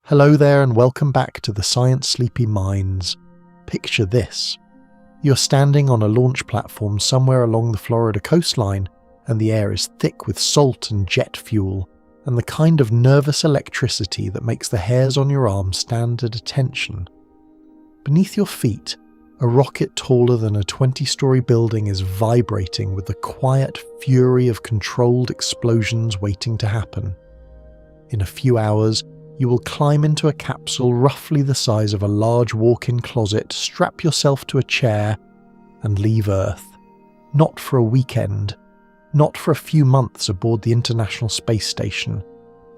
Hello there and welcome back to the Science Sleepy Minds. Picture this. You're standing on a launch platform somewhere along the Florida coastline, and the air is thick with salt and jet fuel, and the kind of nervous electricity that makes the hairs on your arms stand at attention. Beneath your feet, a rocket taller than a 20-story building is vibrating with the quiet fury of controlled explosions waiting to happen. In a few hours, you will climb into a capsule roughly the size of a large walk-in closet, strap yourself to a chair, and leave Earth. Not for a weekend, not for a few months aboard the International Space Station.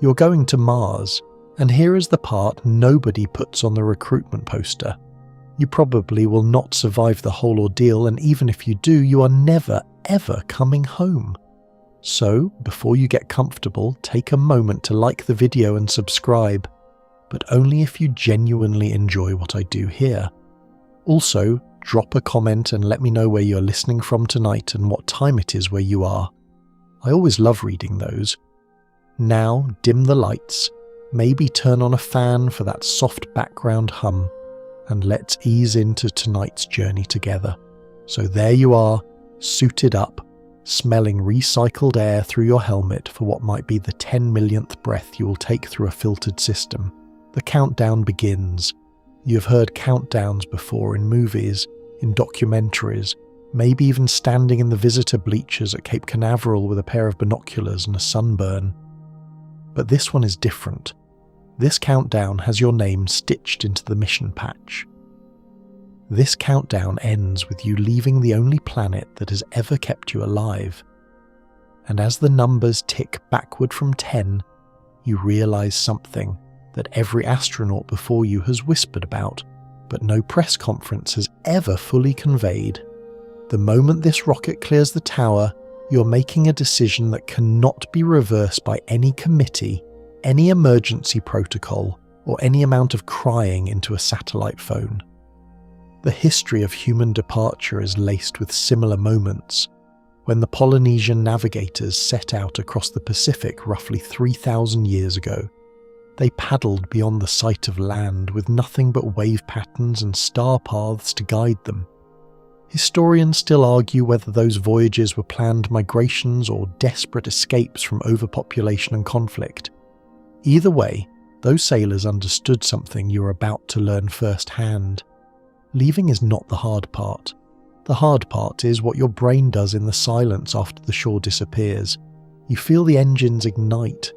You're going to Mars, and here is the part nobody puts on the recruitment poster. You probably will not survive the whole ordeal, and even if you do, you are never, ever coming home. So, before you get comfortable, take a moment to like the video and subscribe, but only if you genuinely enjoy what I do here. Also, drop a comment and let me know where you're listening from tonight and what time it is where you are. I always love reading those. Now, dim the lights, maybe turn on a fan for that soft background hum, and let's ease into tonight's journey together. So there you are, suited up, smelling recycled air through your helmet for what might be the 10 millionth breath you will take through a filtered system. The countdown begins. You've heard countdowns before in movies, in documentaries, maybe even standing in the visitor bleachers at Cape Canaveral with a pair of binoculars and a sunburn. But this one is different. This countdown has your name stitched into the mission patch. This countdown ends with you leaving the only planet that has ever kept you alive. And as the numbers tick backward from 10, you realise something that every astronaut before you has whispered about, but no press conference has ever fully conveyed. The moment this rocket clears the tower, you're making a decision that cannot be reversed by any committee, any emergency protocol, or any amount of crying into a satellite phone. The history of human departure is laced with similar moments. When the Polynesian navigators set out across the Pacific roughly 3,000 years ago, they paddled beyond the sight of land with nothing but wave patterns and star paths to guide them. Historians still argue whether those voyages were planned migrations or desperate escapes from overpopulation and conflict. Either way, those sailors understood something you were about to learn firsthand. Leaving is not the hard part. The hard part is what your brain does in the silence after the shore disappears. You feel the engines ignite.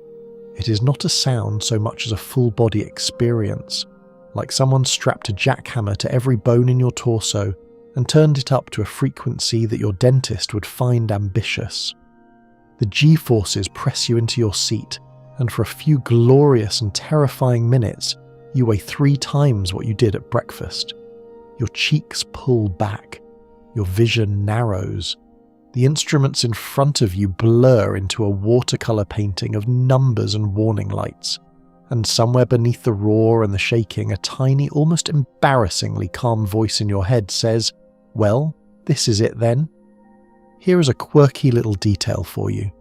It is not a sound so much as a full-body experience, like someone strapped a jackhammer to every bone in your torso and turned it up to a frequency that your dentist would find ambitious. The G-forces press you into your seat, and for a few glorious and terrifying minutes, you weigh 3 times what you did at breakfast. Your cheeks pull back, your vision narrows, the instruments in front of you blur into a watercolour painting of numbers and warning lights, and somewhere beneath the roar and the shaking, a tiny, almost embarrassingly calm voice in your head says, "Well, this is it then." Here is a quirky little detail for you.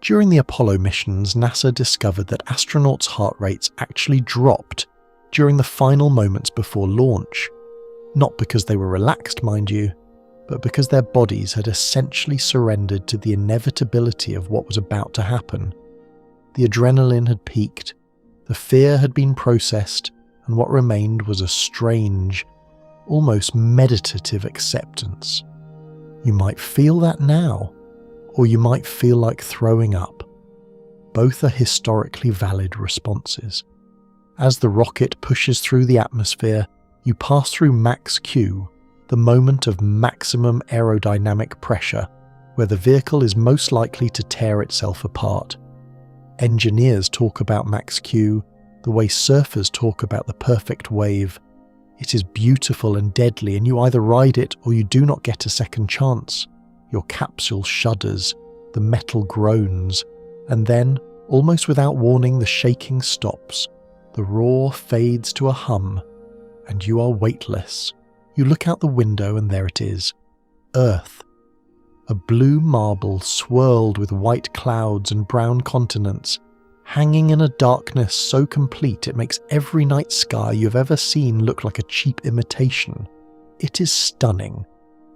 During the Apollo missions, NASA discovered that astronauts' heart rates actually dropped during the final moments before launch. Not because they were relaxed, mind you, but because their bodies had essentially surrendered to the inevitability of what was about to happen. The adrenaline had peaked, the fear had been processed, and what remained was a strange, almost meditative acceptance. You might feel that now, or you might feel like throwing up. Both are historically valid responses. As the rocket pushes through the atmosphere, you pass through max Q, the moment of maximum aerodynamic pressure, where the vehicle is most likely to tear itself apart. Engineers talk about max Q the way surfers talk about the perfect wave. It is beautiful and deadly, and you either ride it or you do not get a second chance. Your capsule shudders, the metal groans, and then, almost without warning, the shaking stops. The roar fades to a hum, and you are weightless. You look out the window and there it is. Earth. A blue marble swirled with white clouds and brown continents, hanging in a darkness so complete it makes every night sky you've ever seen look like a cheap imitation. It is stunning,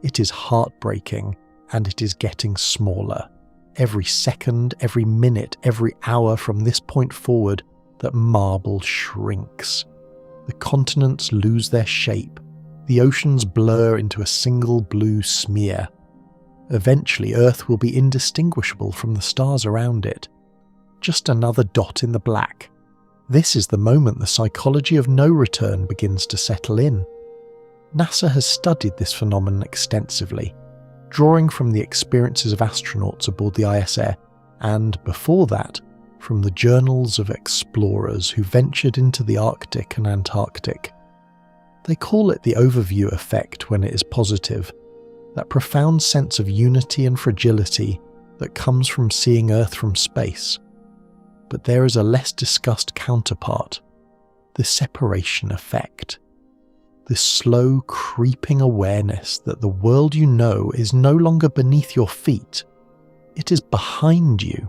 it is heartbreaking, and it is getting smaller. Every second, every minute, every hour from this point forward, that marble shrinks. The continents lose their shape. The oceans blur into a single blue smear. Eventually, Earth will be indistinguishable from the stars around it. Just another dot in the black. This is the moment the psychology of no return begins to settle in. NASA has studied this phenomenon extensively, drawing from the experiences of astronauts aboard the ISS, and before that, from the journals of explorers who ventured into the Arctic and Antarctic. They call it the overview effect when it is positive, that profound sense of unity and fragility that comes from seeing Earth from space. But there is a less discussed counterpart, the separation effect. This slow, creeping awareness that the world you know is no longer beneath your feet, it is behind you,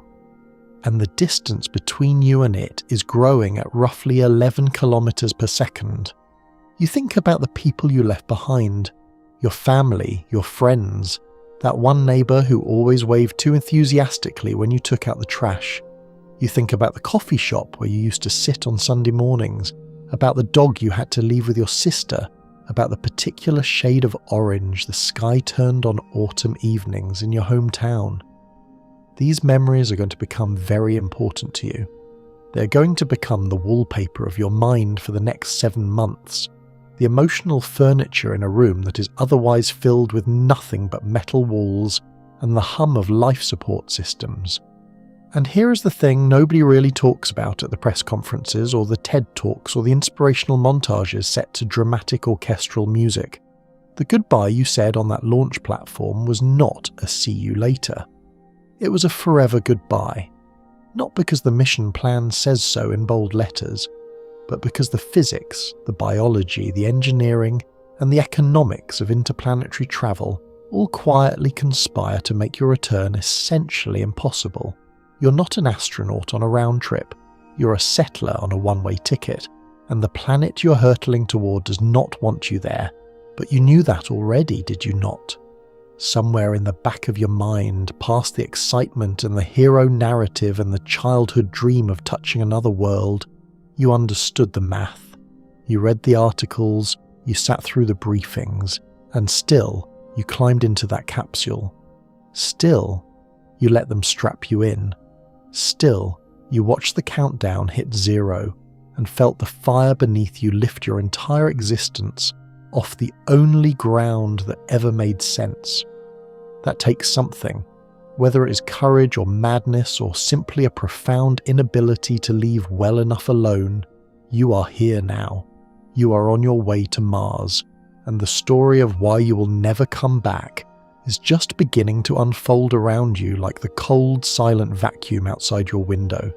and the distance between you and it is growing at roughly 11 kilometers per second. You think about the people you left behind, your family, your friends, that one neighbour who always waved too enthusiastically when you took out the trash. You think about the coffee shop where you used to sit on Sunday mornings, about the dog you had to leave with your sister, about the particular shade of orange the sky turned on autumn evenings in your hometown. These memories are going to become very important to you. They're going to become the wallpaper of your mind for the next 7 months, the emotional furniture in a room that is otherwise filled with nothing but metal walls and the hum of life support systems. And here is the thing nobody really talks about at the press conferences or the TED Talks or the inspirational montages set to dramatic orchestral music. The goodbye you said on that launch platform was not a see you later. It was a forever goodbye. Not because the mission plan says so in bold letters, but because the physics, the biology, the engineering, and the economics of interplanetary travel all quietly conspire to make your return essentially impossible. You're not an astronaut on a round trip, you're a settler on a one-way ticket, and the planet you're hurtling toward does not want you there. But you knew that already, did you not? Somewhere in the back of your mind, past the excitement and the hero narrative and the childhood dream of touching another world, you understood the math. You read the articles, you sat through the briefings, and still, you climbed into that capsule. Still, you let them strap you in. Still, you watched the countdown hit 0 and felt the fire beneath you lift your entire existence off the only ground that ever made sense. That takes something, whether it is courage or madness or simply a profound inability to leave well enough alone. You are here now. You are on your way to Mars, and the story of why you will never come back is just beginning to unfold around you like the cold, silent vacuum outside your window.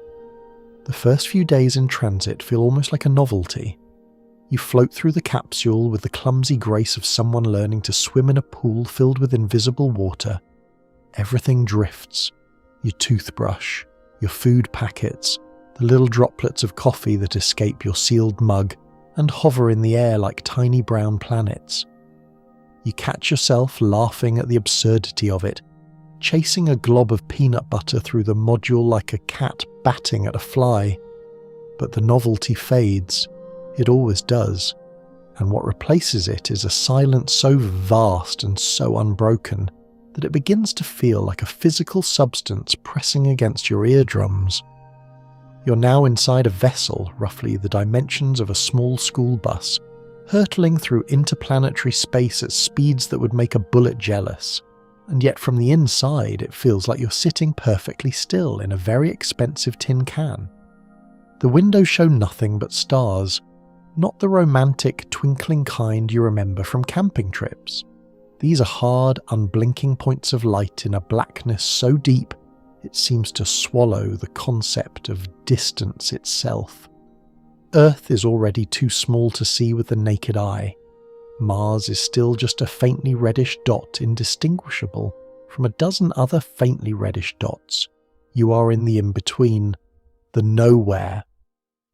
The first few days in transit feel almost like a novelty. You float through the capsule with the clumsy grace of someone learning to swim in a pool filled with invisible water. Everything drifts. Your toothbrush, your food packets, the little droplets of coffee that escape your sealed mug and hover in the air like tiny brown planets. You catch yourself laughing at the absurdity of it, chasing a glob of peanut butter through the module like a cat batting at a fly. But the novelty fades. It always does. And what replaces it is a silence so vast and so unbroken that it begins to feel like a physical substance pressing against your eardrums. You're now inside a vessel roughly the dimensions of a small school bus, hurtling through interplanetary space at speeds that would make a bullet jealous, and yet from the inside it feels like you're sitting perfectly still in a very expensive tin can. The windows show nothing but stars, not the romantic, twinkling kind you remember from camping trips. These are hard, unblinking points of light in a blackness so deep it seems to swallow the concept of distance itself. Earth is already too small to see with the naked eye. Mars is still just a faintly reddish dot indistinguishable from a dozen other faintly reddish dots. You are in the in-between, the nowhere.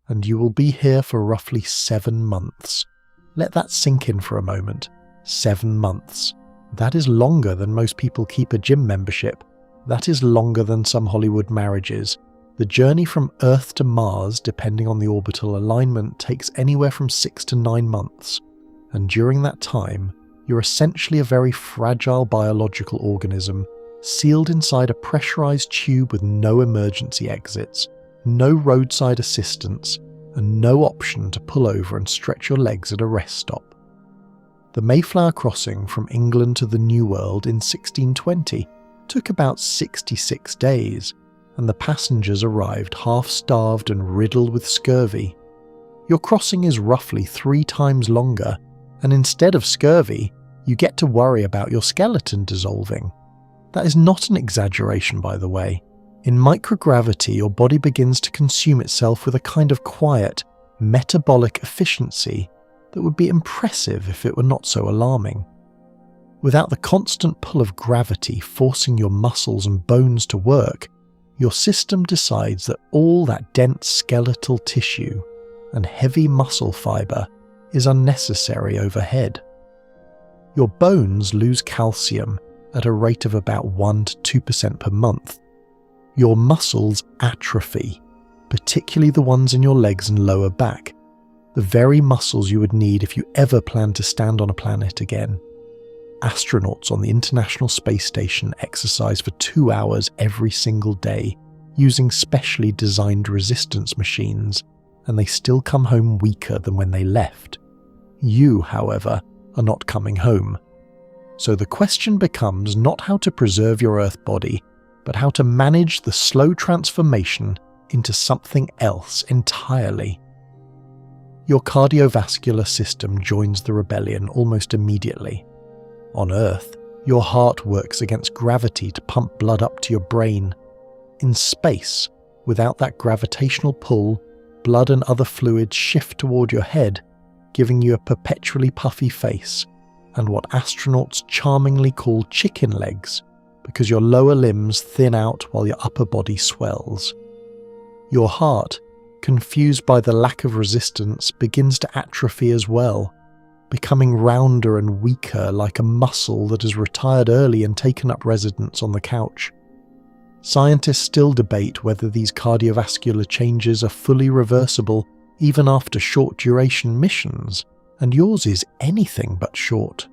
And you will be here for roughly 7 months. Let that sink in for a moment. 7 months. That is longer than most people keep a gym membership. That is longer than some Hollywood marriages. The journey from Earth to Mars, depending on the orbital alignment, takes anywhere from 6 to 9 months. And during that time, you're essentially a very fragile biological organism, sealed inside a pressurized tube with no emergency exits, no roadside assistance, and no option to pull over and stretch your legs at a rest stop. The Mayflower crossing from England to the New World in 1620 took about 66 days, and the passengers arrived half-starved and riddled with scurvy. Your crossing is roughly 3 times longer, and instead of scurvy, you get to worry about your skeleton dissolving. That is not an exaggeration, by the way. In microgravity, your body begins to consume itself with a kind of quiet, metabolic efficiency that would be impressive if it were not so alarming. Without the constant pull of gravity forcing your muscles and bones to work, your system decides that all that dense skeletal tissue and heavy muscle fibre is unnecessary overhead. Your bones lose calcium at a rate of about 1 to 2% per month. Your muscles atrophy, particularly the ones in your legs and lower back, the very muscles you would need if you ever planned to stand on a planet again. Astronauts on the International Space Station exercise for 2 hours every single day using specially designed resistance machines, and they still come home weaker than when they left. You, however, are not coming home. So the question becomes not how to preserve your Earth body, but how to manage the slow transformation into something else entirely. Your cardiovascular system joins the rebellion almost immediately. On Earth, your heart works against gravity to pump blood up to your brain. In space, without that gravitational pull, blood and other fluids shift toward your head, giving you a perpetually puffy face and what astronauts charmingly call chicken legs, because your lower limbs thin out while your upper body swells. Your heart, confused by the lack of resistance, begins to atrophy as well, becoming rounder and weaker like a muscle that has retired early and taken up residence on the couch. Scientists still debate whether these cardiovascular changes are fully reversible even after short-duration missions, and yours is anything but short.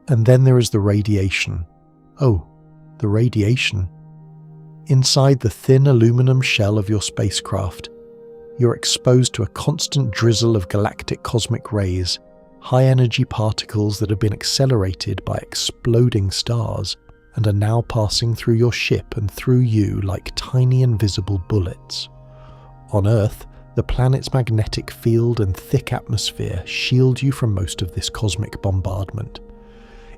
And then there is the radiation. Oh, the radiation. Inside the thin aluminum shell of your spacecraft, you're exposed to a constant drizzle of galactic cosmic rays, high-energy particles that have been accelerated by exploding stars and are now passing through your ship and through you like tiny invisible bullets. On Earth, the planet's magnetic field and thick atmosphere shield you from most of this cosmic bombardment.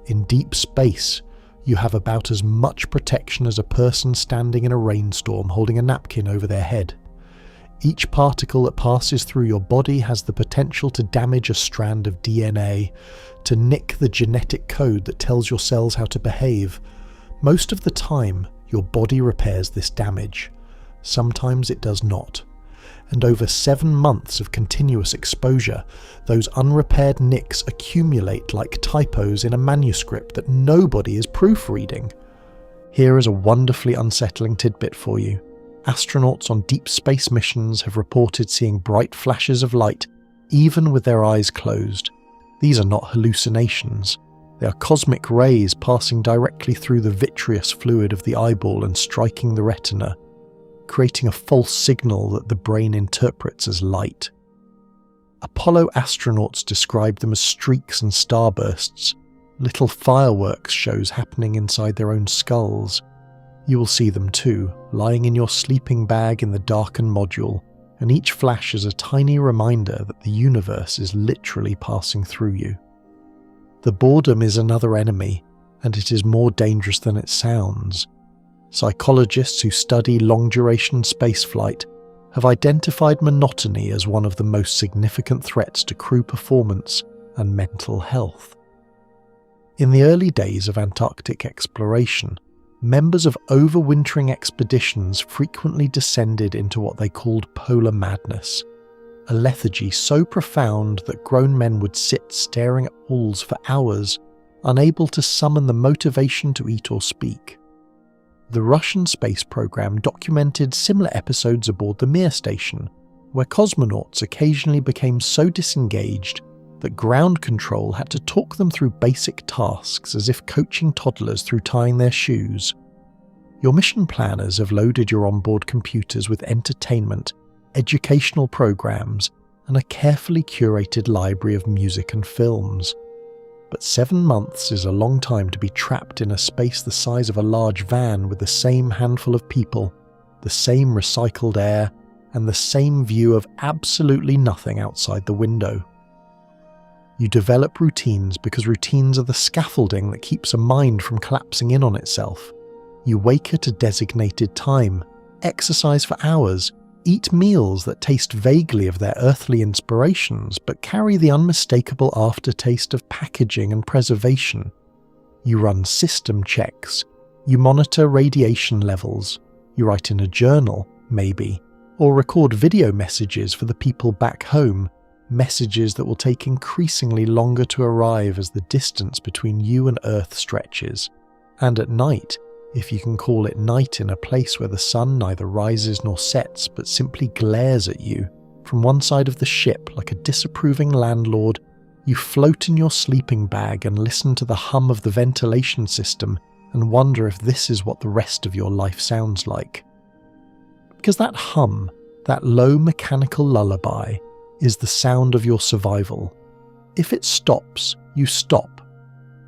In deep space, you have about as much protection as a person standing in a rainstorm holding a napkin over their head. Each particle that passes through your body has the potential to damage a strand of DNA, to nick the genetic code that tells your cells how to behave. Most of the time, your body repairs this damage. Sometimes it does not. And over 7 months of continuous exposure, those unrepaired nicks accumulate like typos in a manuscript that nobody is proofreading. Here is a wonderfully unsettling tidbit for you. Astronauts on deep space missions have reported seeing bright flashes of light, even with their eyes closed. These are not hallucinations. They are cosmic rays passing directly through the vitreous fluid of the eyeball and striking the retina, creating a false signal that the brain interprets as light. Apollo astronauts described them as streaks and starbursts, little fireworks shows happening inside their own skulls. You will see them too, lying in your sleeping bag in the darkened module, and each flash is a tiny reminder that the universe is literally passing through you. The boredom is another enemy, and it is more dangerous than it sounds. Psychologists who study long-duration spaceflight have identified monotony as one of the most significant threats to crew performance and mental health. In the early days of Antarctic exploration, members of overwintering expeditions frequently descended into what they called polar madness, a lethargy so profound that grown men would sit staring at walls for hours, unable to summon the motivation to eat or speak. The Russian space program documented similar episodes aboard the Mir station, where cosmonauts occasionally became so disengaged that ground control had to talk them through basic tasks as if coaching toddlers through tying their shoes. Your mission planners have loaded your onboard computers with entertainment, educational programs, and a carefully curated library of music and films. But 7 months is a long time to be trapped in a space the size of a large van with the same handful of people, the same recycled air, and the same view of absolutely nothing outside the window. You develop routines because routines are the scaffolding that keeps a mind from collapsing in on itself. You wake at a designated time, exercise for hours, eat meals that taste vaguely of their earthly inspirations but carry the unmistakable aftertaste of packaging and preservation. You run system checks, you monitor radiation levels, you write in a journal, maybe, or record video messages for the people back home, messages that will take increasingly longer to arrive as the distance between you and Earth stretches. And at night, if you can call it night in a place where the sun neither rises nor sets but simply glares at you, from one side of the ship like a disapproving landlord, you float in your sleeping bag and listen to the hum of the ventilation system and wonder if this is what the rest of your life sounds like. Because that hum, that low mechanical lullaby, is the sound of your survival. If it stops, you stop.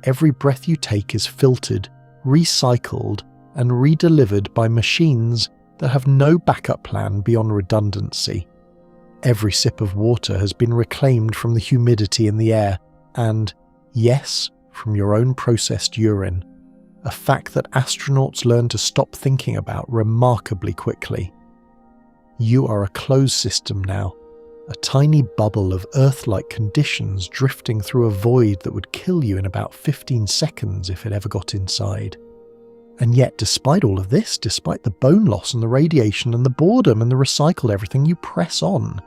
Every breath you take is filtered, recycled, and redelivered by machines that have no backup plan beyond redundancy. Every sip of water has been reclaimed from the humidity in the air and, yes, from your own processed urine, a fact that astronauts learn to stop thinking about remarkably quickly. You are a closed system now, a tiny bubble of Earth-like conditions drifting through a void that would kill you in about 15 seconds if it ever got inside. And yet, despite all of this, despite the bone loss and the radiation and the boredom and the recycled everything, you press on.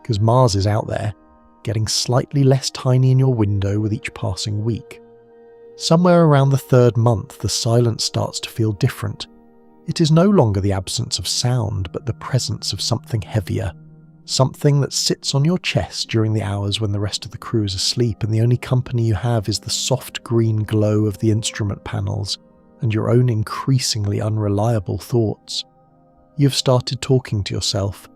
Because Mars is out there, getting slightly less tiny in your window with each passing week. Somewhere around the 3rd month, the silence starts to feel different. It is no longer the absence of sound, but the presence of something heavier. Something that sits on your chest during the hours when the rest of the crew is asleep and the only company you have is the soft green glow of the instrument panels and your own increasingly unreliable thoughts. You've started talking to yourself,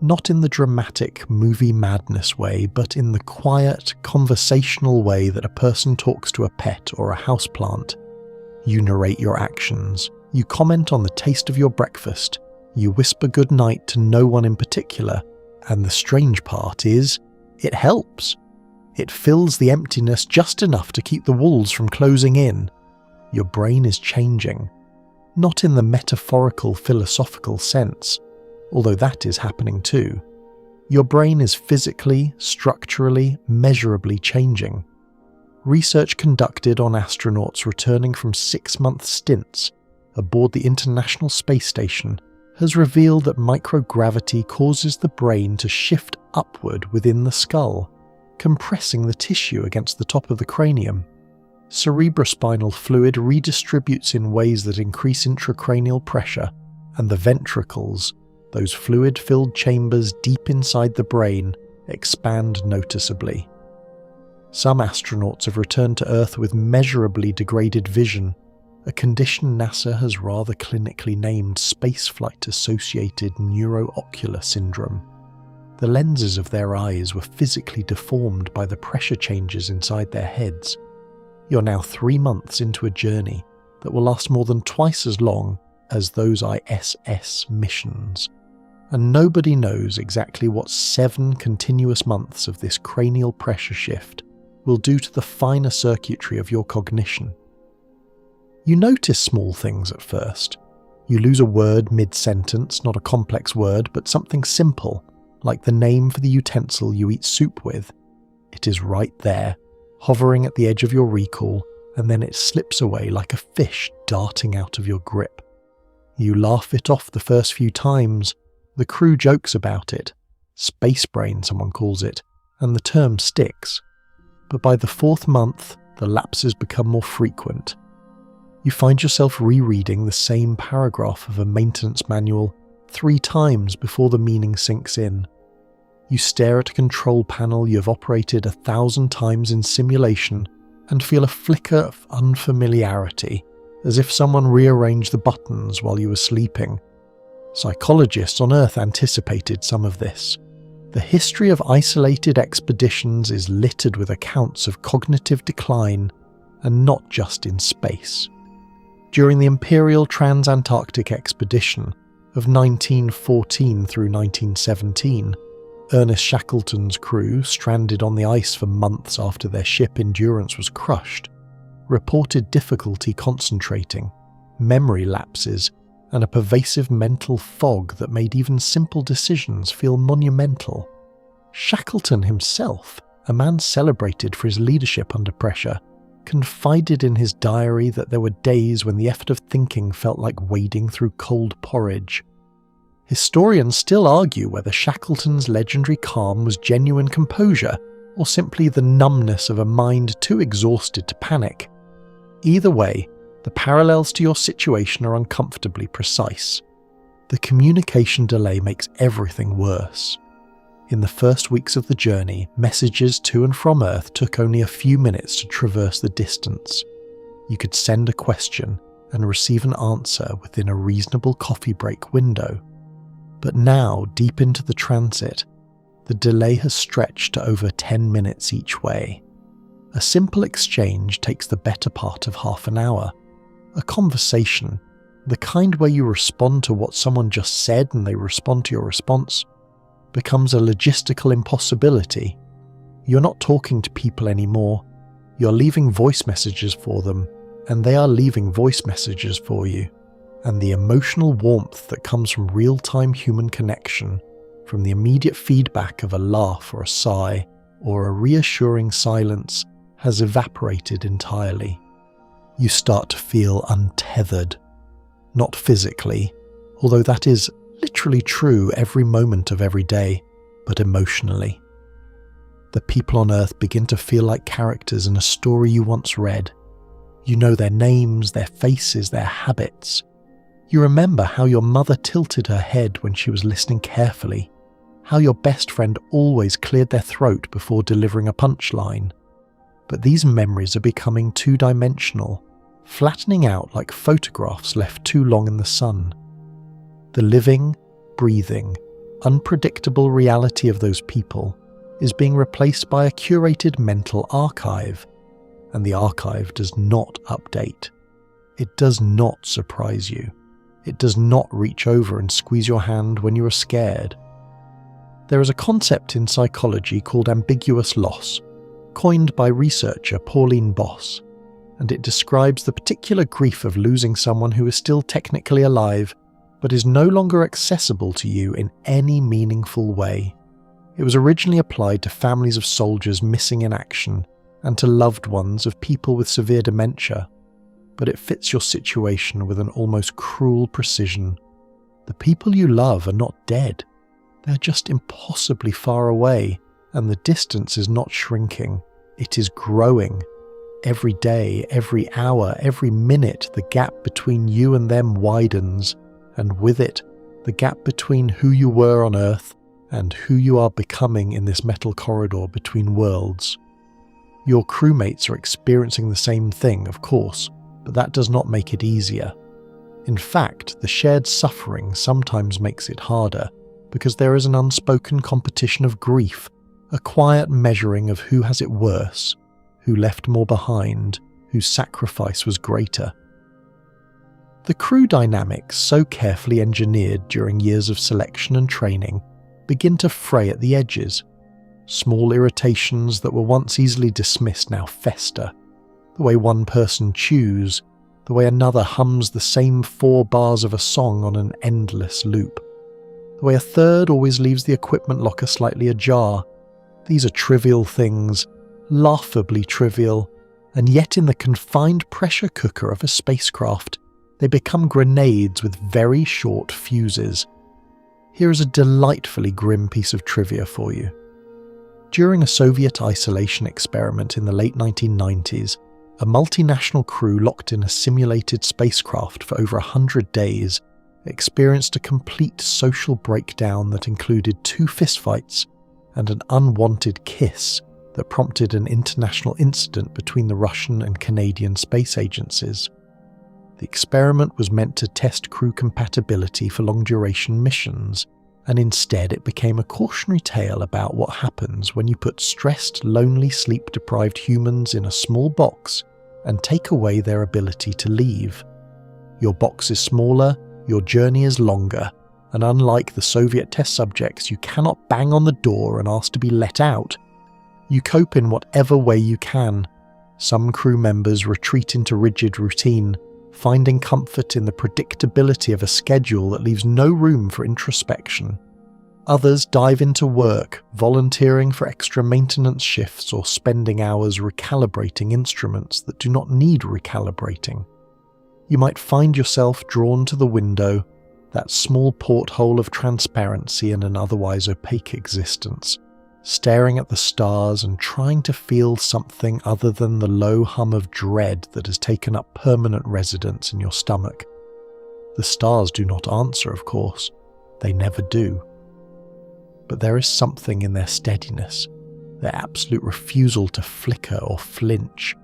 not in the dramatic movie madness way, but in the quiet, conversational way that a person talks to a pet or a houseplant. You narrate your actions, you comment on the taste of your breakfast, you whisper good night to no one in particular. And the strange part is, it helps. It fills the emptiness just enough to keep the walls from closing in. Your brain is changing. Not in the metaphorical, philosophical sense, although that is happening too. Your brain is physically, structurally, measurably changing. Research conducted on astronauts returning from 6-month stints aboard the International Space Station has revealed that microgravity causes the brain to shift upward within the skull, compressing the tissue against the top of the cranium. Cerebrospinal fluid redistributes in ways that increase intracranial pressure, and the ventricles, those fluid-filled chambers deep inside the brain, expand noticeably. Some astronauts have returned to Earth with measurably degraded vision, a condition NASA has rather clinically named spaceflight-associated neuroocular syndrome. The lenses of their eyes were physically deformed by the pressure changes inside their heads. You're now 3 months into a journey that will last more than twice as long as those ISS missions. And nobody knows exactly what 7 continuous months of this cranial pressure shift will do to the finer circuitry of your cognition. You notice small things at first. You lose a word mid-sentence, not a complex word, but something simple, like the name for the utensil you eat soup with. It is right there, hovering at the edge of your recall, and then it slips away like a fish darting out of your grip. You laugh it off the first few times, the crew jokes about it, space brain someone calls it, and the term sticks. But by the 4th month, the lapses become more frequent. You find yourself rereading the same paragraph of a maintenance manual 3 times before the meaning sinks in. You stare at a control panel you have operated 1,000 times in simulation and feel a flicker of unfamiliarity, as if someone rearranged the buttons while you were sleeping. Psychologists on Earth anticipated some of this. The history of isolated expeditions is littered with accounts of cognitive decline, and not just in space. During the Imperial Transantarctic Expedition of 1914 through 1917, Ernest Shackleton's crew, stranded on the ice for months after their ship Endurance was crushed, reported difficulty concentrating, memory lapses, and a pervasive mental fog that made even simple decisions feel monumental. Shackleton himself, a man celebrated for his leadership under pressure, confided in his diary that there were days when the effort of thinking felt like wading through cold porridge. Historians still argue whether Shackleton's legendary calm was genuine composure or simply the numbness of a mind too exhausted to panic. Either way, the parallels to your situation are uncomfortably precise. The communication delay makes everything worse. In the first weeks of the journey, messages to and from Earth took only a few minutes to traverse the distance. You could send a question and receive an answer within a reasonable coffee break window. But now, deep into the transit, the delay has stretched to over 10 minutes each way. A simple exchange takes the better part of half an hour. A conversation, the kind where you respond to what someone just said and they respond to your response, becomes a logistical impossibility. You're not talking to people anymore. You're leaving voice messages for them, and they are leaving voice messages for you. And the emotional warmth that comes from real-time human connection, from the immediate feedback of a laugh or a sigh, or a reassuring silence, has evaporated entirely. You start to feel untethered. Not physically, although that is literally true every moment of every day, but emotionally. The people on Earth begin to feel like characters in a story you once read. You know their names, their faces, their habits. You remember how your mother tilted her head when she was listening carefully, how your best friend always cleared their throat before delivering a punchline. But these memories are becoming two-dimensional, flattening out like photographs left too long in the sun. The living, breathing, unpredictable reality of those people is being replaced by a curated mental archive, and the archive does not update. It does not surprise you. It does not reach over and squeeze your hand when you are scared. There is a concept in psychology called ambiguous loss, coined by researcher Pauline Boss, and it describes the particular grief of losing someone who is still technically alive, but is no longer accessible to you in any meaningful way. It was originally applied to families of soldiers missing in action and to loved ones of people with severe dementia, but it fits your situation with an almost cruel precision. The people you love are not dead. They're just impossibly far away, and the distance is not shrinking. It is growing. Every day, every hour, every minute, the gap between you and them widens, and with it, the gap between who you were on Earth and who you are becoming in this metal corridor between worlds. Your crewmates are experiencing the same thing, of course, but that does not make it easier. In fact, the shared suffering sometimes makes it harder, because there is an unspoken competition of grief, a quiet measuring of who has it worse, who left more behind, whose sacrifice was greater. The crew dynamics, so carefully engineered during years of selection and training, begin to fray at the edges. Small irritations that were once easily dismissed now fester. The way one person chews, the way another hums the same 4 bars of a song on an endless loop. The way a third always leaves the equipment locker slightly ajar. These are trivial things, laughably trivial, and yet in the confined pressure cooker of a spacecraft, they become grenades with very short fuses. Here is a delightfully grim piece of trivia for you. During a Soviet isolation experiment in the late 1990s, a multinational crew locked in a simulated spacecraft for over 100 days experienced a complete social breakdown that included 2 fistfights and an unwanted kiss that prompted an international incident between the Russian and Canadian space agencies. The experiment was meant to test crew compatibility for long-duration missions, and instead it became a cautionary tale about what happens when you put stressed, lonely, sleep-deprived humans in a small box and take away their ability to leave. Your box is smaller, your journey is longer, and unlike the Soviet test subjects, you cannot bang on the door and ask to be let out. You cope in whatever way you can. Some crew members retreat into rigid routine, finding comfort in the predictability of a schedule that leaves no room for introspection. Others dive into work, volunteering for extra maintenance shifts or spending hours recalibrating instruments that do not need recalibrating. You might find yourself drawn to the window, that small porthole of transparency in an otherwise opaque existence, staring at the stars and trying to feel something other than the low hum of dread that has taken up permanent residence in your stomach. The stars do not answer, of course. They never do. But there is something in their steadiness, their absolute refusal to flicker or flinch,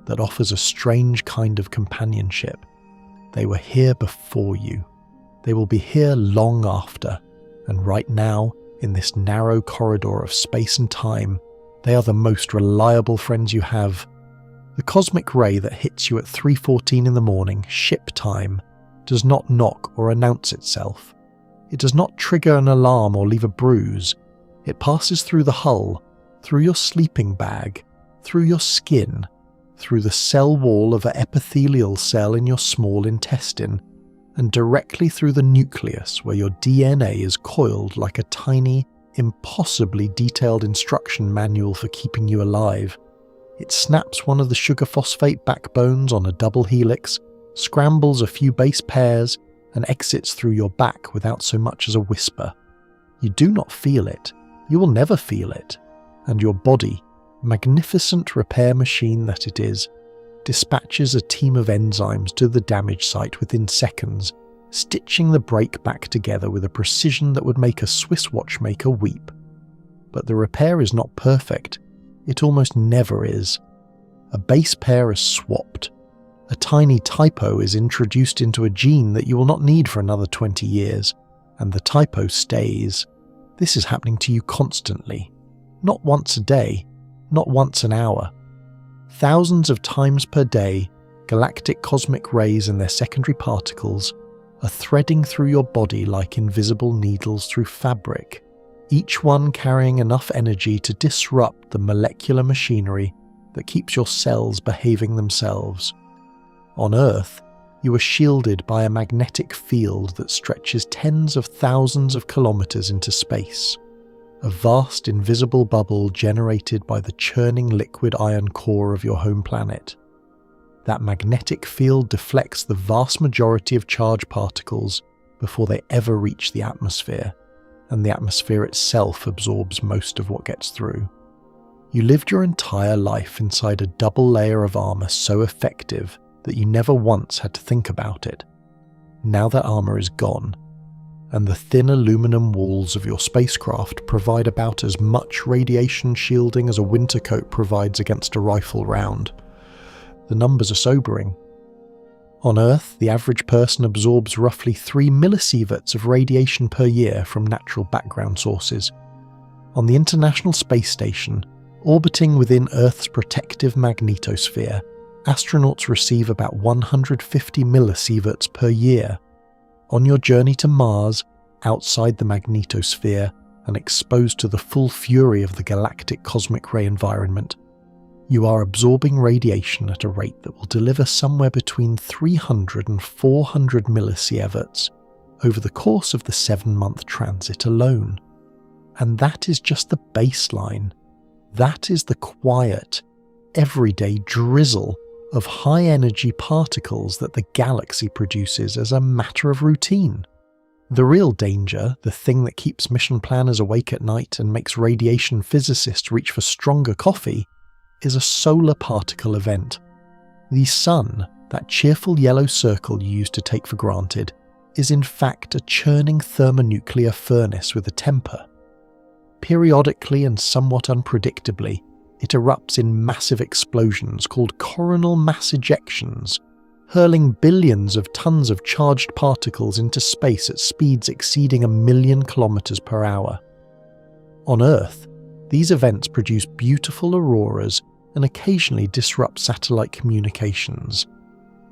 that offers a strange kind of companionship. They were here before you. They will be here long after, and right now, in this narrow corridor of space and time, they are the most reliable friends you have. The cosmic ray that hits you at 3:14 in the morning, ship time, does not knock or announce itself. It does not trigger an alarm or leave a bruise. It passes through the hull, through your sleeping bag, through your skin, through the cell wall of an epithelial cell in your small intestine, and directly through the nucleus where your DNA is coiled like a tiny, impossibly detailed instruction manual for keeping you alive. It snaps one of the sugar phosphate backbones on a double helix, scrambles a few base pairs, and exits through your back without so much as a whisper. You do not feel it. You will never feel it. And your body, magnificent repair machine that it is, dispatches a team of enzymes to the damage site within seconds, stitching the break back together with a precision that would make a Swiss watchmaker weep. But the repair is not perfect. It almost never is. A base pair is swapped. A tiny typo is introduced into a gene that you will not need for another 20 years, and the typo stays. This is happening to you constantly. Not once a day, not once an hour. Thousands of times per day, galactic cosmic rays and their secondary particles are threading through your body like invisible needles through fabric, each one carrying enough energy to disrupt the molecular machinery that keeps your cells behaving themselves. On Earth, you are shielded by a magnetic field that stretches tens of thousands of kilometers into space. A vast invisible bubble generated by the churning liquid iron core of your home planet. That magnetic field deflects the vast majority of charge particles before they ever reach the atmosphere, and the atmosphere itself absorbs most of what gets through. You lived your entire life inside a double layer of armor so effective that you never once had to think about it. Now that armor is gone, and the thin aluminum walls of your spacecraft provide about as much radiation shielding as a winter coat provides against a rifle round. The numbers are sobering. On Earth, the average person absorbs roughly 3 millisieverts of radiation per year from natural background sources. On the International Space Station, orbiting within Earth's protective magnetosphere, astronauts receive about 150 millisieverts per year. On your journey to Mars, outside the magnetosphere and exposed to the full fury of the galactic cosmic ray environment, you are absorbing radiation at a rate that will deliver somewhere between 300 and 400 millisieverts over the course of the 7-month transit alone. And that is just the baseline. That is the quiet, everyday drizzle of high-energy particles that the galaxy produces as a matter of routine. The real danger, the thing that keeps mission planners awake at night and makes radiation physicists reach for stronger coffee, is a solar particle event. The sun, that cheerful yellow circle you used to take for granted, is in fact a churning thermonuclear furnace with a temper. Periodically and somewhat unpredictably, it erupts in massive explosions called coronal mass ejections, hurling billions of tons of charged particles into space at speeds exceeding 1,000,000 kilometers per hour. On Earth, these events produce beautiful auroras and occasionally disrupt satellite communications.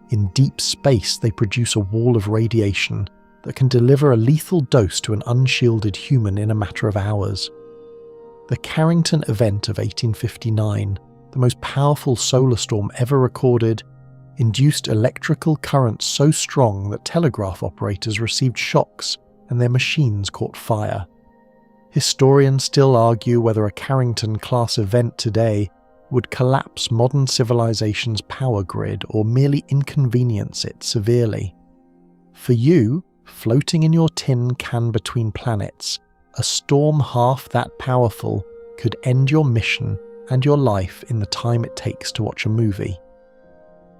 In deep space, they produce a wall of radiation that can deliver a lethal dose to an unshielded human in a matter of hours. The Carrington event of 1859, the most powerful solar storm ever recorded, induced electrical currents so strong that telegraph operators received shocks and their machines caught fire. Historians still argue whether a Carrington-class event today would collapse modern civilization's power grid or merely inconvenience it severely. For you, floating in your tin can between planets, a storm half that powerful could end your mission and your life in the time it takes to watch a movie.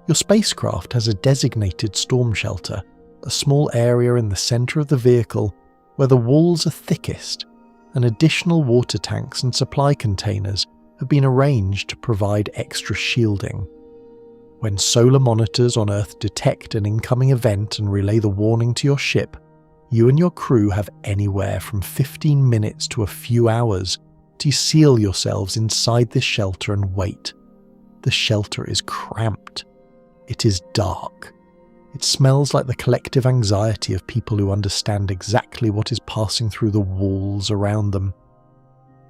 Your spacecraft has a designated storm shelter, a small area in the center of the vehicle where the walls are thickest, and additional water tanks and supply containers have been arranged to provide extra shielding. When solar monitors on Earth detect an incoming event and relay the warning to your ship, you and your crew have anywhere from 15 minutes to a few hours to seal yourselves inside this shelter and wait. The shelter is cramped. It is dark. It smells like the collective anxiety of people who understand exactly what is passing through the walls around them.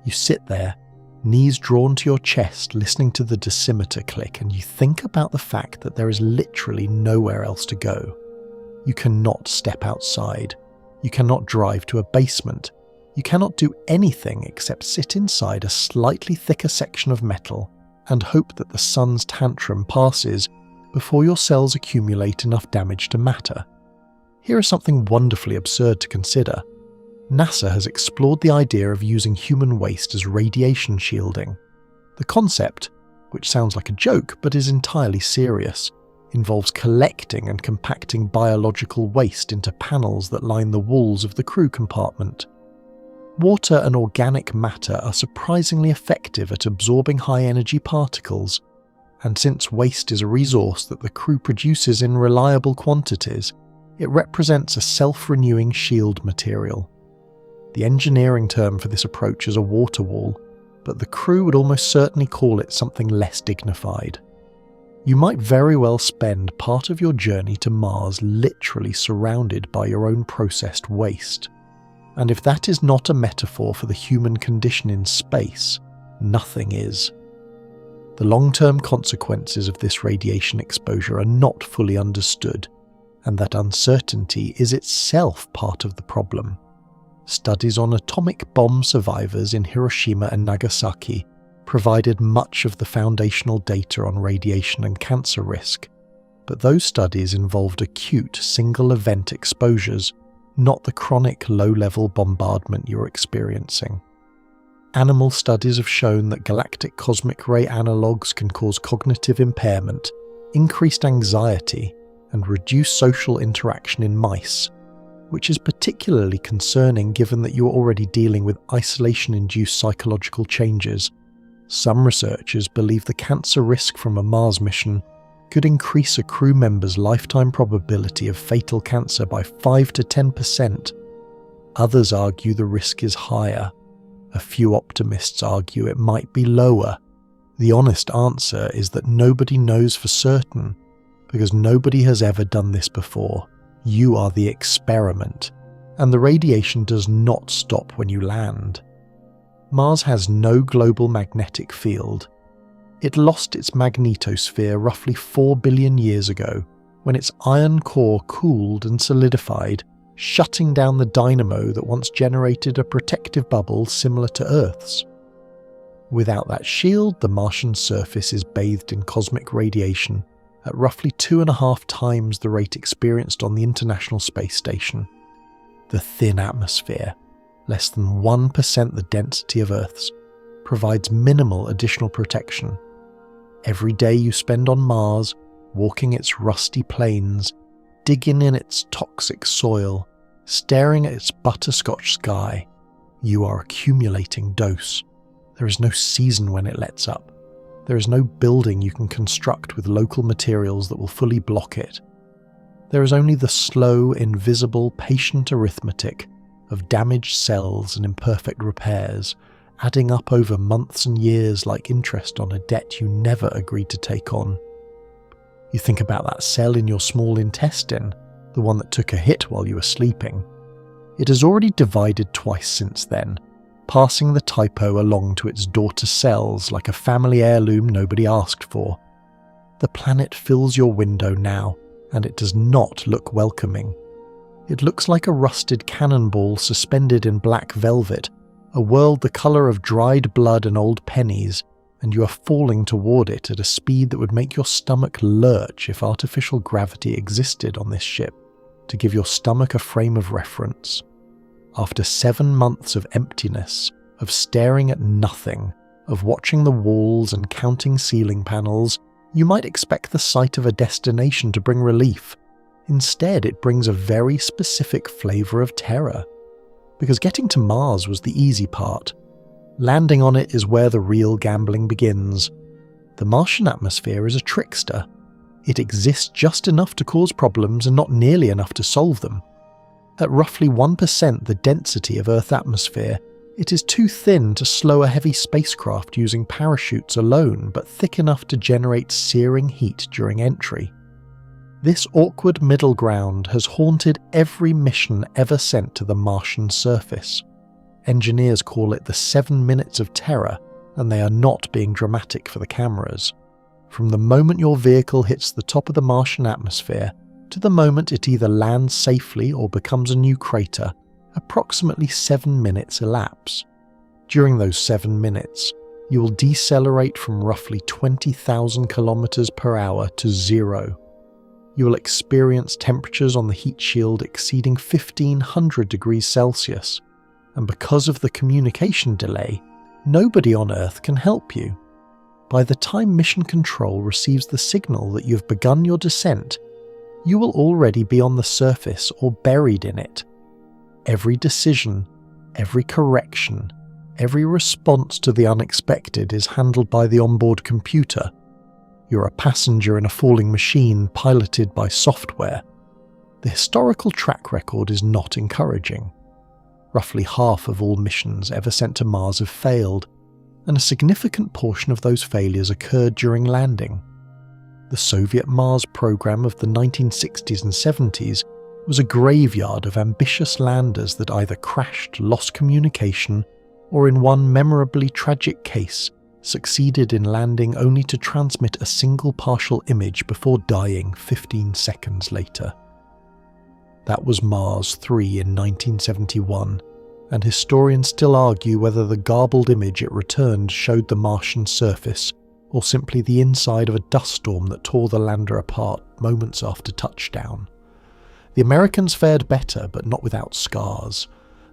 You sit there, knees drawn to your chest, listening to the dosimeter click, and you think about the fact that there is literally nowhere else to go. You cannot step outside. You cannot drive to a basement. You cannot do anything except sit inside a slightly thicker section of metal and hope that the sun's tantrum passes before your cells accumulate enough damage to matter. Here is something wonderfully absurd to consider. NASA has explored the idea of using human waste as radiation shielding. The concept, which sounds like a joke but is entirely serious, involves collecting and compacting biological waste into panels that line the walls of the crew compartment. Water and organic matter are surprisingly effective at absorbing high-energy particles, and since waste is a resource that the crew produces in reliable quantities, it represents a self-renewing shield material. The engineering term for this approach is a water wall, but the crew would almost certainly call it something less dignified. You might very well spend part of your journey to Mars literally surrounded by your own processed waste. And if that is not a metaphor for the human condition in space, nothing is. The long-term consequences of this radiation exposure are not fully understood, and that uncertainty is itself part of the problem. Studies on atomic bomb survivors in Hiroshima and Nagasaki provided much of the foundational data on radiation and cancer risk, but those studies involved acute single-event exposures, not the chronic low-level bombardment you're experiencing. Animal studies have shown that galactic cosmic ray analogues can cause cognitive impairment, increased anxiety, and reduce social interaction in mice, which is particularly concerning given that you are already dealing with isolation-induced psychological changes. Some researchers believe the cancer risk from a Mars mission could increase a crew member's lifetime probability of fatal cancer by 5 to 10%. Others argue the risk is higher. A few optimists argue it might be lower. The honest answer is that nobody knows for certain, because nobody has ever done this before. You are the experiment, and the radiation does not stop when you land. Mars has no global magnetic field. It lost its magnetosphere roughly 4 billion years ago, when its iron core cooled and solidified, shutting down the dynamo that once generated a protective bubble similar to Earth's. Without that shield, the Martian surface is bathed in cosmic radiation at roughly 2.5 times the rate experienced on the International Space Station. The thin atmosphere, less than 1% the density of Earth's, provides minimal additional protection. Every day you spend on Mars, walking its rusty plains, digging in its toxic soil, staring at its butterscotch sky, you are accumulating dose. There is no season when it lets up. There is no building you can construct with local materials that will fully block it. There is only the slow, invisible, patient arithmetic of damaged cells and imperfect repairs, adding up over months and years like interest on a debt you never agreed to take on. You think about that cell in your small intestine, the one that took a hit while you were sleeping. It has already divided twice since then, passing the typo along to its daughter cells like a family heirloom nobody asked for. The planet fills your window now, and it does not look welcoming. It looks like a rusted cannonball suspended in black velvet, a world the colour of dried blood and old pennies, and you are falling toward it at a speed that would make your stomach lurch if artificial gravity existed on this ship, to give your stomach a frame of reference. After 7 months of emptiness, of staring at nothing, of watching the walls and counting ceiling panels, you might expect the sight of a destination to bring relief. Instead, it brings a very specific flavour of terror. Because getting to Mars was the easy part. Landing on it is where the real gambling begins. The Martian atmosphere is a trickster. It exists just enough to cause problems and not nearly enough to solve them. At roughly 1% the density of Earth's atmosphere, it is too thin to slow a heavy spacecraft using parachutes alone, but thick enough to generate searing heat during entry. This awkward middle ground has haunted every mission ever sent to the Martian surface. Engineers call it the 7 minutes of terror, and they are not being dramatic for the cameras. From the moment your vehicle hits the top of the Martian atmosphere to the moment it either lands safely or becomes a new crater, approximately 7 minutes elapse. During those 7 minutes, you will decelerate from roughly 20,000 kilometers per hour to 0. You will experience temperatures on the heat shield exceeding 1,500 degrees Celsius, and because of the communication delay, nobody on Earth can help you. By the time Mission Control receives the signal that you have begun your descent, you will already be on the surface or buried in it. Every decision, every correction, every response to the unexpected is handled by the onboard computer. You're a passenger in a falling machine piloted by software. The historical track record is not encouraging. Roughly half of all missions ever sent to Mars have failed, and a significant portion of those failures occurred during landing. The Soviet Mars program of the 1960s and 70s was a graveyard of ambitious landers that either crashed, lost communication, or in one memorably tragic case, succeeded in landing only to transmit a single partial image before dying 15 seconds later. That was Mars 3 in 1971, and historians still argue whether the garbled image it returned showed the Martian surface or simply the inside of a dust storm that tore the lander apart moments after touchdown. The Americans fared better, but not without scars.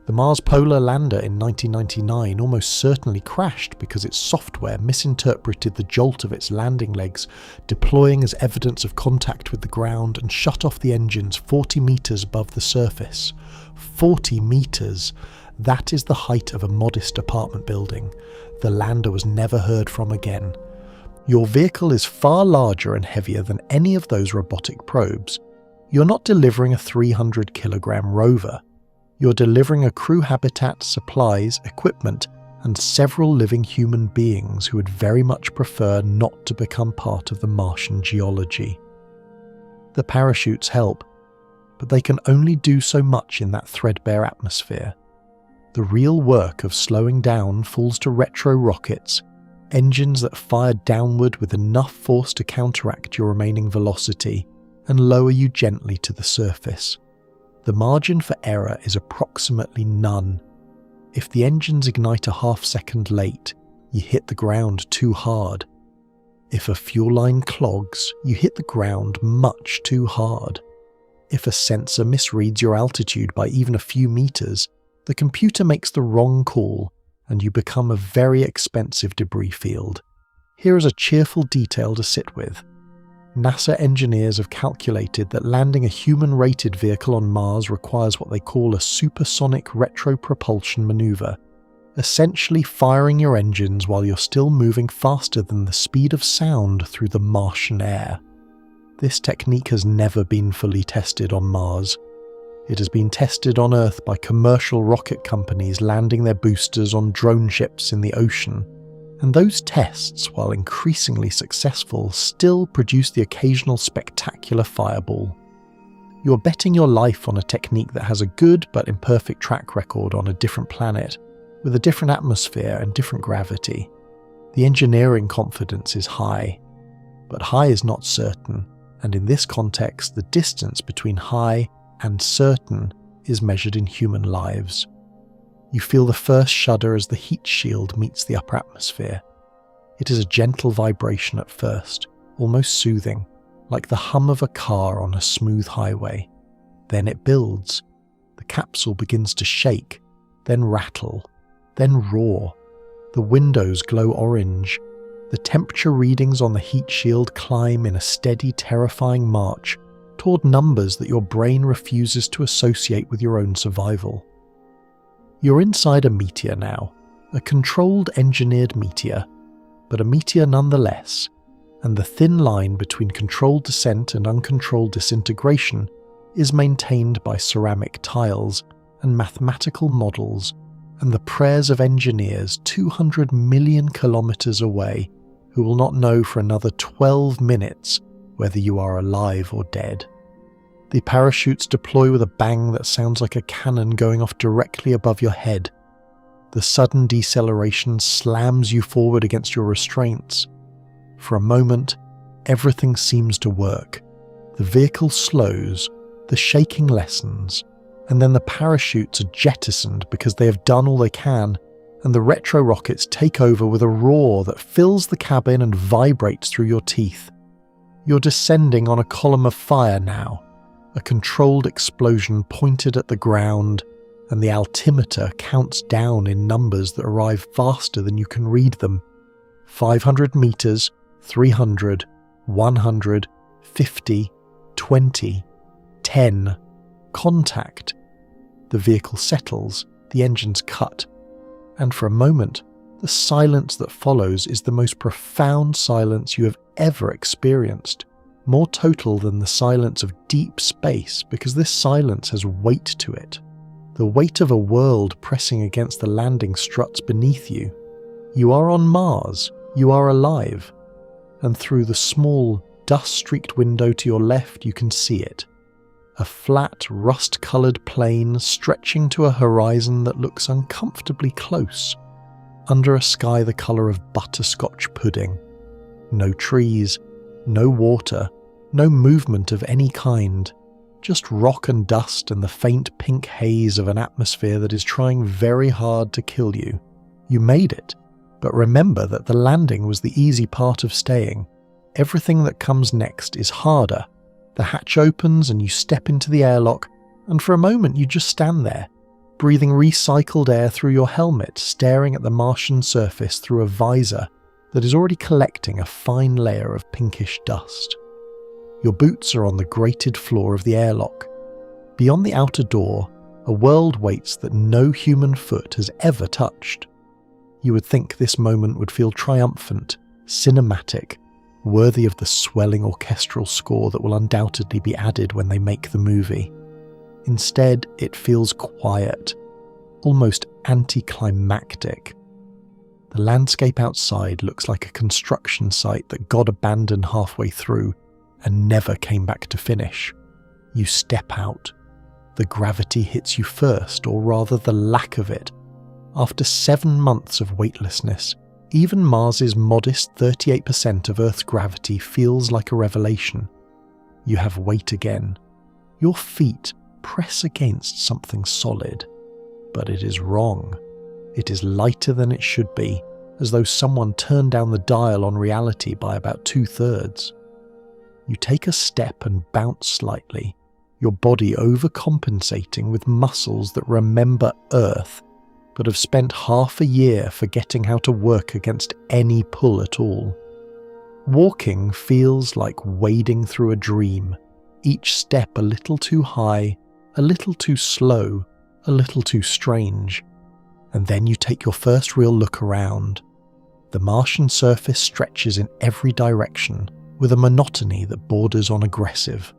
The Mars Polar Lander in 1999 almost certainly crashed because its software misinterpreted the jolt of its landing legs, deploying as evidence of contact with the ground, and shut off the engines 40 meters above the surface. 40 meters! That is the height of a modest apartment building. The lander was never heard from again. Your vehicle is far larger and heavier than any of those robotic probes. You're not delivering a 300-kilogram rover. You're delivering a crew habitat, supplies, equipment, and several living human beings who would very much prefer not to become part of the Martian geology. The parachutes help, but they can only do so much in that threadbare atmosphere. The real work of slowing down falls to retro rockets, engines that fire downward with enough force to counteract your remaining velocity and lower you gently to the surface. The margin for error is approximately none. If the engines ignite a half second late, you hit the ground too hard. If a fuel line clogs, you hit the ground much too hard. If a sensor misreads your altitude by even a few meters, the computer makes the wrong call and you become a very expensive debris field. Here is a cheerful detail to sit with. NASA engineers have calculated that landing a human-rated vehicle on Mars requires what they call a supersonic retropropulsion maneuver, essentially firing your engines while you're still moving faster than the speed of sound through the Martian air. This technique has never been fully tested on Mars. It has been tested on Earth by commercial rocket companies landing their boosters on drone ships in the ocean, and those tests, while increasingly successful, still produce the occasional spectacular fireball. You're betting your life on a technique that has a good but imperfect track record on a different planet, with a different atmosphere and different gravity. The engineering confidence is high, but high is not certain, and in this context the distance between high and certain is measured in human lives. You feel the first shudder as the heat shield meets the upper atmosphere. It is a gentle vibration at first, almost soothing, like the hum of a car on a smooth highway. Then it builds. The capsule begins to shake, then rattle, then roar. The windows glow orange. The temperature readings on the heat shield climb in a steady, terrifying march toward numbers that your brain refuses to associate with your own survival. You're inside a meteor now, a controlled, engineered meteor, but a meteor nonetheless, and the thin line between controlled descent and uncontrolled disintegration is maintained by ceramic tiles and mathematical models and the prayers of engineers 200 million kilometers away who will not know for another 12 minutes whether you are alive or dead. The parachutes deploy with a bang that sounds like a cannon going off directly above your head. The sudden deceleration slams you forward against your restraints. For a moment, everything seems to work. The vehicle slows, the shaking lessens, and then the parachutes are jettisoned because they have done all they can, and the retro rockets take over with a roar that fills the cabin and vibrates through your teeth. You're descending on a column of fire now, a controlled explosion pointed at the ground, and the altimeter counts down in numbers that arrive faster than you can read them. 500 meters, 300, 100, 50, 20, 10, contact. The vehicle settles, the engines cut, and for a moment, the silence that follows is the most profound silence you have ever experienced, more total than the silence of deep space because this silence has weight to it. The weight of a world pressing against the landing struts beneath you. You are on Mars, you are alive, and through the small, dust-streaked window to your left you can see it. A flat, rust-coloured plain stretching to a horizon that looks uncomfortably close, under a sky the colour of butterscotch pudding. No trees, no water, no movement of any kind, just rock and dust and the faint pink haze of an atmosphere that is trying very hard to kill you. You made it, but remember that the landing was the easy part of staying. Everything that comes next is harder. The hatch opens and you step into the airlock, and for a moment you just stand there, breathing recycled air through your helmet, staring at the Martian surface through a visor that is already collecting a fine layer of pinkish dust. Your boots are on the grated floor of the airlock. Beyond the outer door, a world waits that no human foot has ever touched. You would think this moment would feel triumphant, cinematic, worthy of the swelling orchestral score that will undoubtedly be added when they make the movie. Instead, it feels quiet, almost anticlimactic. The landscape outside looks like a construction site that God abandoned halfway through and never came back to finish. You step out. The gravity hits you first, or rather the lack of it. After 7 months of weightlessness, even Mars's modest 38% of Earth's gravity feels like a revelation. You have weight again. Your feet press against something solid, but it is wrong. It is lighter than it should be, as though someone turned down the dial on reality by about 2/3. You take a step and bounce slightly, your body overcompensating with muscles that remember Earth, but have spent half a year forgetting how to work against any pull at all. Walking feels like wading through a dream, each step a little too high, a little too slow, a little too strange. And then you take your first real look around. The Martian surface stretches in every direction with a monotony that borders on aggressive.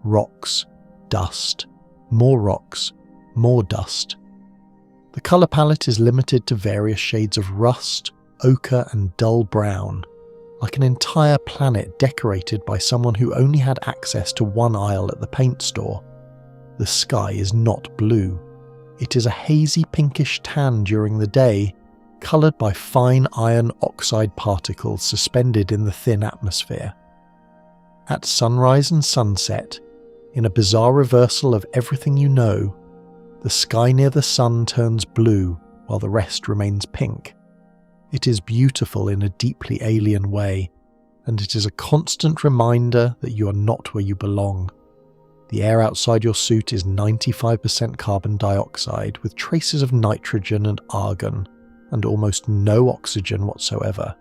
Rocks, dust, more dust. The colour palette is limited to various shades of rust, ochre and dull brown, like an entire planet decorated by someone who only had access to one aisle at the paint store. The sky is not blue. It is a hazy pinkish tan during the day, coloured by fine iron oxide particles suspended in the thin atmosphere. At sunrise and sunset, in a bizarre reversal of everything you know, the sky near the sun turns blue while the rest remains pink. It is beautiful in a deeply alien way, and it is a constant reminder that you are not where you belong. The air outside your suit is 95% carbon dioxide with traces of nitrogen and argon, and almost no oxygen whatsoever.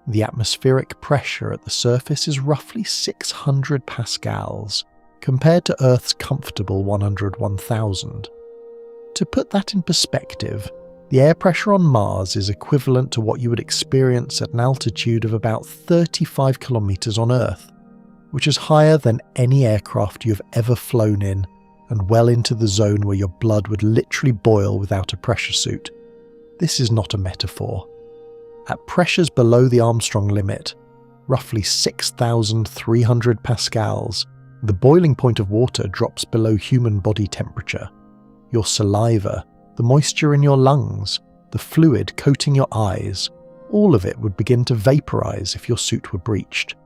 The atmospheric pressure at the surface is roughly 600 pascals, compared to Earth's comfortable 101,000. To put that in perspective, the air pressure on Mars is equivalent to what you would experience at an altitude of about 35 kilometers on Earth, which is higher than any aircraft you have ever flown in, and well into the zone where your blood would literally boil without a pressure suit. This is not a metaphor. At pressures below the Armstrong limit, roughly 6,300 pascals, the boiling point of water drops below human body temperature. Your saliva, the moisture in your lungs, the fluid coating your eyes, all of it would begin to vaporize if your suit were breached.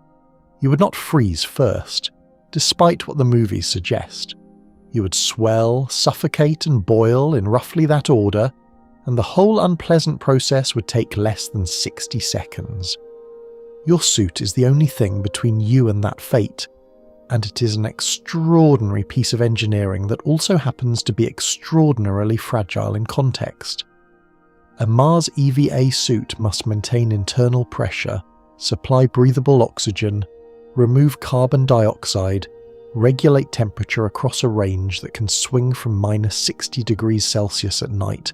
You would not freeze first, despite what the movies suggest. You would swell, suffocate and boil in roughly that order, and the whole unpleasant process would take less than 60 seconds. Your suit is the only thing between you and that fate, and it is an extraordinary piece of engineering that also happens to be extraordinarily fragile in context. A Mars EVA suit must maintain internal pressure, supply breathable oxygen, remove carbon dioxide, regulate temperature across a range that can swing from minus 60 degrees Celsius at night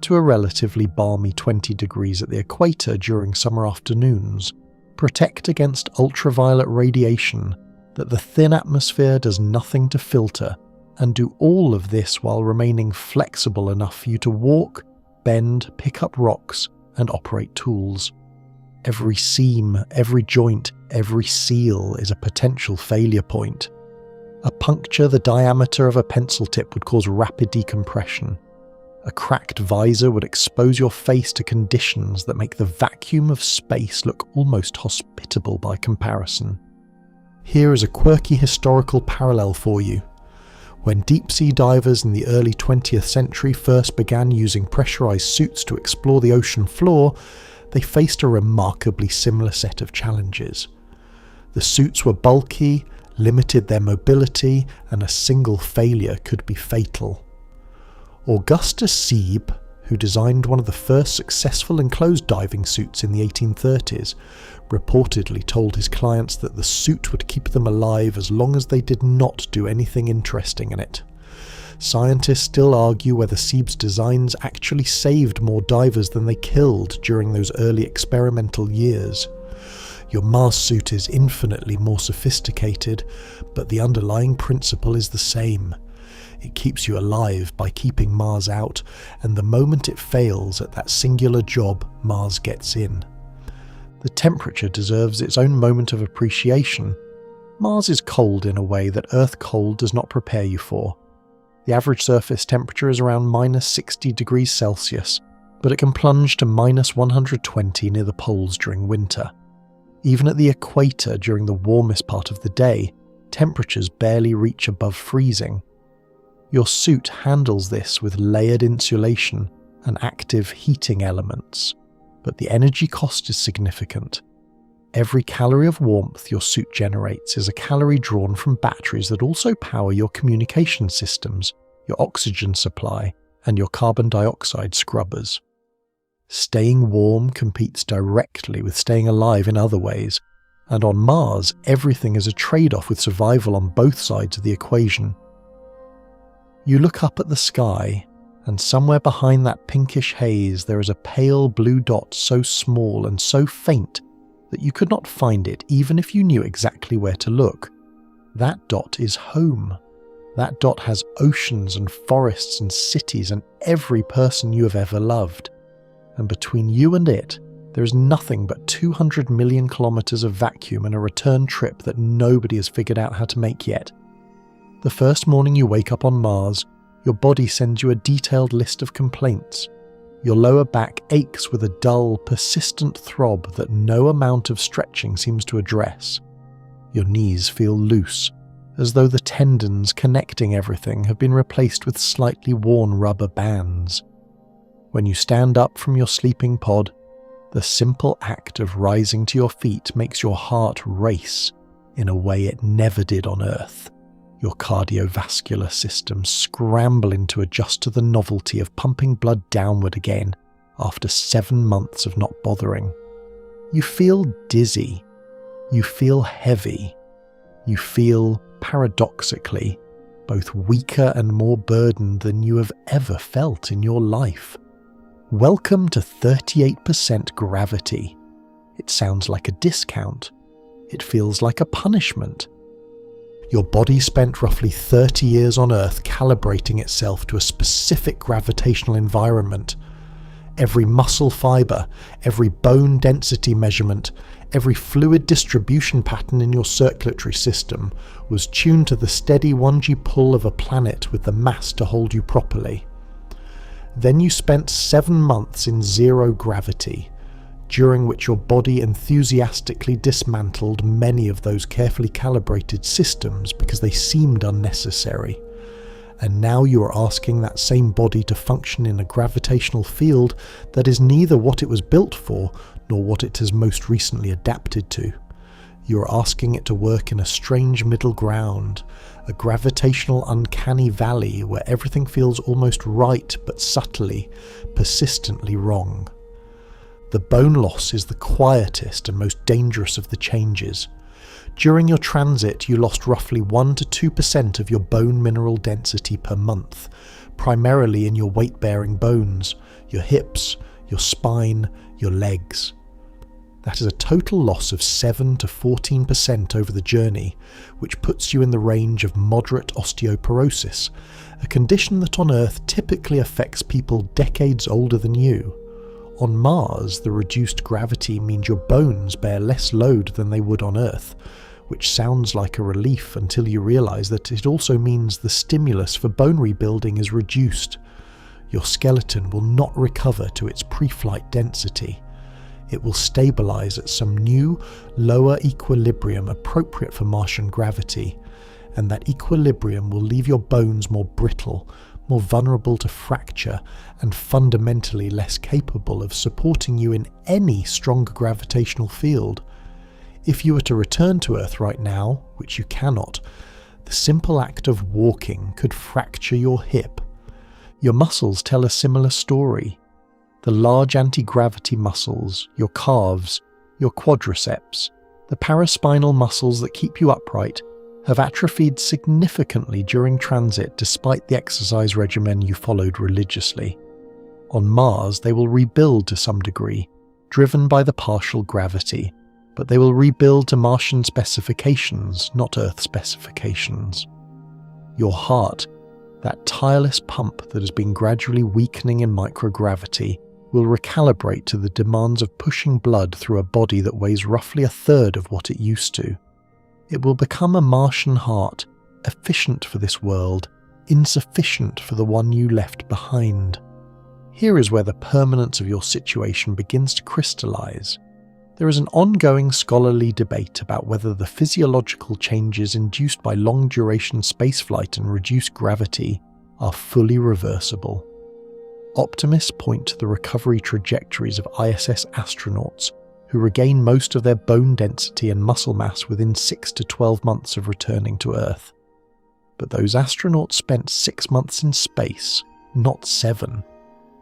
to a relatively balmy 20 degrees at the equator during summer afternoons, protect against ultraviolet radiation that the thin atmosphere does nothing to filter, and do all of this while remaining flexible enough for you to walk, bend, pick up rocks, and operate tools. Every seam, every joint, every seal is a potential failure point. A puncture the diameter of a pencil tip would cause rapid decompression. A cracked visor would expose your face to conditions that make the vacuum of space look almost hospitable by comparison. Here is a quirky historical parallel for you. When deep-sea divers in the early 20th century first began using pressurized suits to explore the ocean floor, they faced a remarkably similar set of challenges. The suits were bulky, limited their mobility, and a single failure could be fatal. Augustus Sieb, who designed one of the first successful enclosed diving suits in the 1830s, reportedly told his clients that the suit would keep them alive as long as they did not do anything interesting in it. Scientists still argue whether Sieb's designs actually saved more divers than they killed during those early experimental years. Your Mars suit is infinitely more sophisticated, but the underlying principle is the same. It keeps you alive by keeping Mars out, and the moment it fails at that singular job, Mars gets in. The temperature deserves its own moment of appreciation. Mars is cold in a way that Earth cold does not prepare you for. The average surface temperature is around minus 60 degrees Celsius, but it can plunge to minus 120 near the poles during winter. Even at the equator during the warmest part of the day, temperatures barely reach above freezing. Your suit handles this with layered insulation and active heating elements. but the energy cost is significant. Every calorie of warmth your suit generates is a calorie drawn from batteries that also power your communication systems, your oxygen supply, and your carbon dioxide scrubbers. Staying warm competes directly with staying alive in other ways, and on Mars, everything is a trade-off with survival on both sides of the equation. You look up at the sky, and somewhere behind that pinkish haze there is a pale blue dot so small and so faint that you could not find it even if you knew exactly where to look. That dot is home. That dot has oceans and forests and cities and every person you have ever loved. And between you and it, there is nothing but 200 million kilometers of vacuum and a return trip that nobody has figured out how to make yet. The first morning you wake up on Mars, your body sends you a detailed list of complaints. Your lower back aches with a dull, persistent throb that no amount of stretching seems to address. Your knees feel loose, as though the tendons connecting everything have been replaced with slightly worn rubber bands. When you stand up from your sleeping pod, the simple act of rising to your feet makes your heart race in a way it never did on Earth. Your cardiovascular system scrambling to adjust to the novelty of pumping blood downward again after 7 months of not bothering. You feel dizzy. You feel heavy. You feel, paradoxically, both weaker and more burdened than you have ever felt in your life. Welcome to 38% gravity. It sounds like a discount. It feels like a punishment. Your body spent roughly 30 years on Earth calibrating itself to a specific gravitational environment. Every muscle fibre, every bone density measurement, every fluid distribution pattern in your circulatory system was tuned to the steady 1G pull of a planet with the mass to hold you properly. Then you spent 7 months in zero gravity, during which your body enthusiastically dismantled many of those carefully calibrated systems because they seemed unnecessary. And now you are asking that same body to function in a gravitational field that is neither what it was built for nor what it has most recently adapted to. You are asking it to work in a strange middle ground, a gravitational uncanny valley where everything feels almost right but subtly, persistently wrong. The bone loss is the quietest and most dangerous of the changes. During your transit, you lost roughly 1 to 2% of your bone mineral density per month, primarily in your weight-bearing bones, your hips, your spine, your legs. That is a total loss of 7 to 14% over the journey, which puts you in the range of moderate osteoporosis, a condition that on Earth typically affects people decades older than you. On Mars, the reduced gravity means your bones bear less load than they would on Earth, which sounds like a relief until you realise that it also means the stimulus for bone rebuilding is reduced. Your skeleton will not recover to its pre-flight density. It will stabilise at some new, lower equilibrium appropriate for Martian gravity, and that equilibrium will leave your bones more brittle, more vulnerable to fracture, and fundamentally less capable of supporting you in any stronger gravitational field. If you were to return to Earth right now, which you cannot, the simple act of walking could fracture your hip. Your muscles tell a similar story. The large anti-gravity muscles, your calves, your quadriceps, the paraspinal muscles that keep you upright, have atrophied significantly during transit despite the exercise regimen you followed religiously. On Mars, they will rebuild to some degree, driven by the partial gravity, but they will rebuild to Martian specifications, not Earth specifications. Your heart, that tireless pump that has been gradually weakening in microgravity, will recalibrate to the demands of pushing blood through a body that weighs roughly a third of what it used to. It will become a Martian heart, efficient for this world, insufficient for the one you left behind. Here is where the permanence of your situation begins to crystallize. There is an ongoing scholarly debate about whether the physiological changes induced by long-duration spaceflight and reduced gravity are fully reversible. optimists point to the recovery trajectories of ISS astronauts who regain most of their bone density and muscle mass within 6 to 12 months of returning to Earth. But those astronauts spent 6 months in space, not 7,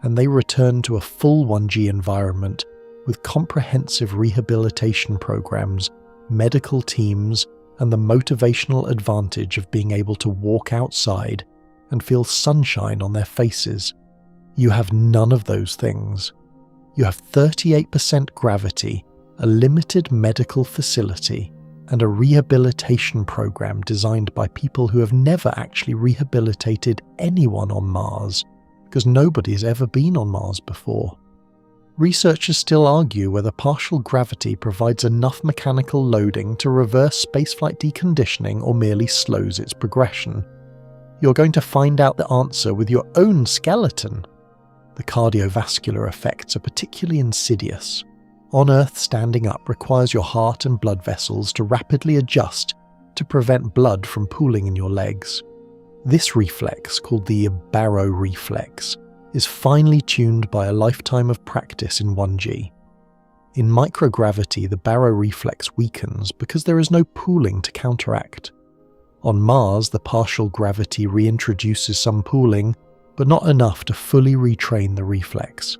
and they returned to a full 1G environment with comprehensive rehabilitation programs, medical teams, and the motivational advantage of being able to walk outside and feel sunshine on their faces. You have none of those things. You have 38% gravity, a limited medical facility, and a rehabilitation program designed by people who have never actually rehabilitated anyone on Mars, because nobody has ever been on Mars before. Researchers still argue whether partial gravity provides enough mechanical loading to reverse spaceflight deconditioning or merely slows its progression. You're going to find out the answer with your own skeleton. The cardiovascular effects are particularly insidious. On Earth, standing up requires your heart and blood vessels to rapidly adjust to prevent blood from pooling in your legs. This reflex, called the baroreflex, is finely tuned by a lifetime of practice in 1G. In microgravity, the baroreflex weakens because there is no pooling to counteract. On Mars, the partial gravity reintroduces some pooling, but not enough to fully retrain the reflex.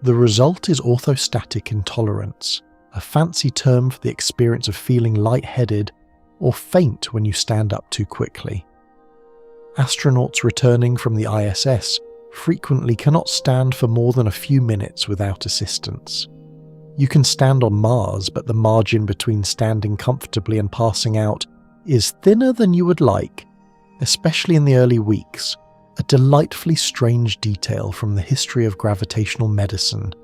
The result is orthostatic intolerance, a fancy term for the experience of feeling lightheaded or faint when you stand up too quickly. Astronauts returning from the ISS frequently cannot stand for more than a few minutes without assistance. You can stand on Mars, but the margin between standing comfortably and passing out is thinner than you would like, especially in the early weeks. A delightfully strange detail from the history of gravitational medicine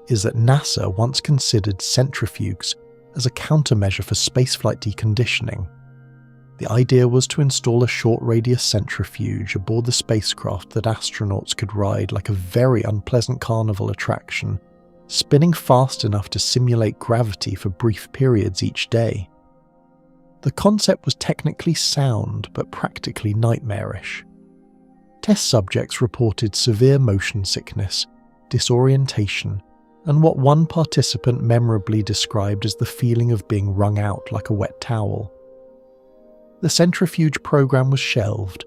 is that NASA once considered centrifuges as a countermeasure for spaceflight deconditioning. The idea was to install a short-radius centrifuge aboard the spacecraft that astronauts could ride like a very unpleasant carnival attraction, spinning fast enough to simulate gravity for brief periods each day. The concept was technically sound, but practically nightmarish. Test subjects reported severe motion sickness, disorientation, and what one participant memorably described as the feeling of being wrung out like a wet towel. The centrifuge program was shelved,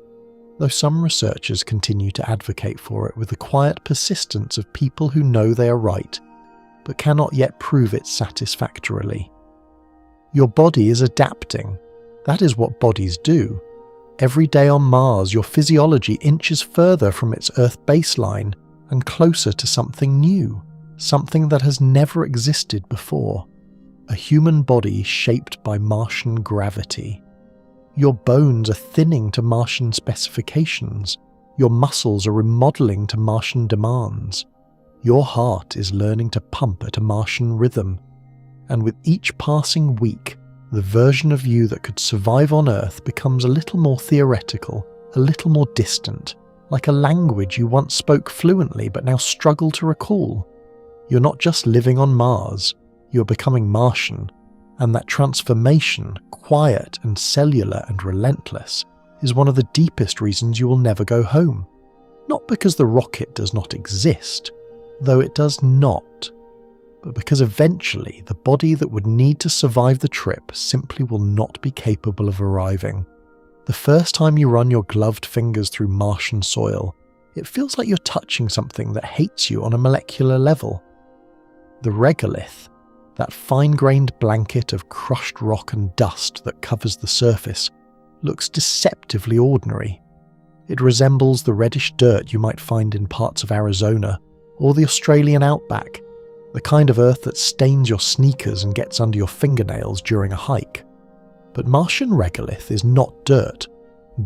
though some researchers continue to advocate for it with the quiet persistence of people who know they are right, but cannot yet prove it satisfactorily. Your body is adapting. That is what bodies do. Every day on Mars, your physiology inches further from its Earth baseline and closer to something new, something that has never existed before. A human body shaped by Martian gravity. Your bones are thinning to Martian specifications. Your muscles are remodeling to Martian demands. Your heart is learning to pump at a Martian rhythm. And with each passing week, the version of you that could survive on Earth becomes a little more theoretical, a little more distant, like a language you once spoke fluently but now struggle to recall. You're not just living on Mars, you're becoming Martian, and that transformation, quiet and cellular and relentless, is one of the deepest reasons you will never go home. Not because the rocket does not exist, though it does not, but because eventually the body that would need to survive the trip simply will not be capable of arriving. The first time you run your gloved fingers through Martian soil, it feels like you're touching something that hates you on a molecular level. The regolith, that fine-grained blanket of crushed rock and dust that covers the surface, looks deceptively ordinary. It resembles the reddish dirt you might find in parts of Arizona or the Australian outback, the kind of earth that stains your sneakers and gets under your fingernails during a hike. But Martian regolith is not dirt.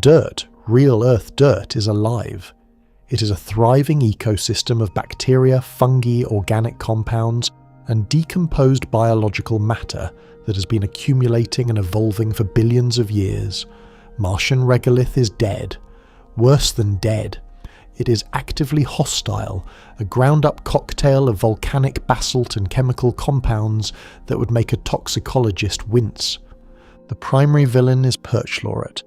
Dirt, real Earth dirt, is alive. It is a thriving ecosystem of bacteria, fungi, organic compounds, and decomposed biological matter that has been accumulating and evolving for billions of years. Martian regolith is dead. Worse than dead. It is actively hostile, a ground-up cocktail of volcanic basalt and chemical compounds that would make a toxicologist wince. The primary villain is perchlorate.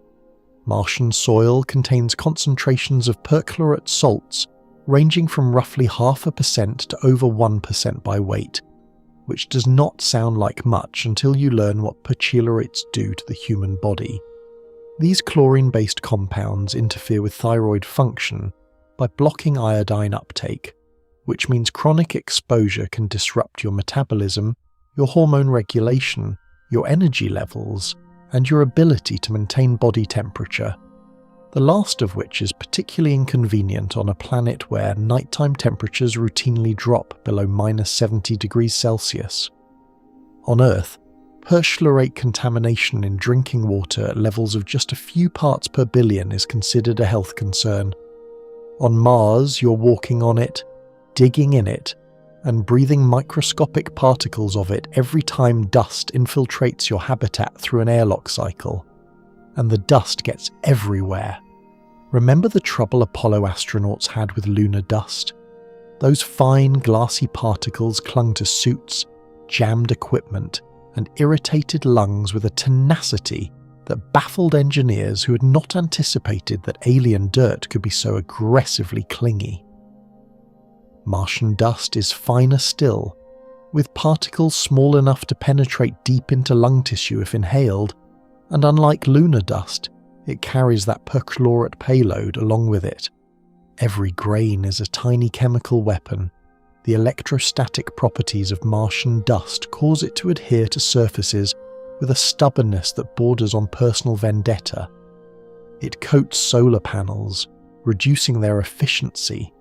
Martian soil contains concentrations of perchlorate salts ranging from roughly 0.5% to over 1% by weight, which does not sound like much until you learn what perchlorates do to the human body. These chlorine-based compounds interfere with thyroid function by blocking iodine uptake, which means chronic exposure can disrupt your metabolism, your hormone regulation, your energy levels, and your ability to maintain body temperature, the last of which is particularly inconvenient on a planet where nighttime temperatures routinely drop below -70 degrees Celsius. On Earth, perchlorate contamination in drinking water at levels of just a few parts per billion is considered a health concern. On Mars, you're walking on it, digging in it, and breathing microscopic particles of it every time dust infiltrates your habitat through an airlock cycle. And the dust gets everywhere. Remember the trouble Apollo astronauts had with lunar dust? Those fine, glassy particles clung to suits, jammed equipment, and irritated lungs with a tenacity that baffled engineers who had not anticipated that alien dirt could be so aggressively clingy. Martian dust is finer still, with particles small enough to penetrate deep into lung tissue if inhaled, and unlike lunar dust, it carries that perchlorate payload along with it. Every grain is a tiny chemical weapon. The electrostatic properties of Martian dust cause it to adhere to surfaces with a stubbornness that borders on personal vendetta. It coats solar panels, reducing their efficiency.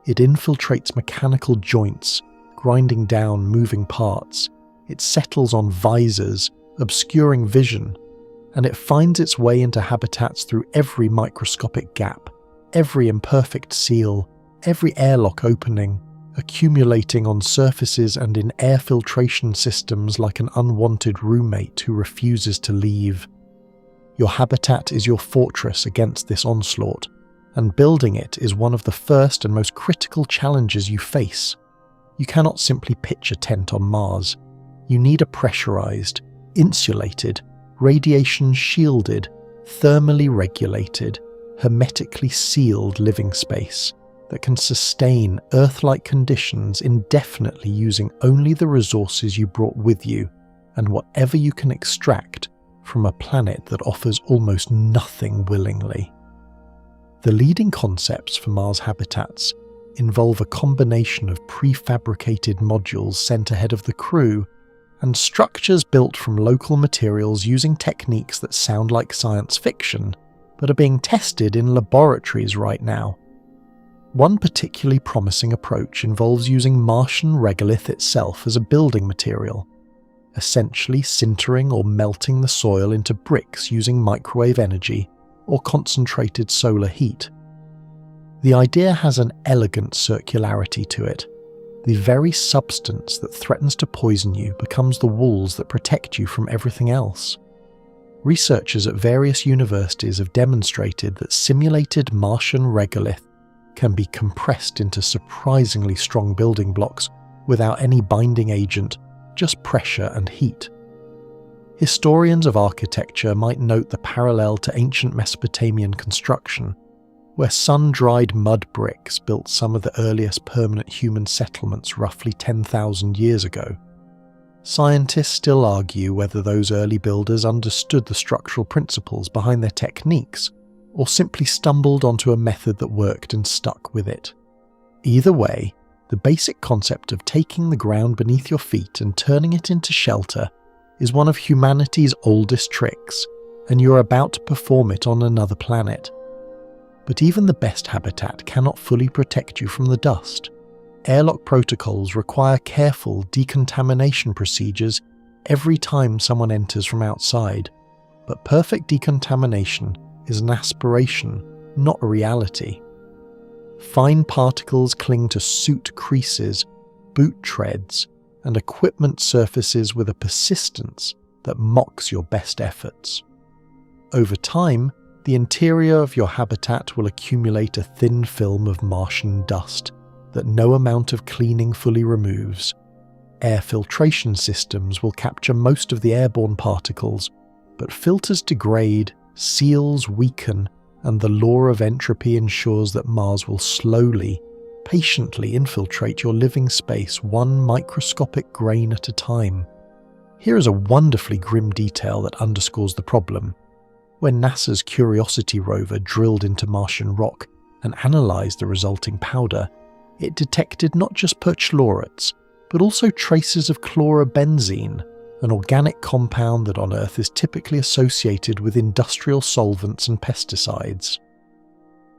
It infiltrates mechanical joints, grinding down moving parts. It settles on visors, obscuring vision, and it finds its way into habitats through every microscopic gap, every imperfect seal, every airlock opening, accumulating on surfaces and in air filtration systems like an unwanted roommate who refuses to leave. Your habitat is your fortress against this onslaught, and building it is one of the first and most critical challenges you face. You cannot simply pitch a tent on Mars. You need a pressurized, insulated, radiation-shielded, thermally regulated, hermetically sealed living space that can sustain Earth-like conditions indefinitely using only the resources you brought with you and whatever you can extract from a planet that offers almost nothing willingly. The leading concepts for Mars habitats involve a combination of prefabricated modules sent ahead of the crew and structures built from local materials using techniques that sound like science fiction, but are being tested in laboratories right now. One particularly promising approach involves using Martian regolith itself as a building material, essentially sintering or melting the soil into bricks using microwave energy or concentrated solar heat. The idea has an elegant circularity to it. The very substance that threatens to poison you becomes the walls that protect you from everything else. Researchers at various universities have demonstrated that simulated Martian regolith can be compressed into surprisingly strong building blocks without any binding agent, just pressure and heat. Historians of architecture might note the parallel to ancient Mesopotamian construction, where sun-dried mud bricks built some of the earliest permanent human settlements roughly 10,000 years ago. Scientists still argue whether those early builders understood the structural principles behind their techniques, or simply stumbled onto a method that worked and stuck with it. Either way, the basic concept of taking the ground beneath your feet and turning it into shelter is one of humanity's oldest tricks, and you're about to perform it on another planet. But even the best habitat cannot fully protect you from the dust. Airlock protocols require careful decontamination procedures every time someone enters from outside, but perfect decontamination is an aspiration, not a reality. Fine particles cling to suit creases, boot treads, and equipment surfaces with a persistence that mocks your best efforts. Over time, the interior of your habitat will accumulate a thin film of Martian dust that no amount of cleaning fully removes. Air filtration systems will capture most of the airborne particles, but filters degrade, seals weaken, and the law of entropy ensures that Mars will slowly, patiently infiltrate your living space one microscopic grain at a time. Here is a wonderfully grim detail that underscores the problem. When NASA's Curiosity rover drilled into Martian rock and analysed the resulting powder, it detected not just perchlorates, but also traces of chlorobenzene, an organic compound that on Earth is typically associated with industrial solvents and pesticides.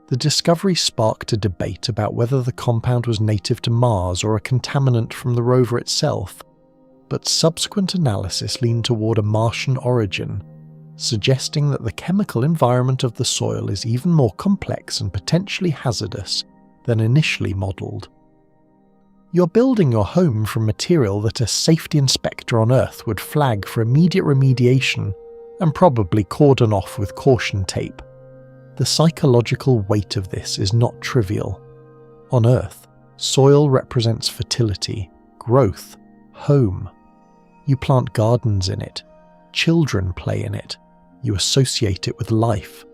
The discovery sparked a debate about whether the compound was native to Mars or a contaminant from the rover itself, but subsequent analysis leaned toward a Martian origin, suggesting that the chemical environment of the soil is even more complex and potentially hazardous than initially modelled. You're building your home from material that a safety inspector on Earth would flag for immediate remediation and probably cordon off with caution tape. The psychological weight of this is not trivial. On Earth, soil represents fertility, growth, home. You plant gardens in it, children play in it, you associate it with life.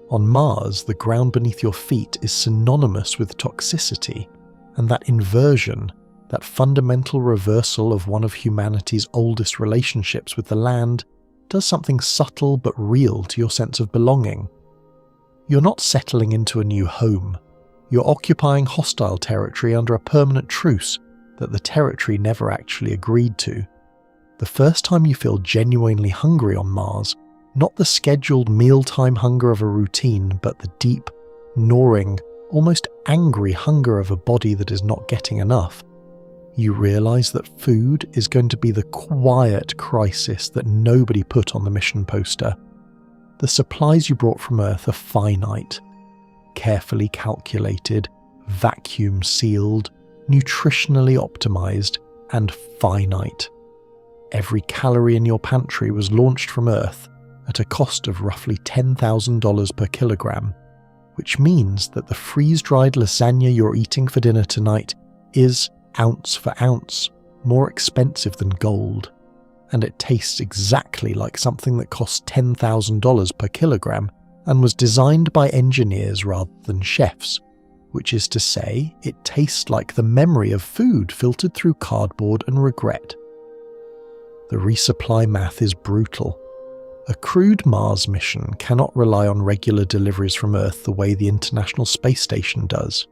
On Mars, the ground beneath your feet is synonymous with toxicity, and that inversion, that fundamental reversal of one of humanity's oldest relationships with the land, does something subtle but real to your sense of belonging. You're not settling into a new home. You're occupying hostile territory under a permanent truce that the territory never actually agreed to. The first time you feel genuinely hungry on Mars, not the scheduled mealtime hunger of a routine, but the deep, gnawing, almost angry hunger of a body that is not getting enough, you realise that food is going to be the quiet crisis that nobody put on the mission poster. The supplies you brought from Earth are finite, carefully calculated, vacuum sealed, nutritionally optimised, and finite. Every calorie in your pantry was launched from Earth at a cost of roughly $10,000 per kilogram, which means that the freeze-dried lasagna you're eating for dinner tonight is, ounce for ounce, more expensive than gold, and it tastes exactly like something that costs $10,000 per kilogram and was designed by engineers rather than chefs, which is to say, it tastes like the memory of food filtered through cardboard and regret. The resupply math is brutal. A crewed Mars mission cannot rely on regular deliveries from Earth the way the International Space Station does.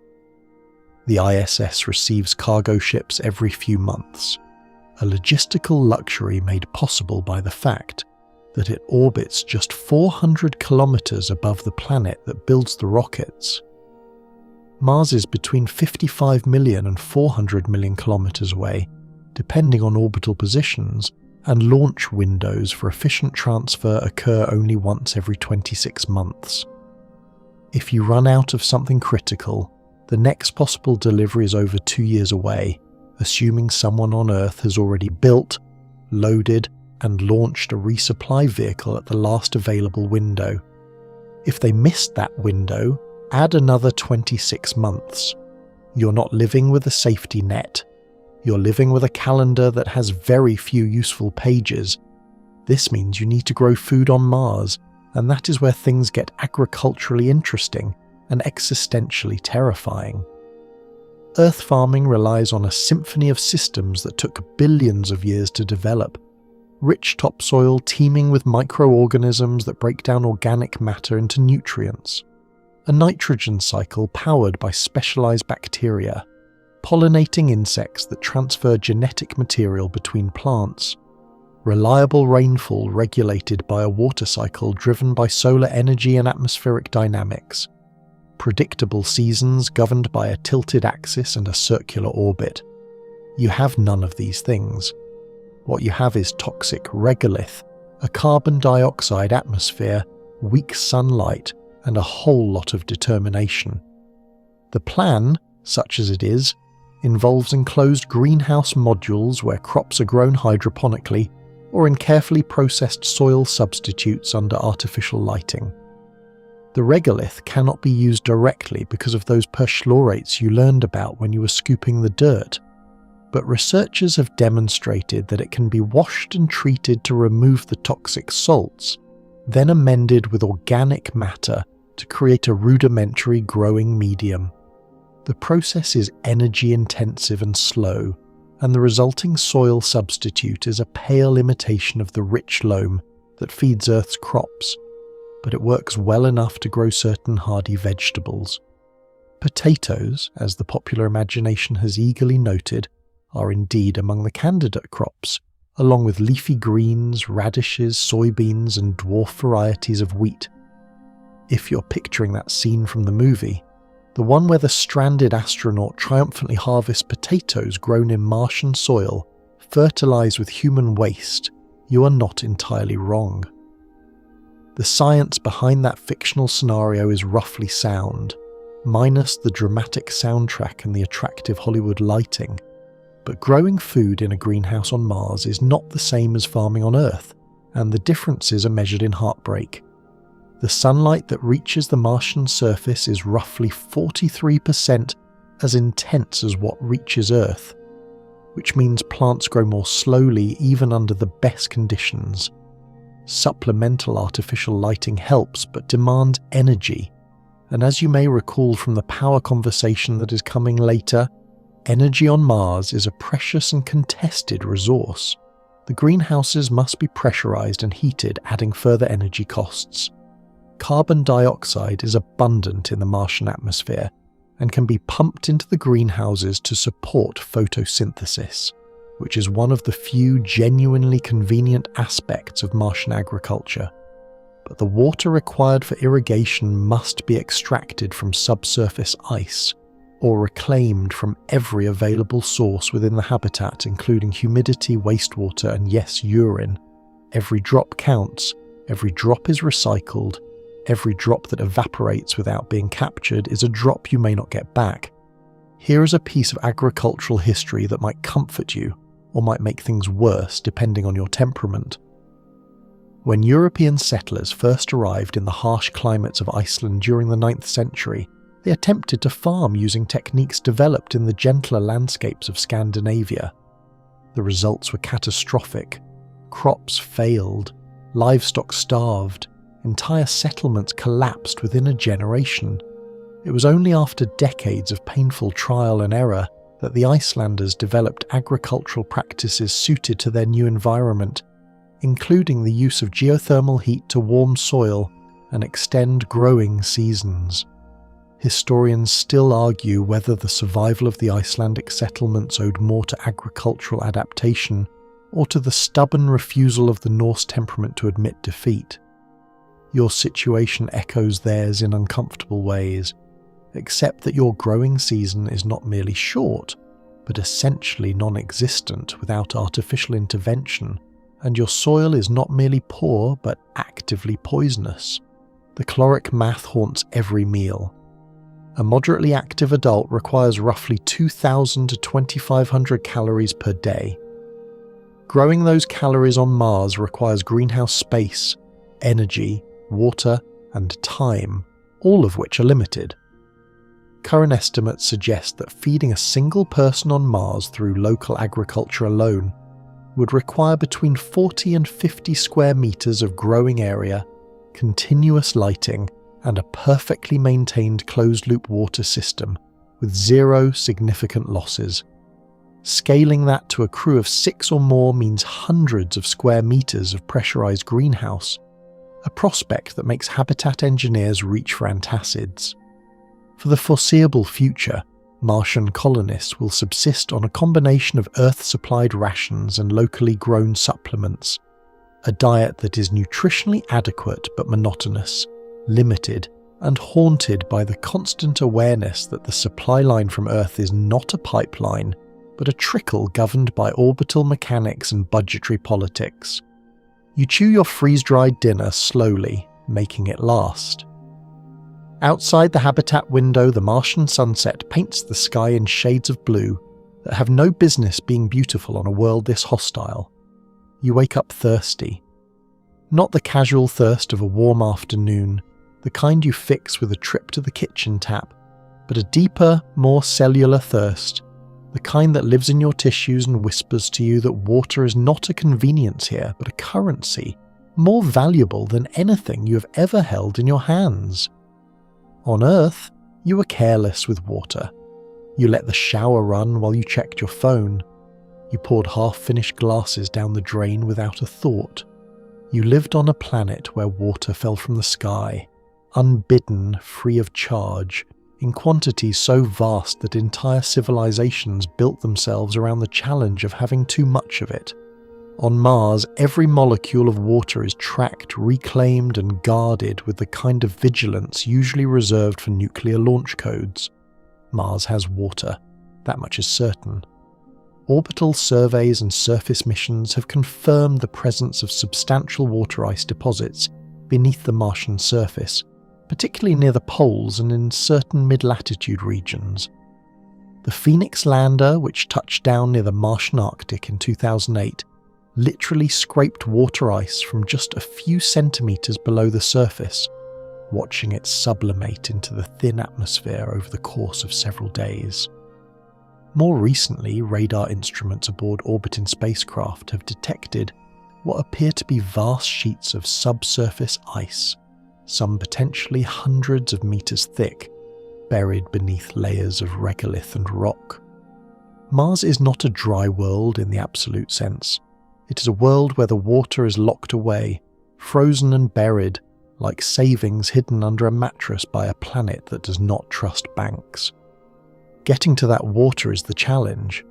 The ISS receives cargo ships every few months, a logistical luxury made possible by the fact that it orbits just 400 kilometers above the planet that builds the rockets. Mars is between 55 million and 400 million kilometers away, depending on orbital positions, and launch windows for efficient transfer occur only once every 26 months. If you run out of something critical, the next possible delivery is over 2 years away, assuming someone on Earth has already built, loaded, and launched a resupply vehicle at the last available window. If they missed that window, add another 26 months. You're not living with a safety net. You're living with a calendar that has very few useful pages. This means you need to grow food on Mars, and that is where things get agriculturally interesting and existentially terrifying. Earth farming relies on a symphony of systems that took billions of years to develop. Rich topsoil teeming with microorganisms that break down organic matter into nutrients. A nitrogen cycle powered by specialized bacteria. Pollinating insects that transfer genetic material between plants. Reliable rainfall regulated by a water cycle driven by solar energy and atmospheric dynamics. Predictable seasons governed by a tilted axis and a circular orbit. You have none of these things. What you have is toxic regolith, a carbon dioxide atmosphere, weak sunlight, and a whole lot of determination. The plan, such as it is, involves enclosed greenhouse modules where crops are grown hydroponically or in carefully processed soil substitutes under artificial lighting. The regolith cannot be used directly because of those perchlorates you learned about when you were scooping the dirt, but researchers have demonstrated that it can be washed and treated to remove the toxic salts, then amended with organic matter to create a rudimentary growing medium. The process is energy intensive and slow, and the resulting soil substitute is a pale imitation of the rich loam that feeds Earth's crops, but it works well enough to grow certain hardy vegetables. Potatoes, as the popular imagination has eagerly noted, are indeed among the candidate crops, along with leafy greens, radishes, soybeans, and dwarf varieties of wheat. If you're picturing that scene from the movie, the one where the stranded astronaut triumphantly harvests potatoes grown in Martian soil, fertilized with human waste, you are not entirely wrong. The science behind that fictional scenario is roughly sound, minus the dramatic soundtrack and the attractive Hollywood lighting. But growing food in a greenhouse on Mars is not the same as farming on Earth, and the differences are measured in heartbreak. The sunlight that reaches the Martian surface is roughly 43% as intense as what reaches Earth, which means plants grow more slowly even under the best conditions. Supplemental artificial lighting helps but demands energy, and as you may recall from the power conversation that is coming later, energy on Mars is a precious and contested resource. The greenhouses must be pressurized and heated, adding further energy costs. Carbon dioxide is abundant in the Martian atmosphere and can be pumped into the greenhouses to support photosynthesis, which is one of the few genuinely convenient aspects of Martian agriculture. But the water required for irrigation must be extracted from subsurface ice, or reclaimed from every available source within the habitat, including humidity, wastewater, and yes, urine. Every drop counts, every drop is recycled, every drop that evaporates without being captured is a drop you may not get back. Here is a piece of agricultural history that might comfort you, or might make things worse depending on your temperament. When European settlers first arrived in the harsh climates of Iceland during the 9th century, they attempted to farm using techniques developed in the gentler landscapes of Scandinavia. The results were catastrophic. Crops failed, livestock starved, entire settlements collapsed within a generation. It was only after decades of painful trial and error that the Icelanders developed agricultural practices suited to their new environment, including the use of geothermal heat to warm soil and extend growing seasons. Historians still argue whether the survival of the Icelandic settlements owed more to agricultural adaptation or to the stubborn refusal of the Norse temperament to admit defeat. Your situation echoes theirs in uncomfortable ways, except that your growing season is not merely short, but essentially non-existent without artificial intervention, and your soil is not merely poor but actively poisonous. The caloric math haunts every meal. A moderately active adult requires roughly 2,000 to 2,500 calories per day. Growing those calories on Mars requires greenhouse space, energy, water, and time, all of which are limited. Current estimates suggest that feeding a single person on Mars through local agriculture alone would require between 40 and 50 square meters of growing area, continuous lighting, and a perfectly maintained closed-loop water system with zero significant losses. Scaling that to a crew of 6 or more means hundreds of square meters of pressurized greenhouse, a prospect that makes habitat engineers reach for antacids. For the foreseeable future, Martian colonists will subsist on a combination of Earth-supplied rations and locally grown supplements, a diet that is nutritionally adequate but monotonous, limited, and haunted by the constant awareness that the supply line from Earth is not a pipeline, but a trickle governed by orbital mechanics and budgetary politics. You chew your freeze-dried dinner slowly, making it last. Outside the habitat window, the Martian sunset paints the sky in shades of blue that have no business being beautiful on a world this hostile. You wake up thirsty. Not the casual thirst of a warm afternoon, the kind you fix with a trip to the kitchen tap, but a deeper, more cellular thirst, the kind that lives in your tissues and whispers to you that water is not a convenience here, but a currency, more valuable than anything you have ever held in your hands. On Earth, you were careless with water. You let the shower run while you checked your phone. You poured half-finished glasses down the drain without a thought. You lived on a planet where water fell from the sky, unbidden, free of charge, in quantities so vast that entire civilizations built themselves around the challenge of having too much of it. On Mars, every molecule of water is tracked, reclaimed and guarded with the kind of vigilance usually reserved for nuclear launch codes. Mars has water, that much is certain. Orbital surveys and surface missions have confirmed the presence of substantial water ice deposits beneath the Martian surface, particularly near the poles and in certain mid-latitude regions. The Phoenix lander, which touched down near the Martian Arctic in 2008, literally scraped water ice from just a few centimetres below the surface, watching it sublimate into the thin atmosphere over the course of several days. More recently, radar instruments aboard orbiting spacecraft have detected what appear to be vast sheets of subsurface ice, some potentially hundreds of meters thick, buried beneath layers of regolith and rock. Mars is not a dry world in the absolute sense. It is a world where the water is locked away, frozen and buried, like savings hidden under a mattress by a planet that does not trust banks. Getting to that water is the challenge.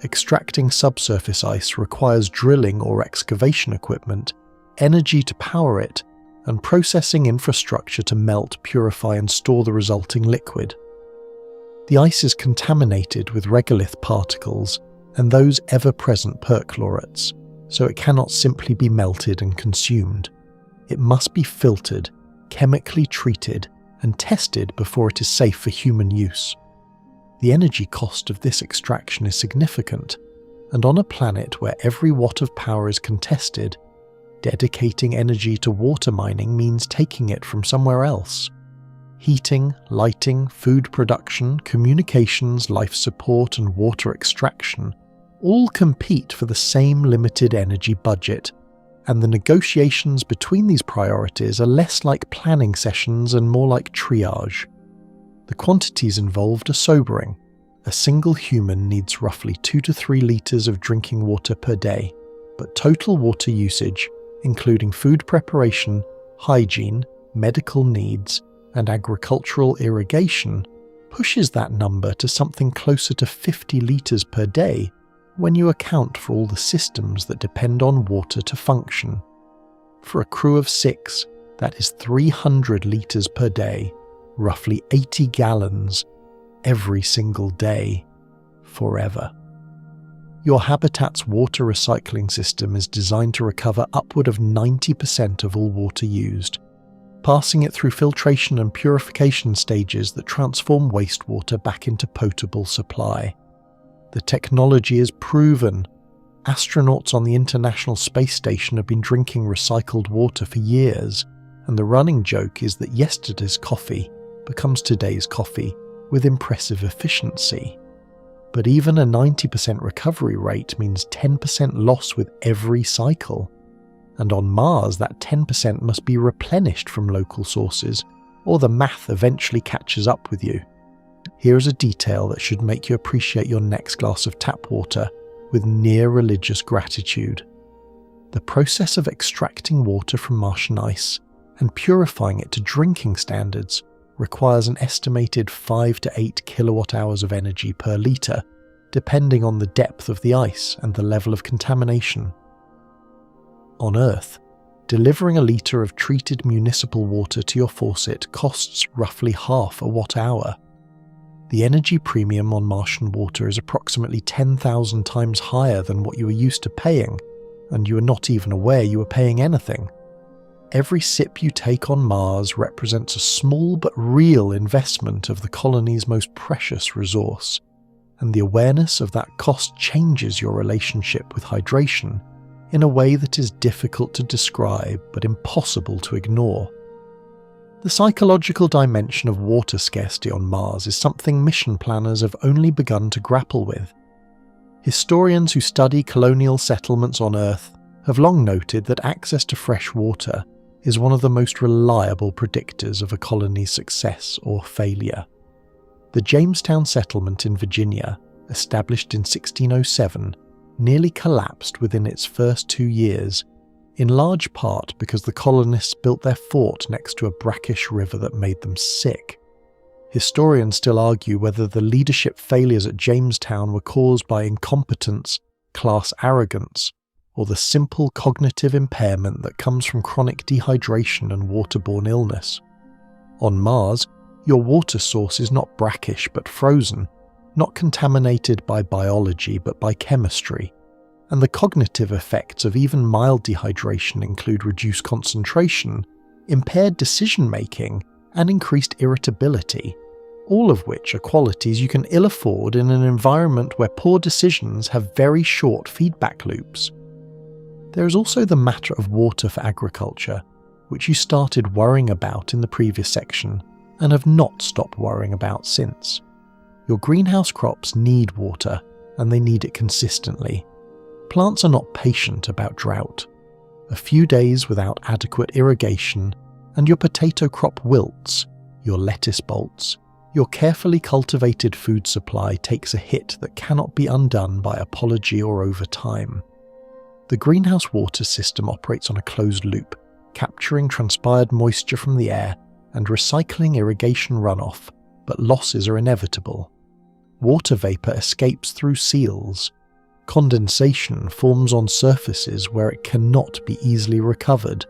Extracting subsurface ice requires drilling or excavation equipment, energy to power it, and processing infrastructure to melt, purify and store the resulting liquid. The ice is contaminated with regolith particles and those ever-present perchlorates, so it cannot simply be melted and consumed. It must be filtered, chemically treated, and tested before it is safe for human use. The energy cost of this extraction is significant, and on a planet where every watt of power is contested, dedicating energy to water mining means taking it from somewhere else. Heating, lighting, food production, communications, life support, and water extraction all compete for the same limited energy budget, and the negotiations between these priorities are less like planning sessions and more like triage. The quantities involved are sobering. A single human needs roughly 2 to 3 litres of drinking water per day, but total water usage, including food preparation, hygiene, medical needs, and agricultural irrigation, pushes that number to something closer to 50 litres per day when you account for all the systems that depend on water to function. For a crew of 6, that is 300 litres per day, roughly 80 gallons, every single day, forever. Your habitat's water recycling system is designed to recover upward of 90% of all water used, passing it through filtration and purification stages that transform wastewater back into potable supply. The technology is proven. Astronauts on the International Space Station have been drinking recycled water for years, and the running joke is that yesterday's coffee becomes today's coffee with impressive efficiency. But even a 90% recovery rate means 10% loss with every cycle. And on Mars, that 10% must be replenished from local sources, or the math eventually catches up with you. Here is a detail that should make you appreciate your next glass of tap water with near religious gratitude. The process of extracting water from Martian ice and purifying it to drinking standards requires an estimated 5 to 8 kilowatt hours of energy per litre, depending on the depth of the ice and the level of contamination. On Earth, delivering a litre of treated municipal water to your faucet costs roughly half a watt-hour. The energy premium on Martian water is approximately 10,000 times higher than what you are used to paying, and you are not even aware you are paying anything. Every sip you take on Mars represents a small but real investment of the colony's most precious resource, and the awareness of that cost changes your relationship with hydration in a way that is difficult to describe but impossible to ignore. The psychological dimension of water scarcity on Mars is something mission planners have only begun to grapple with. Historians who study colonial settlements on Earth have long noted that access to fresh water is one of the most reliable predictors of a colony's success or failure. The Jamestown settlement in Virginia, established in 1607, nearly collapsed within its first 2 years, in large part because the colonists built their fort next to a brackish river that made them sick. Historians still argue whether the leadership failures at Jamestown were caused by incompetence, class arrogance, or the simple cognitive impairment that comes from chronic dehydration and waterborne illness. On Mars, your water source is not brackish but frozen, not contaminated by biology but by chemistry, and the cognitive effects of even mild dehydration include reduced concentration, impaired decision-making, and increased irritability, all of which are qualities you can ill afford in an environment where poor decisions have very short feedback loops. There is also the matter of water for agriculture, which you started worrying about in the previous section and have not stopped worrying about since. Your greenhouse crops need water, and they need it consistently. Plants are not patient about drought. A few days without adequate irrigation, and your potato crop wilts, your lettuce bolts, your carefully cultivated food supply takes a hit that cannot be undone by apology or over time. The greenhouse water system operates on a closed loop, capturing transpired moisture from the air and recycling irrigation runoff, but losses are inevitable. Water vapor escapes through seals. Condensation forms on surfaces where it cannot be easily recovered,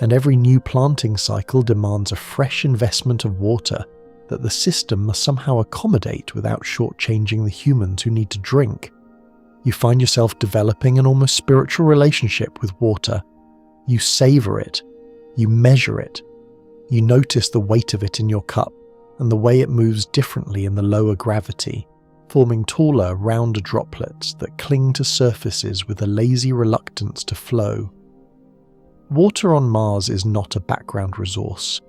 and every new planting cycle demands a fresh investment of water that the system must somehow accommodate without shortchanging the humans who need to drink. You find yourself developing an almost spiritual relationship with water. You savor it. You measure it. You notice the weight of it in your cup and the way it moves differently in the lower gravity, forming taller, rounder droplets that cling to surfaces with a lazy reluctance to flow. Water on Mars is not a background resource.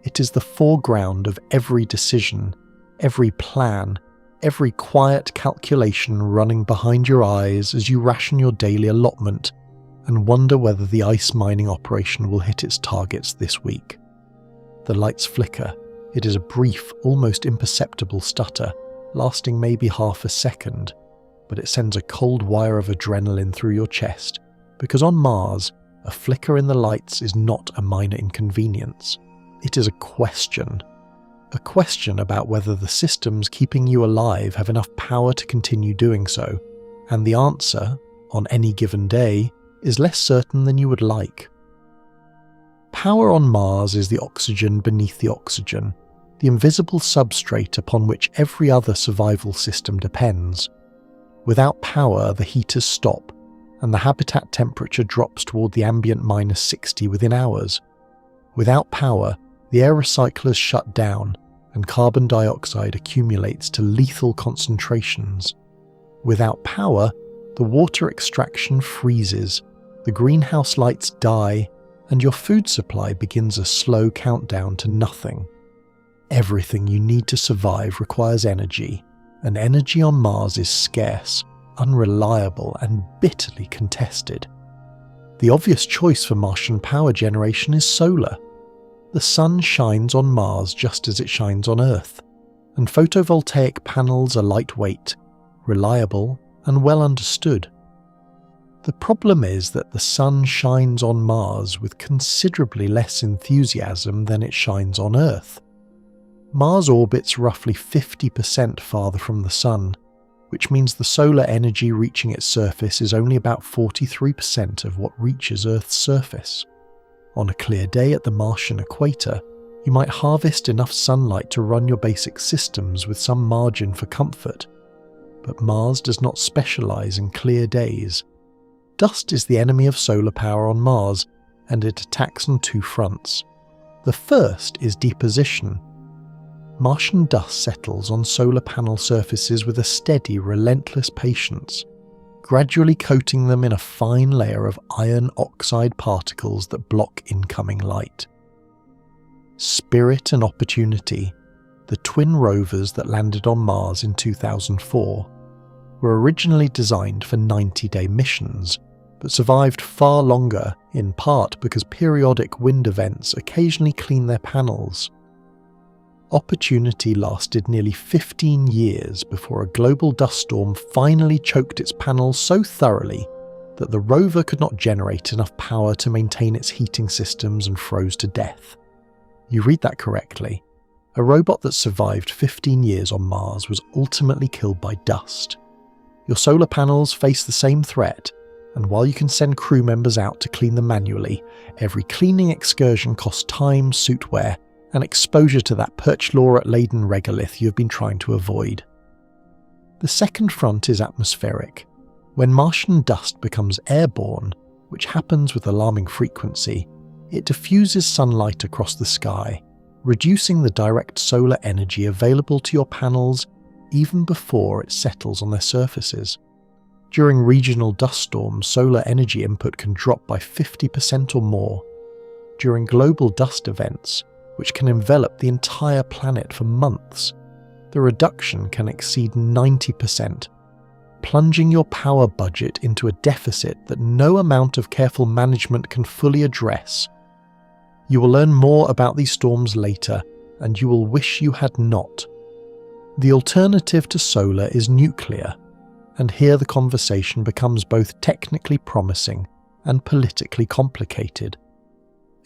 It is the foreground of every decision, every plan, every quiet calculation running behind your eyes as you ration your daily allotment and wonder whether the ice mining operation will hit its targets this week. The lights flicker. It is a brief, almost imperceptible stutter, lasting maybe half a second, but it sends a cold wire of adrenaline through your chest, because on Mars, a flicker in the lights is not a minor inconvenience. It is a question about whether the systems keeping you alive have enough power to continue doing so, and the answer, on any given day, is less certain than you would like. Power on Mars is the oxygen beneath the oxygen, the invisible substrate upon which every other survival system depends. Without power, the heaters stop, and the habitat temperature drops toward the ambient -60 within hours. Without power, the air recyclers shut down, and carbon dioxide accumulates to lethal concentrations. Without power, the water extraction freezes, the greenhouse lights die, and your food supply begins a slow countdown to nothing. Everything you need to survive requires energy, and energy on Mars is scarce, unreliable, and bitterly contested. The obvious choice for Martian power generation is solar. The sun shines on Mars just as it shines on Earth, and photovoltaic panels are lightweight, reliable, and well understood. The problem is that the sun shines on Mars with considerably less enthusiasm than it shines on Earth. Mars orbits roughly 50% farther from the sun, which means the solar energy reaching its surface is only about 43% of what reaches Earth's surface. On a clear day at the Martian equator, you might harvest enough sunlight to run your basic systems with some margin for comfort. But Mars does not specialize in clear days. Dust is the enemy of solar power on Mars, and it attacks on two fronts. The first is deposition. Martian dust settles on solar panel surfaces with a steady, relentless patience, gradually coating them in a fine layer of iron oxide particles that block incoming light. Spirit and Opportunity, the twin rovers that landed on Mars in 2004, were originally designed for 90-day missions, but survived far longer, in part because periodic wind events occasionally clean their panels. opportunity lasted nearly 15 years before a global dust storm finally choked its panels so thoroughly that the rover could not generate enough power to maintain its heating systems and froze to death. You read that correctly. A robot that survived 15 years on Mars was ultimately killed by dust. Your solar panels face the same threat, and while you can send crew members out to clean them manually, every cleaning excursion costs time, suit wear, and exposure to that perchlorate-laden regolith you have been trying to avoid. The second front is atmospheric. When Martian dust becomes airborne, which happens with alarming frequency, it diffuses sunlight across the sky, reducing the direct solar energy available to your panels even before it settles on their surfaces. During regional dust storms, solar energy input can drop by 50% or more. During global dust events, which can envelop the entire planet for months, the reduction can exceed 90%, plunging your power budget into a deficit that no amount of careful management can fully address. You will learn more about these storms later, and you will wish you had not. The alternative to solar is nuclear, and here the conversation becomes both technically promising and politically complicated.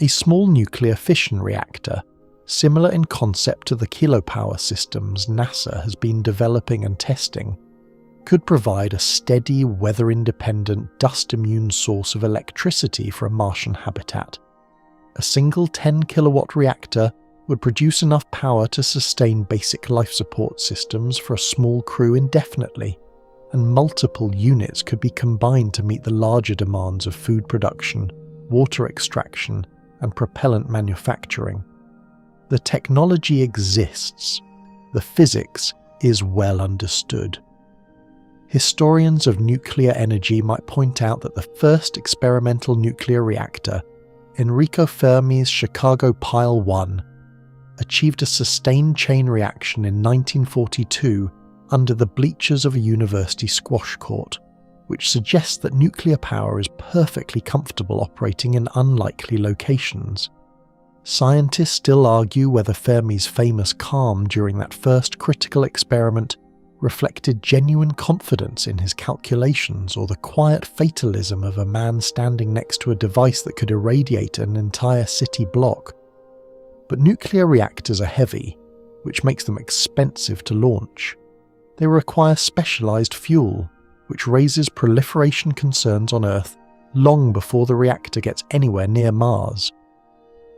A small nuclear fission reactor, similar in concept to the kilopower systems NASA has been developing and testing, could provide a steady, weather-independent, dust-immune source of electricity for a Martian habitat. A single 10-kilowatt reactor would produce enough power to sustain basic life support systems for a small crew indefinitely, and multiple units could be combined to meet the larger demands of food production, water extraction, and propellant manufacturing. The technology exists. The physics is well understood. Historians of nuclear energy might point out that the first experimental nuclear reactor, Enrico Fermi's Chicago Pile 1, achieved a sustained chain reaction in 1942 under the bleachers of a university squash court, which suggests that nuclear power is perfectly comfortable operating in unlikely locations. Scientists still argue whether Fermi's famous calm during that first critical experiment reflected genuine confidence in his calculations or the quiet fatalism of a man standing next to a device that could irradiate an entire city block. But nuclear reactors are heavy, which makes them expensive to launch. They require specialized fuel, which raises proliferation concerns on Earth long before the reactor gets anywhere near Mars.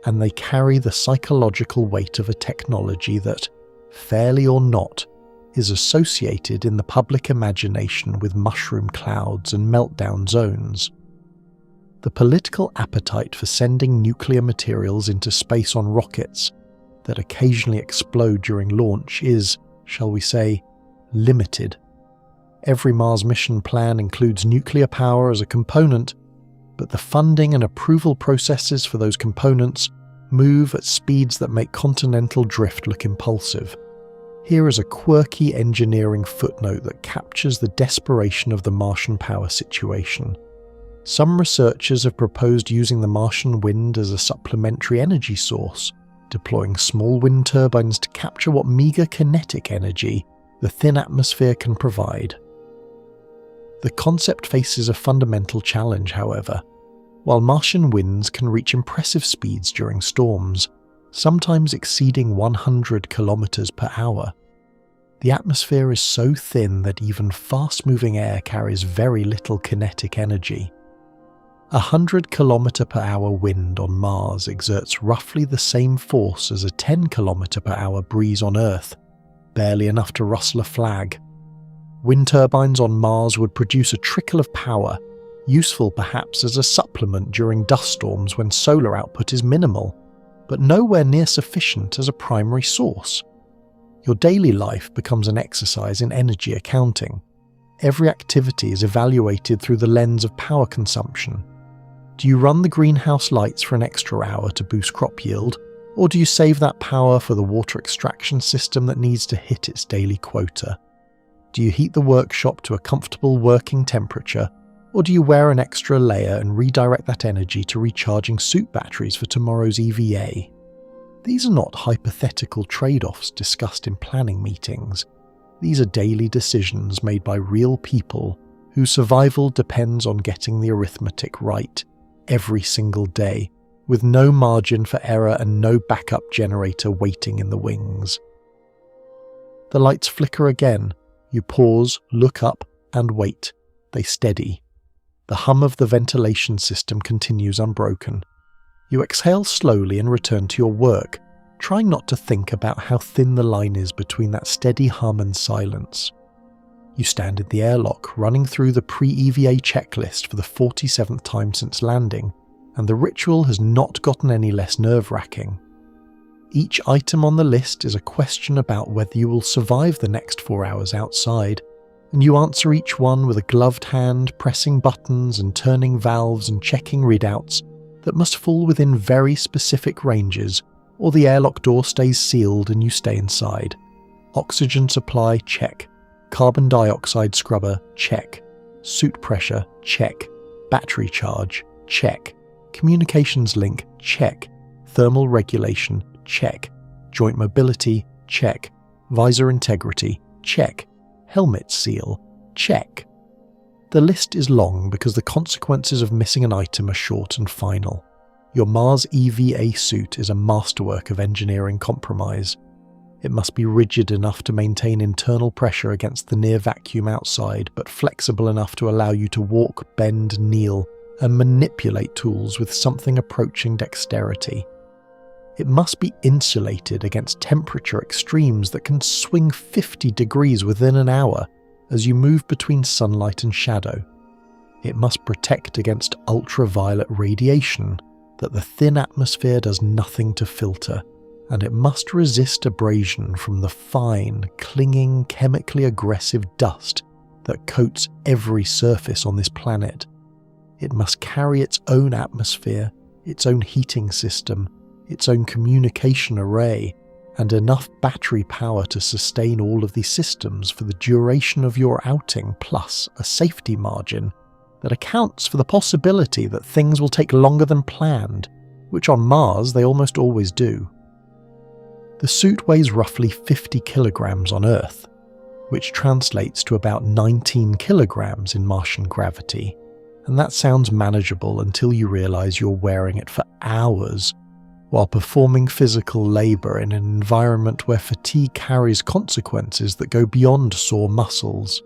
And they carry the psychological weight of a technology that, fairly or not, is associated in the public imagination with mushroom clouds and meltdown zones. The political appetite for sending nuclear materials into space on rockets that occasionally explode during launch is, shall we say, limited. Every Mars mission plan includes nuclear power as a component, but the funding and approval processes for those components move at speeds that make continental drift look impulsive. Here is a quirky engineering footnote that captures the desperation of the Martian power situation. Some researchers have proposed using the Martian wind as a supplementary energy source, deploying small wind turbines to capture what meager kinetic energy the thin atmosphere can provide. The concept faces a fundamental challenge, however. While Martian winds can reach impressive speeds during storms, sometimes exceeding 100 kilometers per hour, the atmosphere is so thin that even fast-moving air carries very little kinetic energy. 100 km/h wind on Mars exerts roughly the same force as a 10 km/h breeze on Earth, barely enough to rustle a flag. Wind turbines on Mars would produce a trickle of power, useful perhaps as a supplement during dust storms when solar output is minimal, but nowhere near sufficient as a primary source. Your daily life becomes an exercise in energy accounting. Every activity is evaluated through the lens of power consumption. Do you run the greenhouse lights for an extra hour to boost crop yield, or do you save that power for the water extraction system that needs to hit its daily quota? Do you heat the workshop to a comfortable working temperature, or do you wear an extra layer and redirect that energy to recharging suit batteries for tomorrow's EVA? These are not hypothetical trade-offs discussed in planning meetings. These are daily decisions made by real people whose survival depends on getting the arithmetic right every single day, with no margin for error and no backup generator waiting in the wings. The lights flicker again. You pause, look up, and wait. They steady. The hum of the ventilation system continues unbroken. You exhale slowly and return to your work, trying not to think about how thin the line is between that steady hum and silence. You stand in the airlock, running through the pre-EVA checklist for the 47th time since landing, and the ritual has not gotten any less nerve-wracking. Each item on the list is a question about whether you will survive the next 4 hours outside, and you answer each one with a gloved hand, pressing buttons and turning valves and checking readouts that must fall within very specific ranges, or the airlock door stays sealed and you stay inside. Oxygen supply, check. Carbon dioxide scrubber, check. Suit pressure, check. Battery charge, check. Communications link, check. Thermal regulation, check. Joint mobility, check. Visor integrity, check. Helmet seal, check. The list is long because the consequences of missing an item are short and final. Your Mars EVA suit is a masterwork of engineering compromise. It must be rigid enough to maintain internal pressure against the near vacuum outside, but flexible enough to allow you to walk, bend, kneel, and manipulate tools with something approaching dexterity. It must be insulated against temperature extremes that can swing 50 degrees within an hour as you move between sunlight and shadow. It must protect against ultraviolet radiation that the thin atmosphere does nothing to filter, and it must resist abrasion from the fine, clinging, chemically aggressive dust that coats every surface on this planet. It must carry its own atmosphere, its own heating system, its own communication array, and enough battery power to sustain all of these systems for the duration of your outing, plus a safety margin that accounts for the possibility that things will take longer than planned, which on Mars they almost always do. The suit weighs roughly 50 kilograms on Earth, which translates to about 19 kilograms in Martian gravity, and that sounds manageable until you realize you're wearing it for hours while performing physical labor in an environment where fatigue carries consequences that go beyond sore muscles.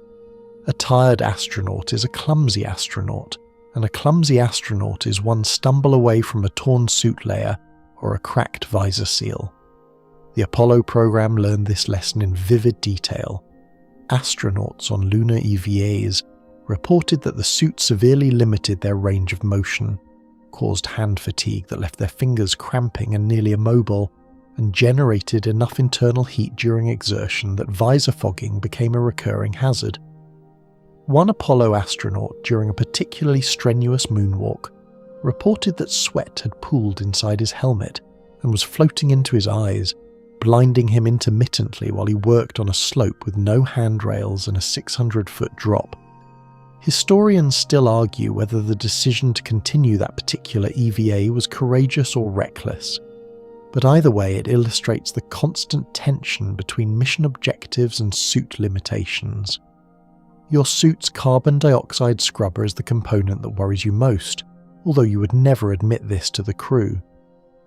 A tired astronaut is a clumsy astronaut, and a clumsy astronaut is one stumble away from a torn suit layer or a cracked visor seal. The Apollo program learned this lesson in vivid detail. Astronauts on lunar EVAs reported that the suit severely limited their range of motion, caused hand fatigue that left their fingers cramping and nearly immobile, and generated enough internal heat during exertion that visor fogging became a recurring hazard. One Apollo astronaut, during a particularly strenuous moonwalk, reported that sweat had pooled inside his helmet and was floating into his eyes, blinding him intermittently while he worked on a slope with no handrails and a 600-foot drop. Historians still argue whether the decision to continue that particular EVA was courageous or reckless, but either way it illustrates the constant tension between mission objectives and suit limitations. Your suit's carbon dioxide scrubber is the component that worries you most, although you would never admit this to the crew.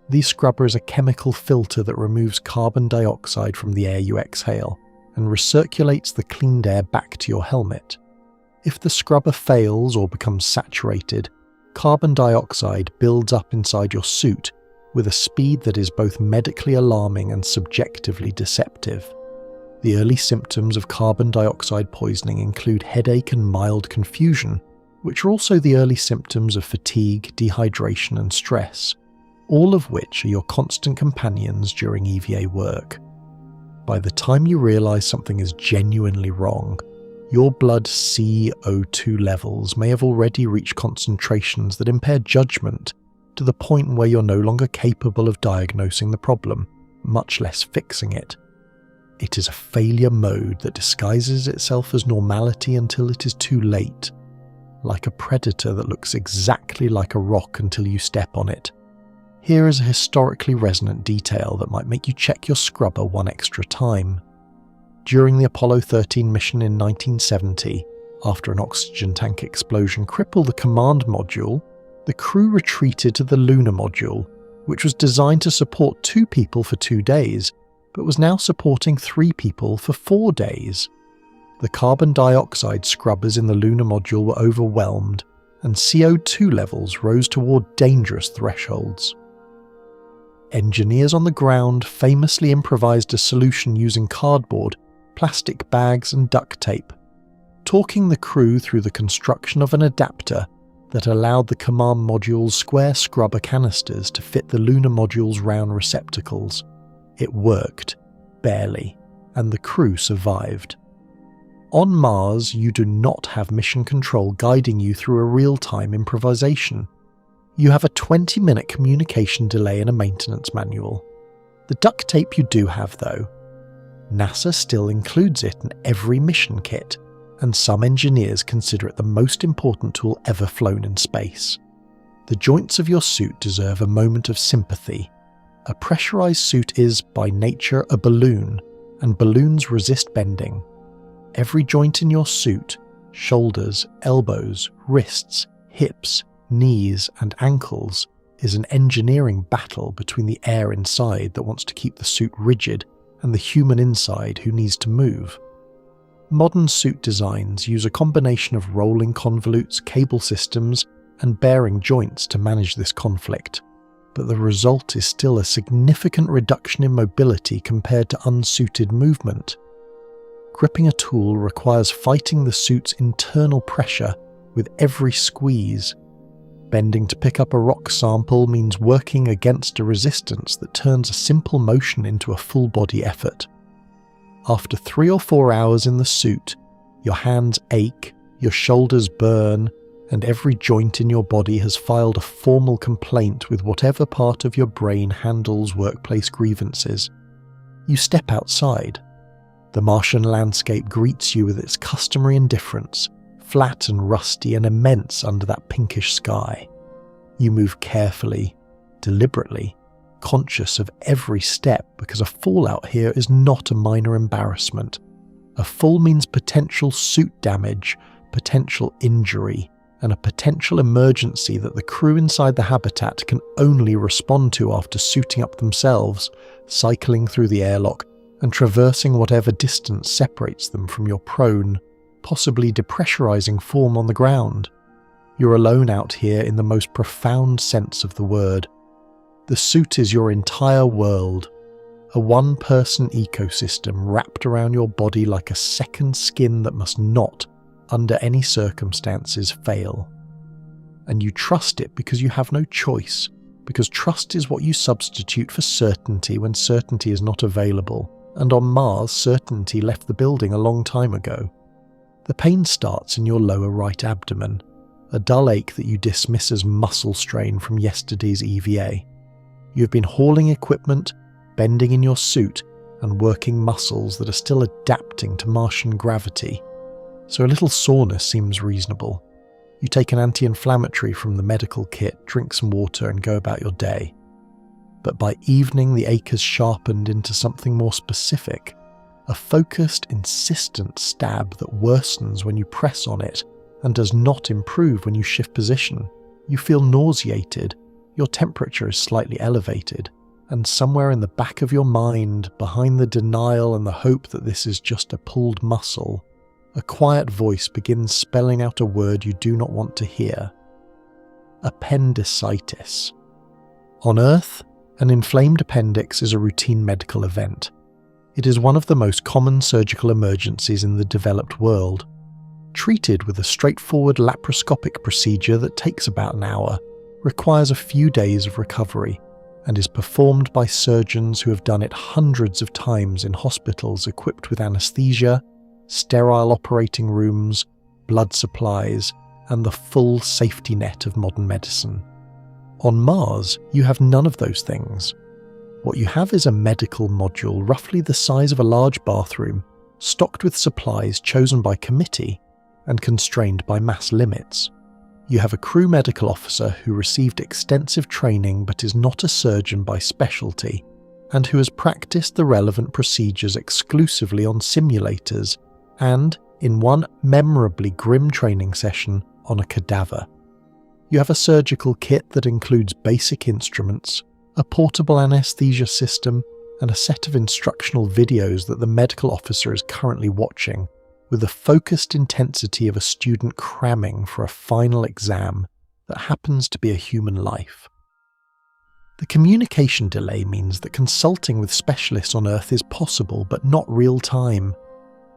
The scrubber is a chemical filter that removes carbon dioxide from the air you exhale and recirculates the cleaned air back to your helmet. If the scrubber fails or becomes saturated, carbon dioxide builds up inside your suit with a speed that is both medically alarming and subjectively deceptive. The early symptoms of carbon dioxide poisoning include headache and mild confusion, which are also the early symptoms of fatigue, dehydration, and stress, all of which are your constant companions during EVA work. By the time you realize something is genuinely wrong, your blood CO2 levels may have already reached concentrations that impair judgment to the point where you're no longer capable of diagnosing the problem, much less fixing it. It is a failure mode that disguises itself as normality until it is too late, like a predator that looks exactly like a rock until you step on it. Here is a historically resonant detail that might make you check your scrubber one extra time. During the Apollo 13 mission in 1970, after an oxygen tank explosion crippled the command module, the crew retreated to the lunar module, which was designed to support 2 people for 2 days, but was now supporting 3 people for 4 days. The carbon dioxide scrubbers in the lunar module were overwhelmed, and CO2 levels rose toward dangerous thresholds. Engineers on the ground famously improvised a solution using cardboard, plastic bags and duct tape, talking the crew through the construction of an adapter that allowed the command module's square scrubber canisters to fit the lunar module's round receptacles. It worked, barely, and the crew survived. On Mars, you do not have mission control guiding you through a real-time improvisation. You have a 20-minute communication delay and a maintenance manual. The duct tape you do have, though. NASA still includes it in every mission kit, and some engineers consider it the most important tool ever flown in space. The joints of your suit deserve a moment of sympathy. A pressurized suit is, by nature, a balloon, and balloons resist bending. Every joint in your suit, shoulders, elbows, wrists, hips, knees, and ankles, is an engineering battle between the air inside that wants to keep the suit rigid and the human inside who needs to move. Modern suit designs use a combination of rolling convolutes, cable systems, and bearing joints to manage this conflict, but the result is still a significant reduction in mobility compared to unsuited movement. Gripping a tool requires fighting the suit's internal pressure with every squeeze. Bending to pick up a rock sample means working against a resistance that turns a simple motion into a full-body effort. After 3 or 4 hours in the suit, your hands ache, your shoulders burn, and every joint in your body has filed a formal complaint with whatever part of your brain handles workplace grievances. You step outside. The Martian landscape greets you with its customary indifference, flat and rusty and immense under that pinkish sky. You move carefully, deliberately, conscious of every step because a fall out here is not a minor embarrassment. A fall means potential suit damage, potential injury, and a potential emergency that the crew inside the habitat can only respond to after suiting up themselves, cycling through the airlock, and traversing whatever distance separates them from your prone, possibly depressurizing form on the ground. You're alone out here in the most profound sense of the word. The suit is your entire world, a one-person ecosystem wrapped around your body like a second skin that must not, under any circumstances, fail. And you trust it because you have no choice, because trust is what you substitute for certainty when certainty is not available, and on Mars, certainty left the building a long time ago. The pain starts in your lower right abdomen, a dull ache that you dismiss as muscle strain from yesterday's EVA. You've been hauling equipment, bending in your suit, and working muscles that are still adapting to Martian gravity, so a little soreness seems reasonable. You take an anti-inflammatory from the medical kit, drink some water, and go about your day. But by evening, the ache has sharpened into something more specific, a focused, insistent stab that worsens when you press on it and does not improve when you shift position. You feel nauseated, your temperature is slightly elevated, and somewhere in the back of your mind, behind the denial and the hope that this is just a pulled muscle, a quiet voice begins spelling out a word you do not want to hear. Appendicitis. On Earth, an inflamed appendix is a routine medical event. It is one of the most common surgical emergencies in the developed world. Treated with a straightforward laparoscopic procedure that takes about an hour, requires a few days of recovery, and is performed by surgeons who have done it hundreds of times in hospitals equipped with anesthesia, sterile operating rooms, blood supplies, and the full safety net of modern medicine. On Mars, you have none of those things. What you have is a medical module roughly the size of a large bathroom, stocked with supplies chosen by committee and constrained by mass limits. You have a crew medical officer who received extensive training but is not a surgeon by specialty, and who has practiced the relevant procedures exclusively on simulators and, in one memorably grim training session, on a cadaver. You have a surgical kit that includes basic instruments, a portable anesthesia system, and a set of instructional videos that the medical officer is currently watching, with the focused intensity of a student cramming for a final exam that happens to be a human life. The communication delay means that consulting with specialists on Earth is possible but not real-time.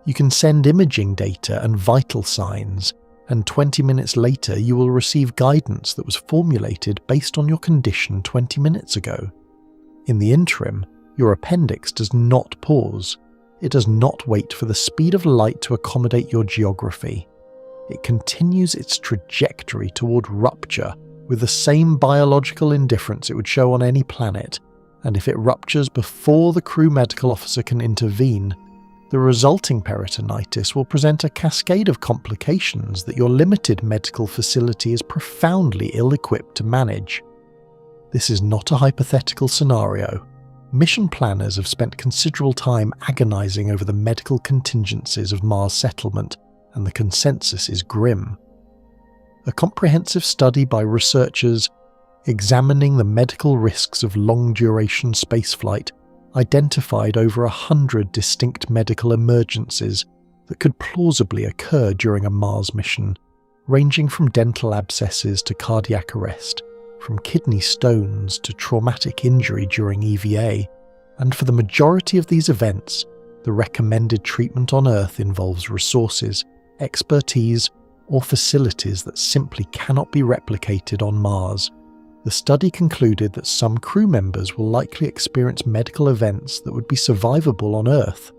You can send imaging data and vital signs, and 20 minutes later you will receive guidance that was formulated based on your condition 20 minutes ago. In the interim, your appendix does not pause. It does not wait for the speed of light to accommodate your geography. It continues its trajectory toward rupture with the same biological indifference it would show on any planet, and if it ruptures before the crew medical officer can intervene, the resulting peritonitis will present a cascade of complications that your limited medical facility is profoundly ill-equipped to manage. This is not a hypothetical scenario. Mission planners have spent considerable time agonizing over the medical contingencies of Mars settlement, and the consensus is grim. A comprehensive study by researchers examining the medical risks of long-duration spaceflight identified over 100 distinct medical emergencies that could plausibly occur during a Mars mission, ranging from dental abscesses to cardiac arrest, from kidney stones to traumatic injury during EVA, and for the majority of these events, the recommended treatment on Earth involves resources, expertise, or facilities that simply cannot be replicated on Mars. The study concluded that some crew members will likely experience medical events that would be survivable on Earth,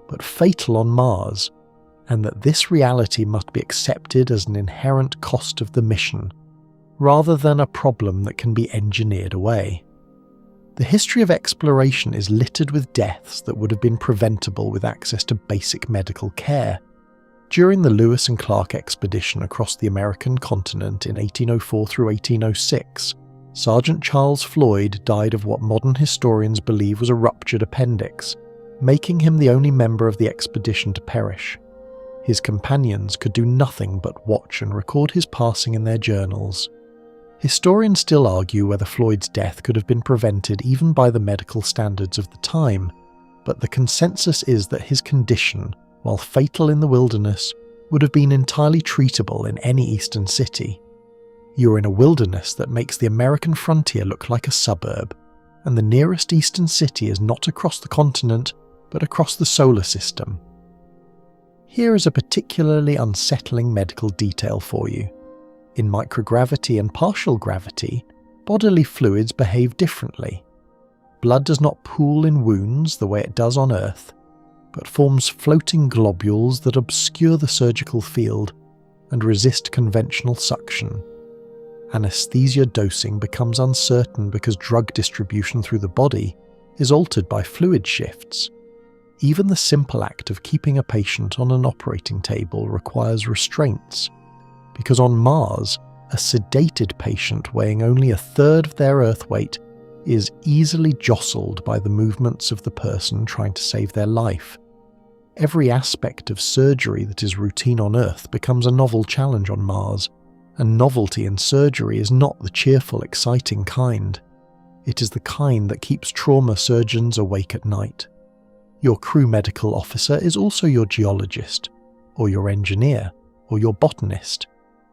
but fatal on Mars, and that this reality must be accepted as an inherent cost of the mission, rather than a problem that can be engineered away. The history of exploration is littered with deaths that would have been preventable with access to basic medical care. During the Lewis and Clark expedition across the American continent in 1804 through 1806, Sergeant Charles Floyd died of what modern historians believe was a ruptured appendix, making him the only member of the expedition to perish. His companions could do nothing but watch and record his passing in their journals. Historians still argue whether Floyd's death could have been prevented even by the medical standards of the time, but the consensus is that his condition, while fatal in the wilderness, would have been entirely treatable in any eastern city. You're in a wilderness that makes the American frontier look like a suburb, and the nearest eastern city is not across the continent, but across the solar system. Here is a particularly unsettling medical detail for you. In microgravity and partial gravity, bodily fluids behave differently. Blood does not pool in wounds the way it does on Earth, but forms floating globules that obscure the surgical field and resist conventional suction. Anesthesia dosing becomes uncertain because drug distribution through the body is altered by fluid shifts. Even the simple act of keeping a patient on an operating table requires restraints, because on Mars, a sedated patient weighing only a third of their Earth weight is easily jostled by the movements of the person trying to save their life. Every aspect of surgery that is routine on Earth becomes a novel challenge on Mars, and novelty in surgery is not the cheerful, exciting kind. It is the kind that keeps trauma surgeons awake at night. Your crew medical officer is also your geologist, or your engineer, or your botanist,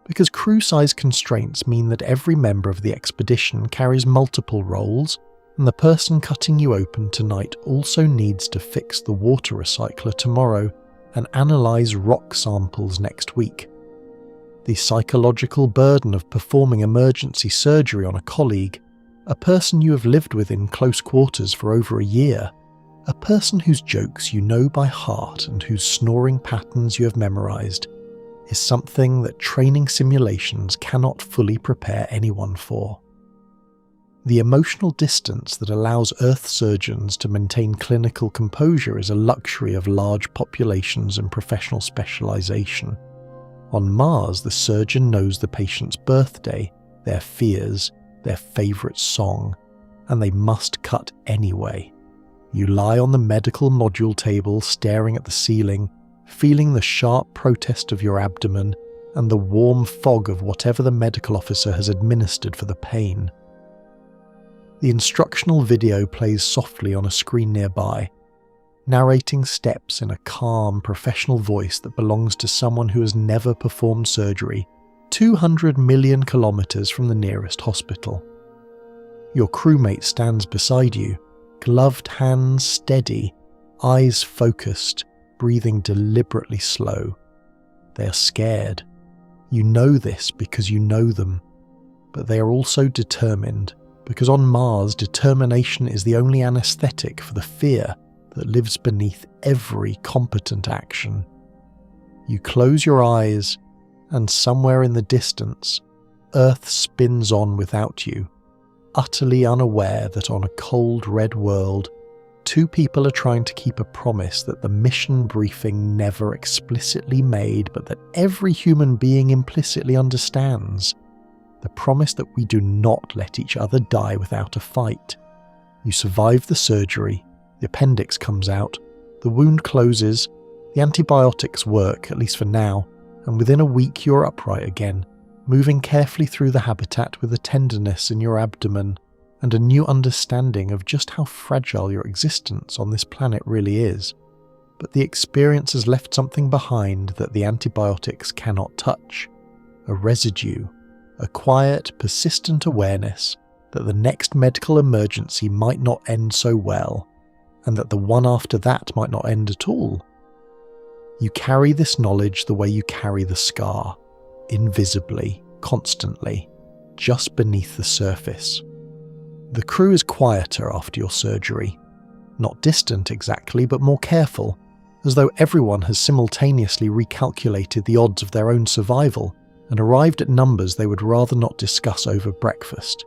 because crew size constraints mean that every member of the expedition carries multiple roles, and the person cutting you open tonight also needs to fix the water recycler tomorrow and analyse rock samples next week. The psychological burden of performing emergency surgery on a colleague, a person you have lived with in close quarters for over a year, a person whose jokes you know by heart and whose snoring patterns you have memorised, is something that training simulations cannot fully prepare anyone for. The emotional distance that allows Earth surgeons to maintain clinical composure is a luxury of large populations and professional specialisation. On Mars, the surgeon knows the patient's birthday, their fears, their favourite song, and they must cut anyway. You lie on the medical module table staring at the ceiling, feeling the sharp protest of your abdomen and the warm fog of whatever the medical officer has administered for the pain. The instructional video plays softly on a screen nearby, narrating steps in a calm, professional voice that belongs to someone who has never performed surgery 200 million kilometers from the nearest hospital. Your crewmate stands beside you, gloved hands steady, eyes focused, breathing deliberately slow. They are scared. You know this because you know them, but they are also determined, because on Mars, determination is the only anesthetic for the fear that lives beneath every competent action. You close your eyes, and somewhere in the distance, Earth spins on without you, utterly unaware that on a cold red world, two people are trying to keep a promise that the mission briefing never explicitly made, but that every human being implicitly understands. The promise that we do not let each other die without a fight. You survive the surgery, the appendix comes out, the wound closes, the antibiotics work, at least for now, and within a week you're upright again, moving carefully through the habitat with a tenderness in your abdomen and a new understanding of just how fragile your existence on this planet really is. But the experience has left something behind that the antibiotics cannot touch, a residue, a quiet, persistent awareness that the next medical emergency might not end so well, and that the one after that might not end at all. You carry this knowledge the way you carry the scar, invisibly, constantly, just beneath the surface. The crew is quieter after your surgery, not distant exactly, but more careful, as though everyone has simultaneously recalculated the odds of their own survival and arrived at numbers they would rather not discuss over breakfast.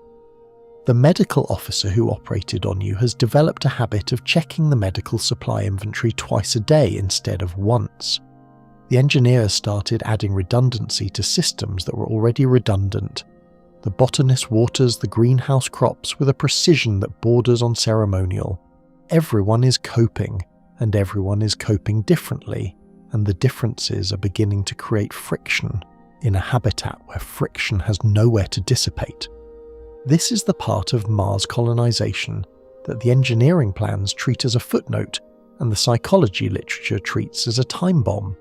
The medical officer who operated on you has developed a habit of checking the medical supply inventory twice a day instead of once. The engineers started adding redundancy to systems that were already redundant. The botanist waters the greenhouse crops with a precision that borders on ceremonial. Everyone is coping, and everyone is coping differently, and the differences are beginning to create friction in a habitat where friction has nowhere to dissipate. This is the part of Mars colonization that the engineering plans treat as a footnote and the psychology literature treats as a time bomb.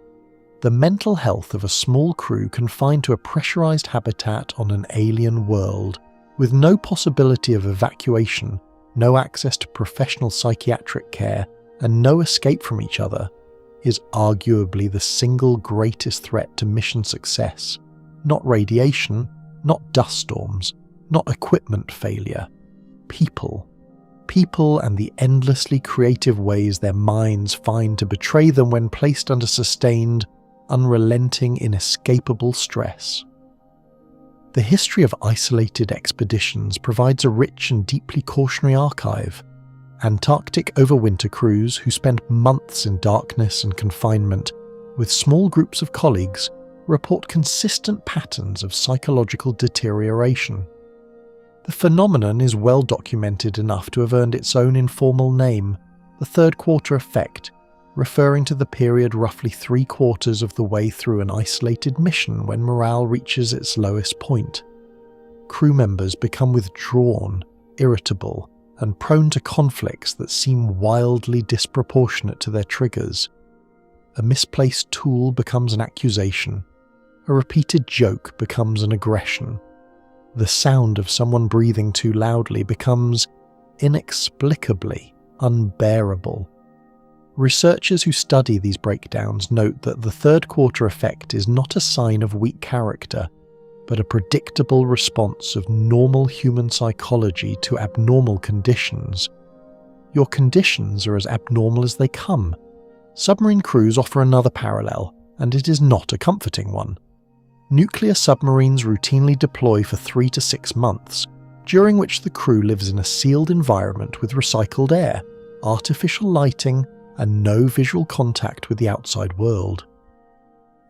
The mental health of a small crew confined to a pressurized habitat on an alien world, with no possibility of evacuation, no access to professional psychiatric care, and no escape from each other, is arguably the single greatest threat to mission success. Not radiation, not dust storms, not equipment failure. People. People and the endlessly creative ways their minds find to betray them when placed under sustained, unrelenting, inescapable stress. The history of isolated expeditions provides a rich and deeply cautionary archive. Antarctic overwinter crews who spend months in darkness and confinement with small groups of colleagues report consistent patterns of psychological deterioration. The phenomenon is well documented enough to have earned its own informal name, the third quarter effect, referring to the period roughly 3/4 of the way through an isolated mission when morale reaches its lowest point. Crew members become withdrawn, irritable, and prone to conflicts that seem wildly disproportionate to their triggers. A misplaced tool becomes an accusation. A repeated joke becomes an aggression. The sound of someone breathing too loudly becomes, inexplicably, unbearable. Researchers who study these breakdowns note that the third quarter effect is not a sign of weak character, but a predictable response of normal human psychology to abnormal conditions. Your conditions are as abnormal as they come. Submarine crews offer another parallel, and it is not a comforting one. Nuclear submarines routinely deploy for 3 to 6 months, during which the crew lives in a sealed environment with recycled air, artificial lighting, and no visual contact with the outside world.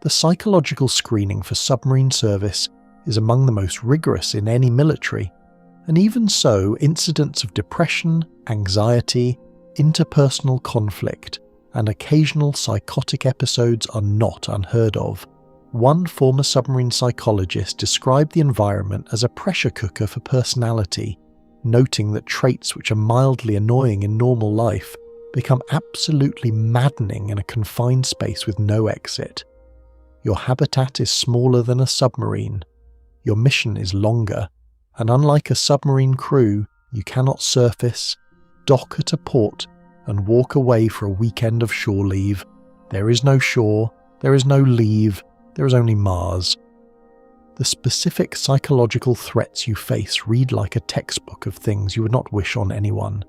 The psychological screening for submarine service is among the most rigorous in any military, and even so, incidents of depression, anxiety, interpersonal conflict, and occasional psychotic episodes are not unheard of. One former submarine psychologist described the environment as a pressure cooker for personality, noting that traits which are mildly annoying in normal life become absolutely maddening in a confined space with no exit. Your habitat is smaller than a submarine. Your mission is longer, and unlike a submarine crew, you cannot surface, dock at a port, and walk away for a weekend of shore leave. There is no shore, there is no leave, there is only Mars. The specific psychological threats you face read like a textbook of things you would not wish on anyone.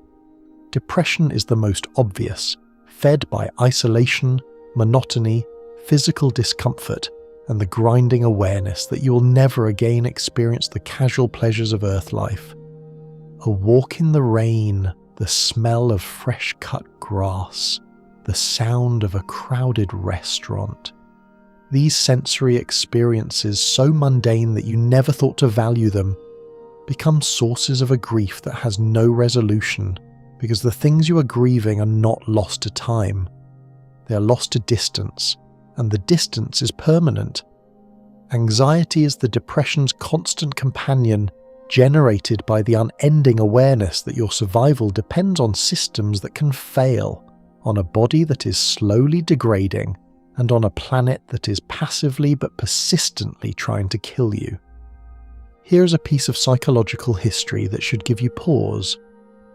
Depression is the most obvious, fed by isolation, monotony, physical discomfort, and the grinding awareness that you will never again experience the casual pleasures of Earth life. A walk in the rain, the smell of fresh-cut grass, the sound of a crowded restaurant. These sensory experiences, so mundane that you never thought to value them, become sources of a grief that has no resolution, because the things you are grieving are not lost to time. They are lost to distance, and the distance is permanent. Anxiety is the depression's constant companion, generated by the unending awareness that your survival depends on systems that can fail, on a body that is slowly degrading, and on a planet that is passively but persistently trying to kill you. Here's a piece of psychological history that should give you pause.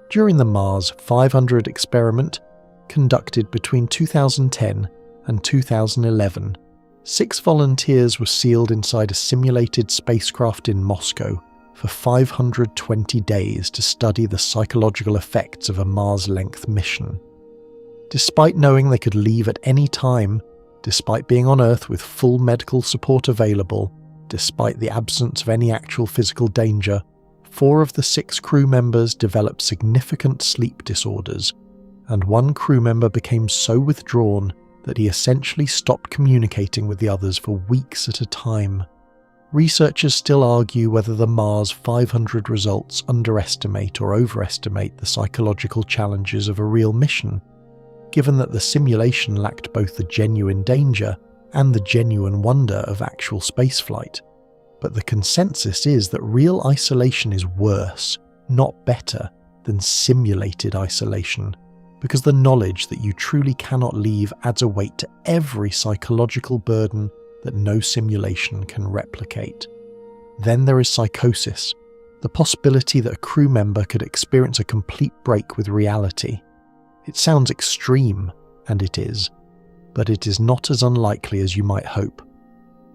During the Mars 500 experiment, conducted between 2010 and 2011, 6 volunteers were sealed inside a simulated spacecraft in Moscow for 520 days to study the psychological effects of a Mars-length mission. Despite knowing they could leave at any time, despite being on Earth with full medical support available, despite the absence of any actual physical danger, 4 of the 6 crew members developed significant sleep disorders, and one crew member became so withdrawn that he essentially stopped communicating with the others for weeks at a time. Researchers still argue whether the Mars 500 results underestimate or overestimate the psychological challenges of a real mission, given that the simulation lacked both the genuine danger and the genuine wonder of actual spaceflight. But the consensus is that real isolation is worse, not better, than simulated isolation, because the knowledge that you truly cannot leave adds a weight to every psychological burden that no simulation can replicate. Then there is psychosis, the possibility that a crew member could experience a complete break with reality. It sounds extreme, and it is, but it is not as unlikely as you might hope.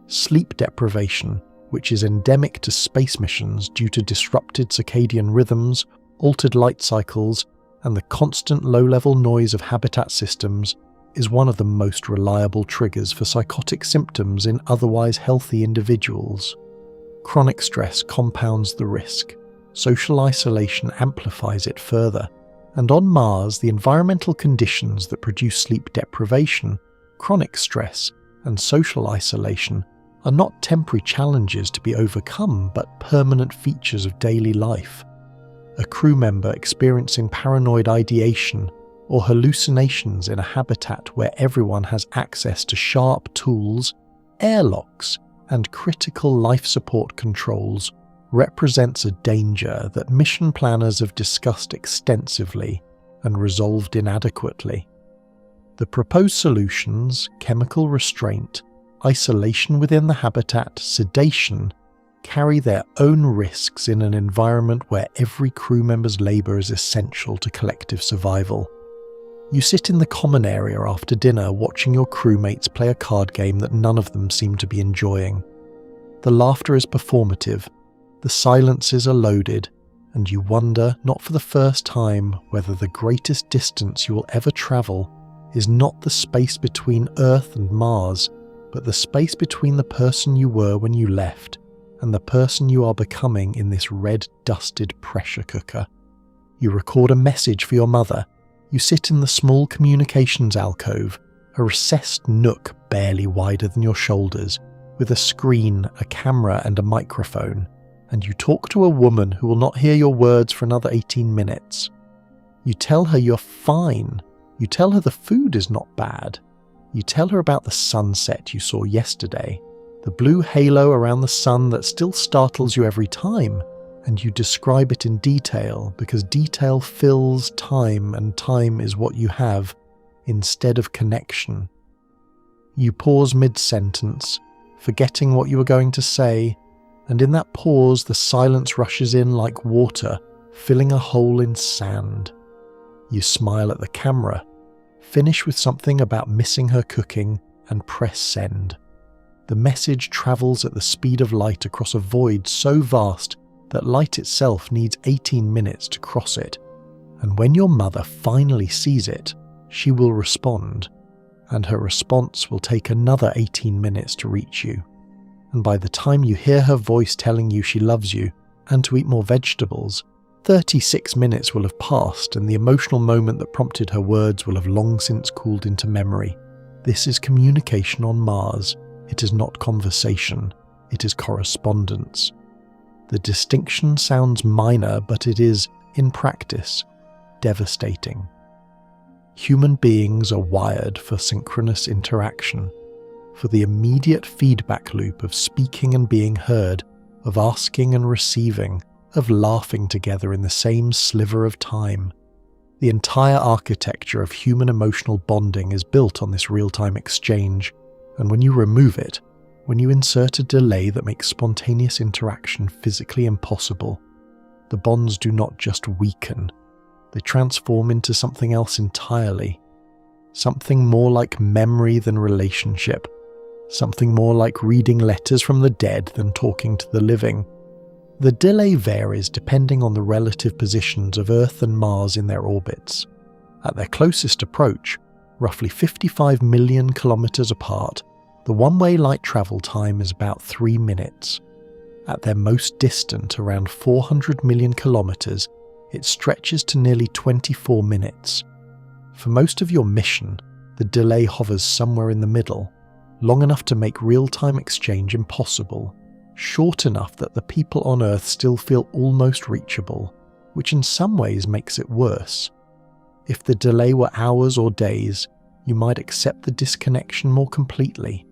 Sleep deprivation, which is endemic to space missions due to disrupted circadian rhythms, altered light cycles, and the constant low-level noise of habitat systems, is one of the most reliable triggers for psychotic symptoms in otherwise healthy individuals. Chronic stress compounds the risk. Social isolation amplifies it further. And on Mars, the environmental conditions that produce sleep deprivation, chronic stress, and social isolation are not temporary challenges to be overcome, but permanent features of daily life. A crew member experiencing paranoid ideation or hallucinations in a habitat where everyone has access to sharp tools, airlocks, and critical life support controls represents a danger that mission planners have discussed extensively and resolved inadequately. The proposed solutions, chemical restraint, isolation within the habitat, sedation, carry their own risks in an environment where every crew member's labour is essential to collective survival. You sit in the common area after dinner watching your crewmates play a card game that none of them seem to be enjoying. The laughter is performative, the silences are loaded, and you wonder, not for the first time, whether the greatest distance you will ever travel is not the space between Earth and Mars, but the space between the person you were when you left and the person you are becoming in this red-dusted pressure cooker. You record a message for your mother. You sit in the small communications alcove, a recessed nook barely wider than your shoulders, with a screen, a camera and a microphone, and you talk to a woman who will not hear your words for another 18 minutes. You tell her you're fine. You tell her the food is not bad. You tell her about the sunset you saw yesterday, the blue halo around the sun that still startles you every time, and you describe it in detail because detail fills time and time is what you have instead of connection. You pause mid-sentence, forgetting what you were going to say, and in that pause the silence rushes in like water, filling a hole in sand. You smile at the camera, finish with something about missing her cooking, and press send. The message travels at the speed of light across a void so vast that light itself needs 18 minutes to cross it, and when your mother finally sees it, she will respond, and her response will take another 18 minutes to reach you. And by the time you hear her voice telling you she loves you and to eat more vegetables, 36 minutes will have passed and the emotional moment that prompted her words will have long since cooled into memory. This is communication on Mars. It is not conversation. It is correspondence. The distinction sounds minor, but it is, in practice, devastating. Human beings are wired for synchronous interaction, for the immediate feedback loop of speaking and being heard, of asking and receiving, of laughing together in the same sliver of time. The entire architecture of human emotional bonding is built on this real-time exchange, and when you remove it, when you insert a delay that makes spontaneous interaction physically impossible, the bonds do not just weaken, they transform into something else entirely. Something more like memory than relationship. Something more like reading letters from the dead than talking to the living. The delay varies depending on the relative positions of Earth and Mars in their orbits. At their closest approach, roughly 55 million kilometers apart, the one-way light travel time is about 3 minutes. At their most distant, around 400 million kilometers, it stretches to nearly 24 minutes. For most of your mission, the delay hovers somewhere in the middle, long enough to make real-time exchange impossible, short enough that the people on Earth still feel almost reachable, which in some ways makes it worse. If the delay were hours or days, you might accept the disconnection more completely.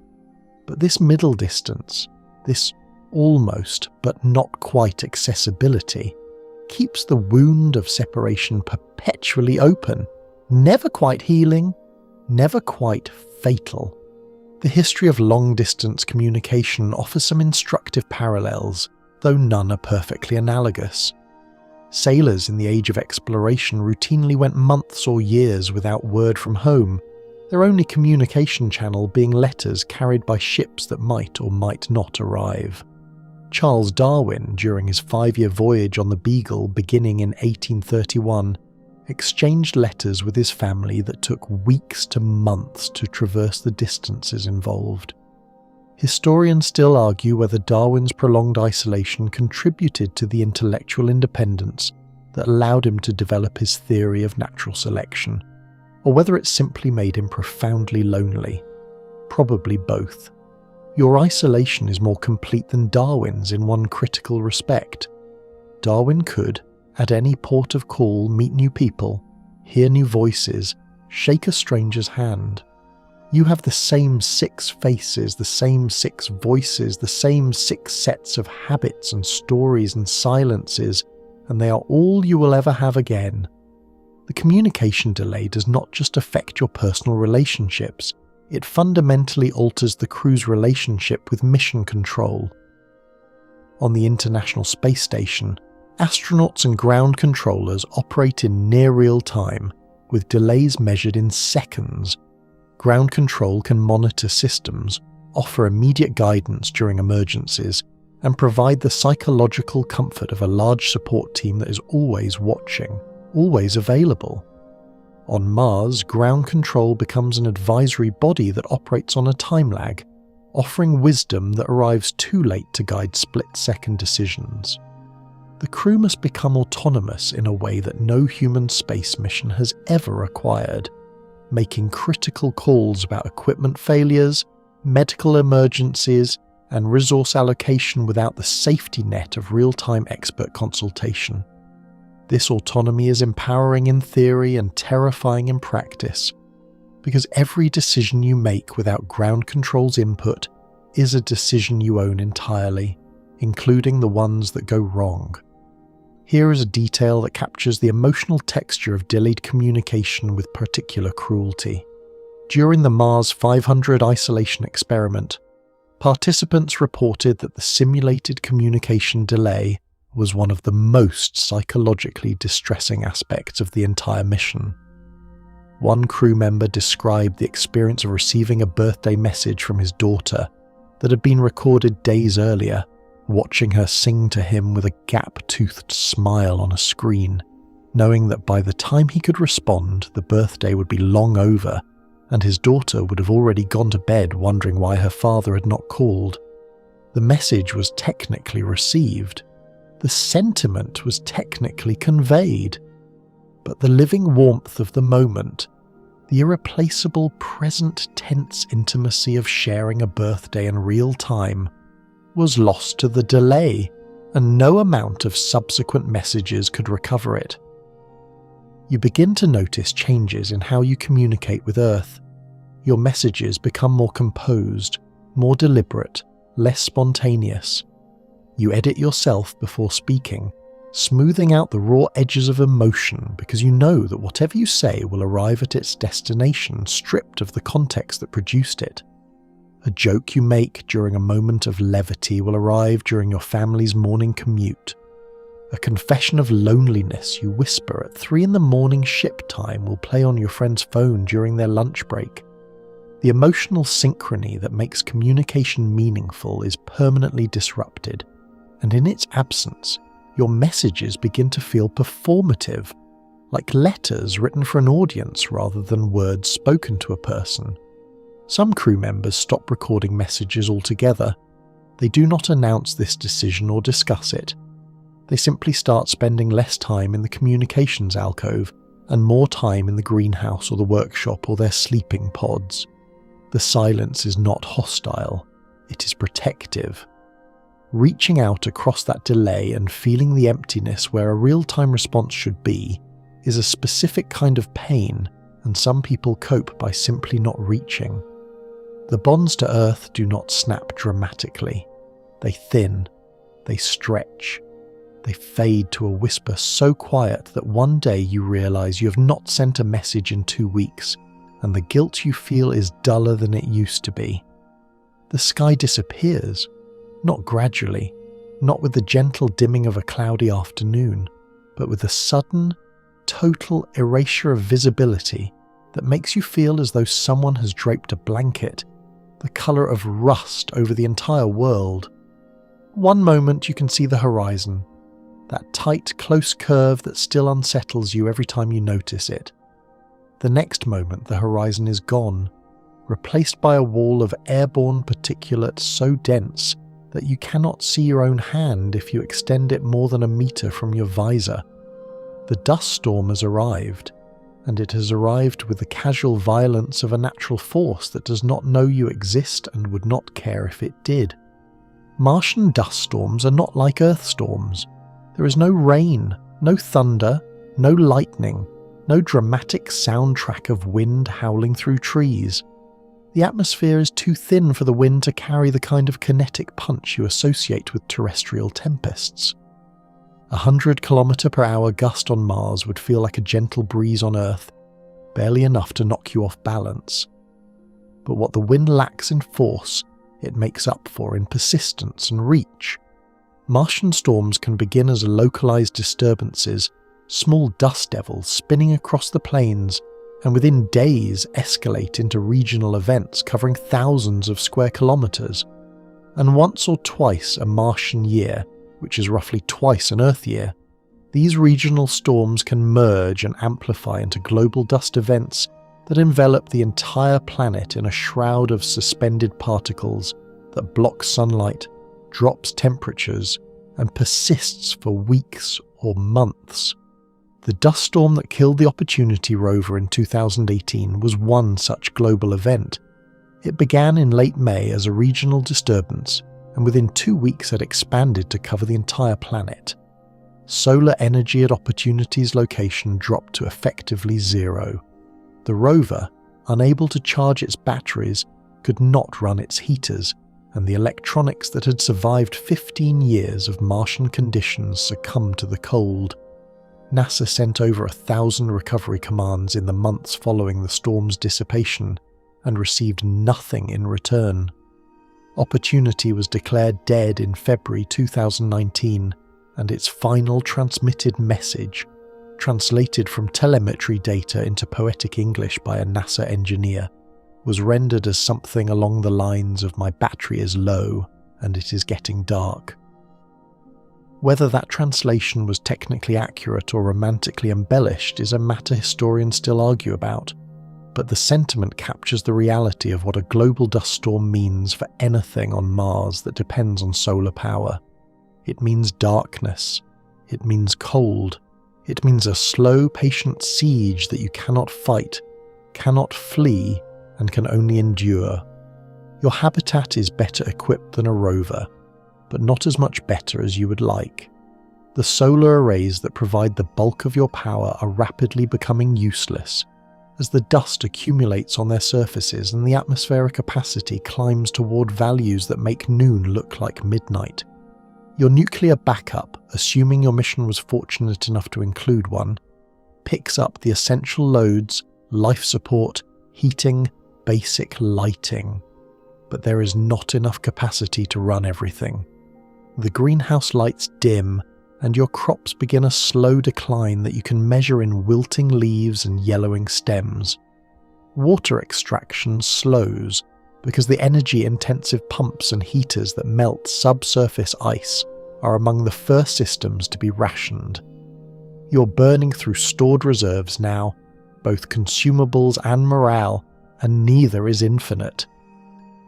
But this middle distance, this almost but not quite accessibility, keeps the wound of separation perpetually open, never quite healing, never quite fatal. The history of long-distance communication offers some instructive parallels, though none are perfectly analogous. Sailors in the age of exploration routinely went months or years without word from home, their only communication channel being letters carried by ships that might or might not arrive. Charles Darwin, during his 5-year voyage on the Beagle beginning in 1831, exchanged letters with his family that took weeks to months to traverse the distances involved. Historians still argue whether Darwin's prolonged isolation contributed to the intellectual independence that allowed him to develop his theory of natural selection, or whether it simply made him profoundly lonely. Probably both. Your isolation is more complete than Darwin's in one critical respect. Darwin could, at any port of call, meet new people, hear new voices, shake a stranger's hand. You have the same 6 faces, the same 6 voices, the same 6 sets of habits and stories and silences, and they are all you will ever have again. The communication delay does not just affect your personal relationships, it fundamentally alters the crew's relationship with mission control. On the International Space Station, astronauts and ground controllers operate in near real time, with delays measured in seconds. Ground control can monitor systems, offer immediate guidance during emergencies, and provide the psychological comfort of a large support team that is always watching, always available. On Mars, ground control becomes an advisory body that operates on a time lag, offering wisdom that arrives too late to guide split-second decisions. The crew must become autonomous in a way that no human space mission has ever required. making critical calls about equipment failures, medical emergencies, and resource allocation without the safety net of real-time expert consultation. This autonomy is empowering in theory and terrifying in practice, because every decision you make without ground control's input is a decision you own entirely, including the ones that go wrong. Here is a detail that captures the emotional texture of delayed communication with particular cruelty. During the Mars 500 isolation experiment, participants reported that the simulated communication delay was one of the most psychologically distressing aspects of the entire mission. One crew member described the experience of receiving a birthday message from his daughter that had been recorded days earlier, watching her sing to him with a gap-toothed smile on a screen, knowing that by the time he could respond, the birthday would be long over, and his daughter would have already gone to bed wondering why her father had not called. The message was technically received. The sentiment was technically conveyed. But the living warmth of the moment, the irreplaceable present tense intimacy of sharing a birthday in real time, was lost to the delay, and no amount of subsequent messages could recover it. You begin to notice changes in how you communicate with Earth. Your messages become more composed, more deliberate, less spontaneous. You edit yourself before speaking, smoothing out the raw edges of emotion because you know that whatever you say will arrive at its destination stripped of the context that produced it. A joke you make during a moment of levity will arrive during your family's morning commute. A confession of loneliness you whisper at 3 a.m. ship time will play on your friend's phone during their lunch break. The emotional synchrony that makes communication meaningful is permanently disrupted, and in its absence, your messages begin to feel performative, like letters written for an audience rather than words spoken to a person. Some crew members stop recording messages altogether. They do not announce this decision or discuss it. They simply start spending less time in the communications alcove and more time in the greenhouse or the workshop or their sleeping pods. The silence is not hostile, it is protective. Reaching out across that delay and feeling the emptiness where a real-time response should be is a specific kind of pain, and some people cope by simply not reaching. The bonds to Earth do not snap dramatically. They thin, they stretch, they fade to a whisper so quiet that one day you realize you have not sent a message in 2 weeks, and the guilt you feel is duller than it used to be. The sky disappears, not gradually, not with the gentle dimming of a cloudy afternoon, but with a sudden, total erasure of visibility that makes you feel as though someone has draped a blanket, the colour of rust over the entire world. One moment you can see the horizon, that tight, close curve that still unsettles you every time you notice it. The next moment the horizon is gone, replaced by a wall of airborne particulate so dense that you cannot see your own hand if you extend it more than a metre from your visor. The dust storm has arrived, and it has arrived with the casual violence of a natural force that does not know you exist and would not care if it did. Martian dust storms are not like Earth storms. There is no rain, no thunder, no lightning, no dramatic soundtrack of wind howling through trees. The atmosphere is too thin for the wind to carry the kind of kinetic punch you associate with terrestrial tempests. 100 km/h gust on Mars would feel like a gentle breeze on Earth, barely enough to knock you off balance. But what the wind lacks in force, it makes up for in persistence and reach. Martian storms can begin as localized disturbances, small dust devils spinning across the plains, and within days escalate into regional events covering thousands of square kilometers. And once or twice a Martian year, which is roughly twice an Earth year, these regional storms can merge and amplify into global dust events that envelop the entire planet in a shroud of suspended particles that blocks sunlight, drops temperatures, and persists for weeks or months. The dust storm that killed the Opportunity rover in 2018 was one such global event. It began in late May as a regional disturbance, and within 2 weeks had expanded to cover the entire planet. Solar energy at Opportunity's location dropped to effectively zero. The rover, unable to charge its batteries, could not run its heaters, and the electronics that had survived 15 years of Martian conditions succumbed to the cold. NASA sent over 1,000 recovery commands in the months following the storm's dissipation and received nothing in return. Opportunity was declared dead in February 2019, and its final transmitted message, translated from telemetry data into poetic English by a NASA engineer, was rendered as something along the lines of "My battery is low and it is getting dark." Whether that translation was technically accurate or romantically embellished is a matter historians still argue about, but the sentiment captures the reality of what a global dust storm means for anything on Mars that depends on solar power. It means darkness. It means cold. It means a slow, patient siege that you cannot fight, cannot flee, and can only endure. Your habitat is better equipped than a rover, but not as much better as you would like. The solar arrays that provide the bulk of your power are rapidly becoming useless, as the dust accumulates on their surfaces and the atmospheric opacity climbs toward values that make noon look like midnight. Your nuclear backup, assuming your mission was fortunate enough to include one, picks up the essential loads, life support, heating, basic lighting. But there is not enough capacity to run everything. The greenhouse lights dim, and your crops begin a slow decline that you can measure in wilting leaves and yellowing stems. Water extraction slows because the energy-intensive pumps and heaters that melt subsurface ice are among the first systems to be rationed. You're burning through stored reserves now, both consumables and morale, and neither is infinite.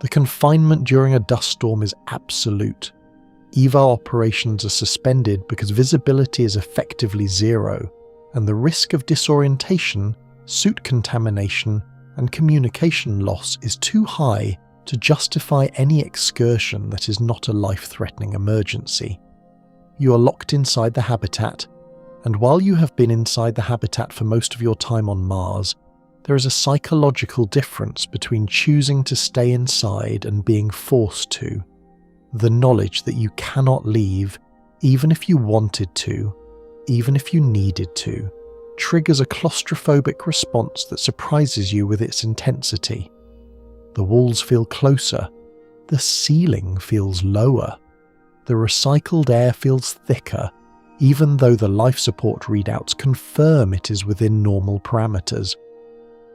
The confinement during a dust storm is absolute. EVA operations are suspended because visibility is effectively zero, and the risk of disorientation, suit contamination, and communication loss is too high to justify any excursion that is not a life-threatening emergency. You are locked inside the habitat, and while you have been inside the habitat for most of your time on Mars, there is a psychological difference between choosing to stay inside and being forced to. The knowledge that you cannot leave, even if you wanted to, even if you needed to, triggers a claustrophobic response that surprises you with its intensity. The walls feel closer, the ceiling feels lower, the recycled air feels thicker, even though the life support readouts confirm it is within normal parameters.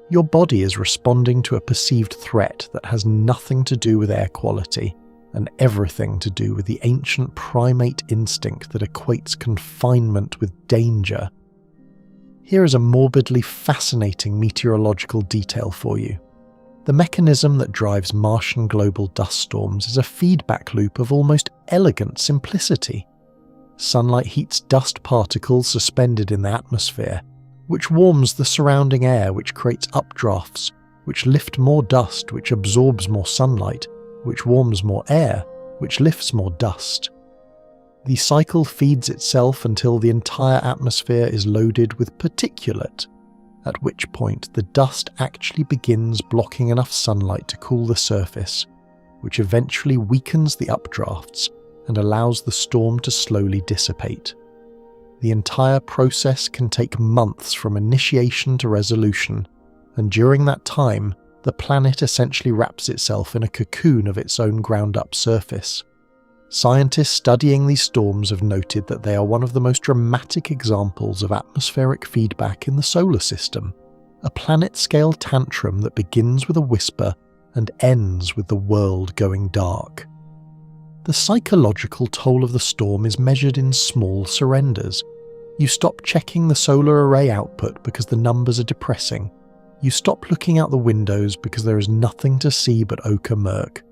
Your body is responding to a perceived threat that has nothing to do with air quality, and everything to do with the ancient primate instinct that equates confinement with danger. Here is a morbidly fascinating meteorological detail for you. The mechanism that drives Martian global dust storms is a feedback loop of almost elegant simplicity. Sunlight heats dust particles suspended in the atmosphere, which warms the surrounding air, which creates updrafts, which lift more dust, which absorbs more sunlight, which warms more air, which lifts more dust. The cycle feeds itself until the entire atmosphere is loaded with particulate, at which point the dust actually begins blocking enough sunlight to cool the surface, which eventually weakens the updrafts and allows the storm to slowly dissipate. The entire process can take months from initiation to resolution, and during that time, the planet essentially wraps itself in a cocoon of its own ground-up surface. Scientists studying these storms have noted that they are one of the most dramatic examples of atmospheric feedback in the solar system, a planet-scale tantrum that begins with a whisper and ends with the world going dark. The psychological toll of the storm is measured in small surrenders. You stop checking the solar array output because the numbers are depressing. You stop looking out the windows because there is nothing to see but ochre murk.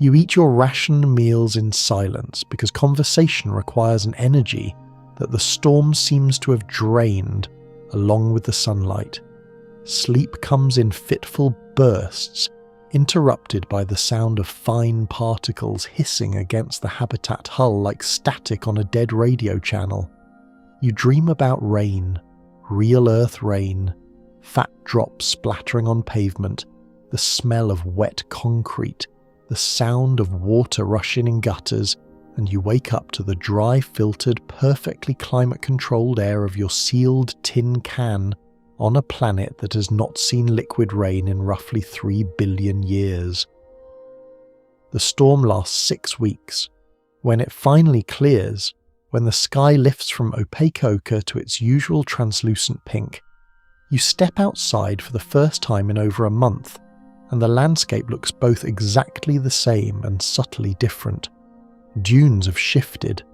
You eat your rationed meals in silence because conversation requires an energy that the storm seems to have drained along with the sunlight. Sleep comes in fitful bursts, interrupted by the sound of fine particles hissing against the habitat hull like static on a dead radio channel. You dream about rain, real earth rain, fat drops splattering on pavement, the smell of wet concrete, the sound of water rushing in gutters, and you wake up to the dry, filtered, perfectly climate-controlled air of your sealed tin can on a planet that has not seen liquid rain in roughly 3 billion years. The storm lasts 6 weeks. When it finally clears, when the sky lifts from opaque ochre to its usual translucent pink, you step outside for the first time in over a month, and the landscape looks both exactly the same and subtly different. Dunes have shifted.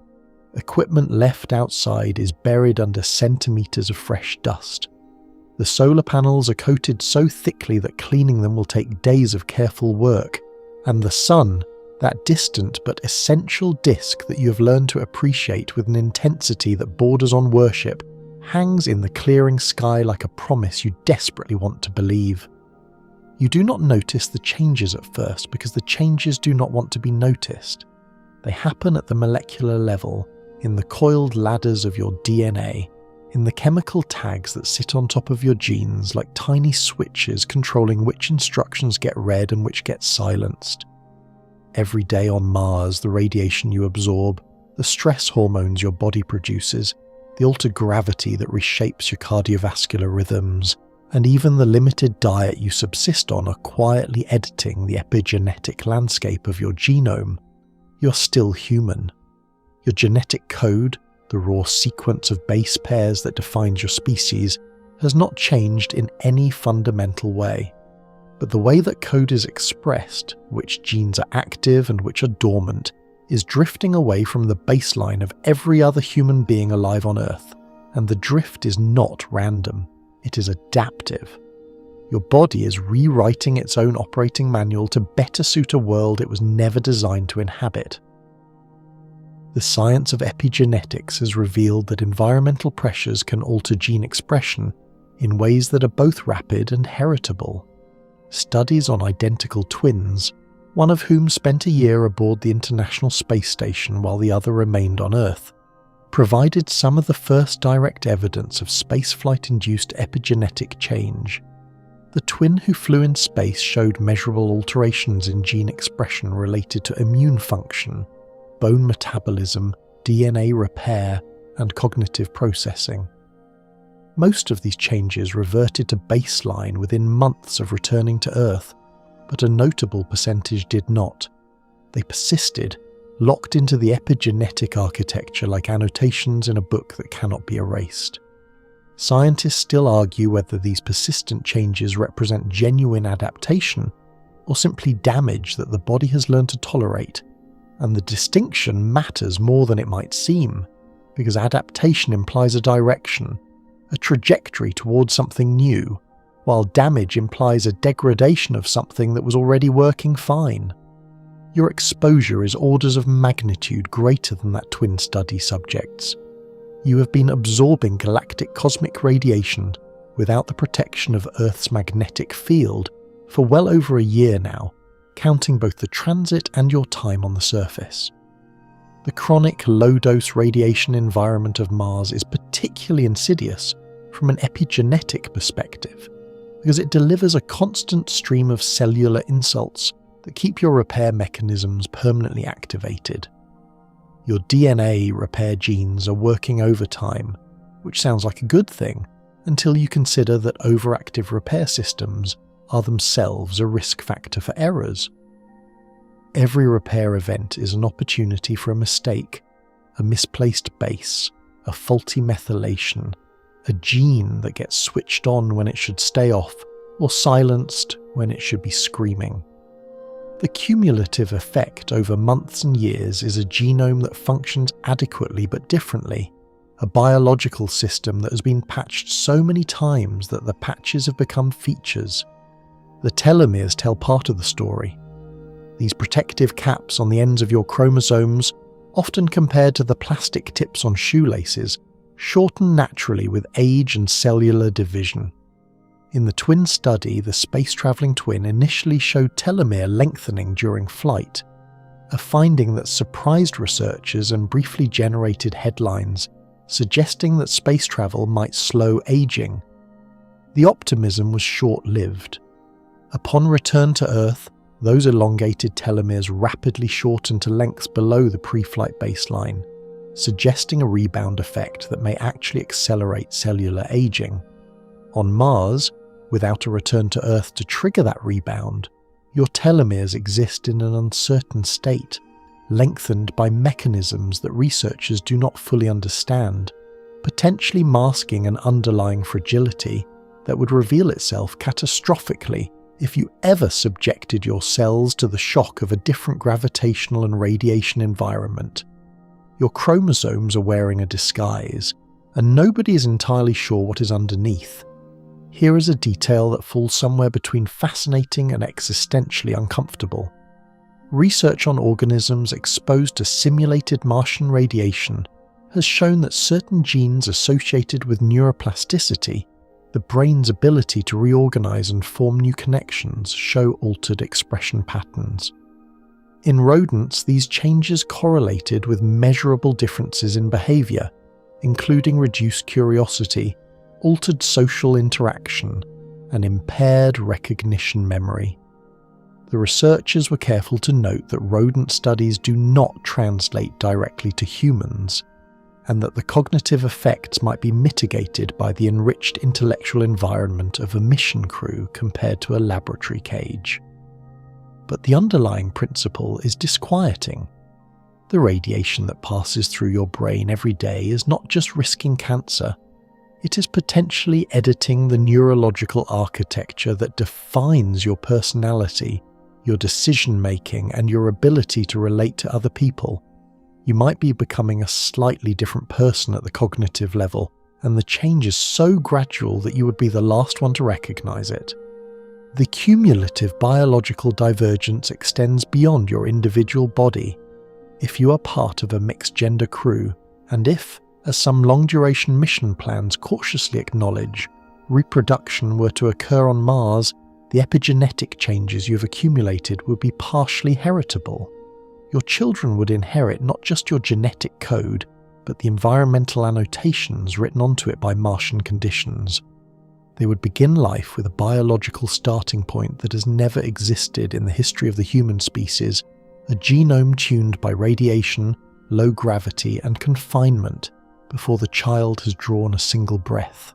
Equipment left outside is buried under centimetres of fresh dust. The solar panels are coated so thickly that cleaning them will take days of careful work, and the sun, that distant but essential disk that you have learned to appreciate with an intensity that borders on worship, hangs in the clearing sky like a promise you desperately want to believe. You do not notice the changes at first because the changes do not want to be noticed. They happen at the molecular level, in the coiled ladders of your DNA, in the chemical tags that sit on top of your genes like tiny switches controlling which instructions get read and which get silenced. Every day on Mars, the radiation you absorb, the stress hormones your body produces, the altered gravity that reshapes your cardiovascular rhythms, and even the limited diet you subsist on are quietly editing the epigenetic landscape of your genome. You're still human. Your genetic code, the raw sequence of base pairs that defines your species, has not changed in any fundamental way. But the way that code is expressed, which genes are active and which are dormant, is drifting away from the baseline of every other human being alive on Earth. And the drift is not random. It is adaptive. Your body is rewriting its own operating manual to better suit a world it was never designed to inhabit. The science of epigenetics has revealed that environmental pressures can alter gene expression in ways that are both rapid and heritable. Studies on identical twins, one of whom spent a year aboard the International Space Station while the other remained on Earth, provided some of the first direct evidence of spaceflight-induced epigenetic change. The twin who flew in space showed measurable alterations in gene expression related to immune function, bone metabolism, DNA repair, and cognitive processing. Most of these changes reverted to baseline within months of returning to Earth, but a notable percentage did not. They persisted, locked into the epigenetic architecture like annotations in a book that cannot be erased. Scientists still argue whether these persistent changes represent genuine adaptation or simply damage that the body has learned to tolerate, and the distinction matters more than it might seem, because adaptation implies a direction, a trajectory towards something new, while damage implies a degradation of something that was already working fine. Your exposure is orders of magnitude greater than that twin study subject's. You have been absorbing galactic cosmic radiation without the protection of Earth's magnetic field for well over a year now, counting both the transit and your time on the surface. The chronic low-dose radiation environment of Mars is particularly insidious from an epigenetic perspective, because it delivers a constant stream of cellular insults that keep your repair mechanisms permanently activated. Your DNA repair genes are working overtime, which sounds like a good thing, until you consider that overactive repair systems are themselves a risk factor for errors. Every repair event is an opportunity for a mistake, a misplaced base, a faulty methylation, a gene that gets switched on when it should stay off, or silenced when it should be screaming. The cumulative effect over months and years is a genome that functions adequately but differently, a biological system that has been patched so many times that the patches have become features. The telomeres tell part of the story. These protective caps on the ends of your chromosomes, often compared to the plastic tips on shoelaces, shorten naturally with age and cellular division. In the twin study, the space-travelling twin initially showed telomere lengthening during flight, a finding that surprised researchers and briefly generated headlines, suggesting that space travel might slow aging. The optimism was short-lived. Upon return to Earth, those elongated telomeres rapidly shortened to lengths below the pre-flight baseline, suggesting a rebound effect that may actually accelerate cellular aging. On Mars, without a return to Earth to trigger that rebound, your telomeres exist in an uncertain state, lengthened by mechanisms that researchers do not fully understand, potentially masking an underlying fragility that would reveal itself catastrophically if you ever subjected your cells to the shock of a different gravitational and radiation environment. Your chromosomes are wearing a disguise, and nobody is entirely sure what is underneath. Here is a detail that falls somewhere between fascinating and existentially uncomfortable. Research on organisms exposed to simulated Martian radiation has shown that certain genes associated with neuroplasticity, the brain's ability to reorganize and form new connections, show altered expression patterns. In rodents, these changes correlated with measurable differences in behavior, including reduced curiosity, altered social interaction, and impaired recognition memory. The researchers were careful to note that rodent studies do not translate directly to humans, and that the cognitive effects might be mitigated by the enriched intellectual environment of a mission crew compared to a laboratory cage. But the underlying principle is disquieting. The radiation that passes through your brain every day is not just risking cancer, it is potentially editing the neurological architecture that defines your personality, your decision-making, and your ability to relate to other people. You might be becoming a slightly different person at the cognitive level, and the change is so gradual that you would be the last one to recognize it. The cumulative biological divergence extends beyond your individual body. If you are part of a mixed-gender crew, and if, as some long-duration mission plans cautiously acknowledge, reproduction were to occur on Mars, the epigenetic changes you've accumulated would be partially heritable. Your children would inherit not just your genetic code, but the environmental annotations written onto it by Martian conditions. They would begin life with a biological starting point that has never existed in the history of the human species, a genome tuned by radiation, low gravity, and confinement before the child has drawn a single breath.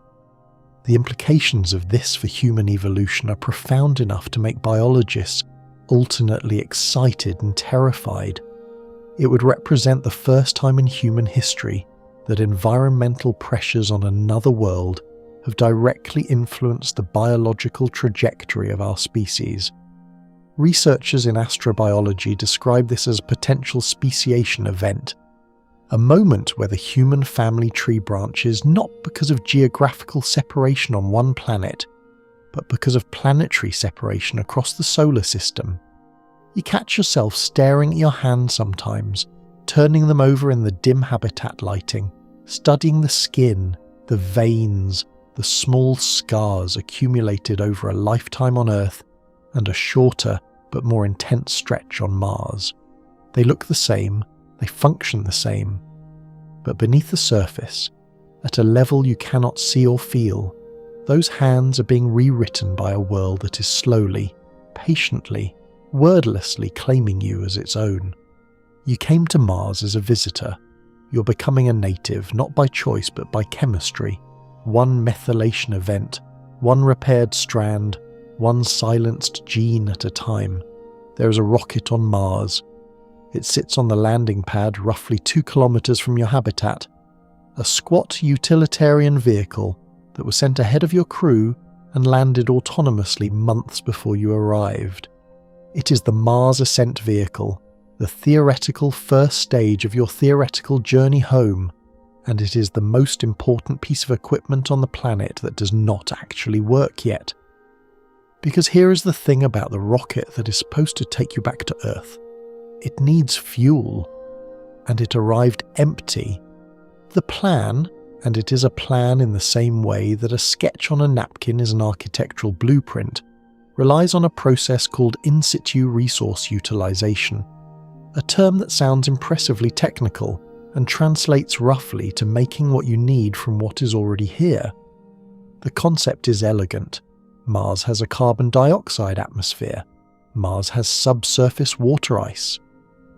The implications of this for human evolution are profound enough to make biologists alternately excited and terrified. It would represent the first time in human history that environmental pressures on another world have directly influenced the biological trajectory of our species. Researchers in astrobiology describe this as a potential speciation event, a moment where the human family tree branches not because of geographical separation on one planet, but because of planetary separation across the solar system. You catch yourself staring at your hands sometimes, turning them over in the dim habitat lighting, studying the skin, the veins, the small scars accumulated over a lifetime on Earth and a shorter but more intense stretch on Mars. They look the same, they function the same, but beneath the surface, at a level you cannot see or feel, those hands are being rewritten by a world that is slowly, patiently, wordlessly claiming you as its own. You came to Mars as a visitor. You're becoming a native, not by choice but by chemistry. One methylation event, one repaired strand, one silenced gene at a time. There is a rocket on Mars. It sits on the landing pad roughly 2 kilometers from your habitat. A squat utilitarian vehicle that was sent ahead of your crew and landed autonomously months before you arrived. It is the Mars Ascent Vehicle, the theoretical first stage of your theoretical journey home, and it is the most important piece of equipment on the planet that does not actually work yet. Because here is the thing about the rocket that is supposed to take you back to Earth. It needs fuel. and it arrived empty. The plan, and it is a plan in the same way that a sketch on a napkin is an architectural blueprint, relies on a process called in situ resource utilization, a term that sounds impressively technical and translates roughly to making what you need from what is already here. The concept is elegant. Mars has a carbon dioxide atmosphere. Mars has subsurface water ice.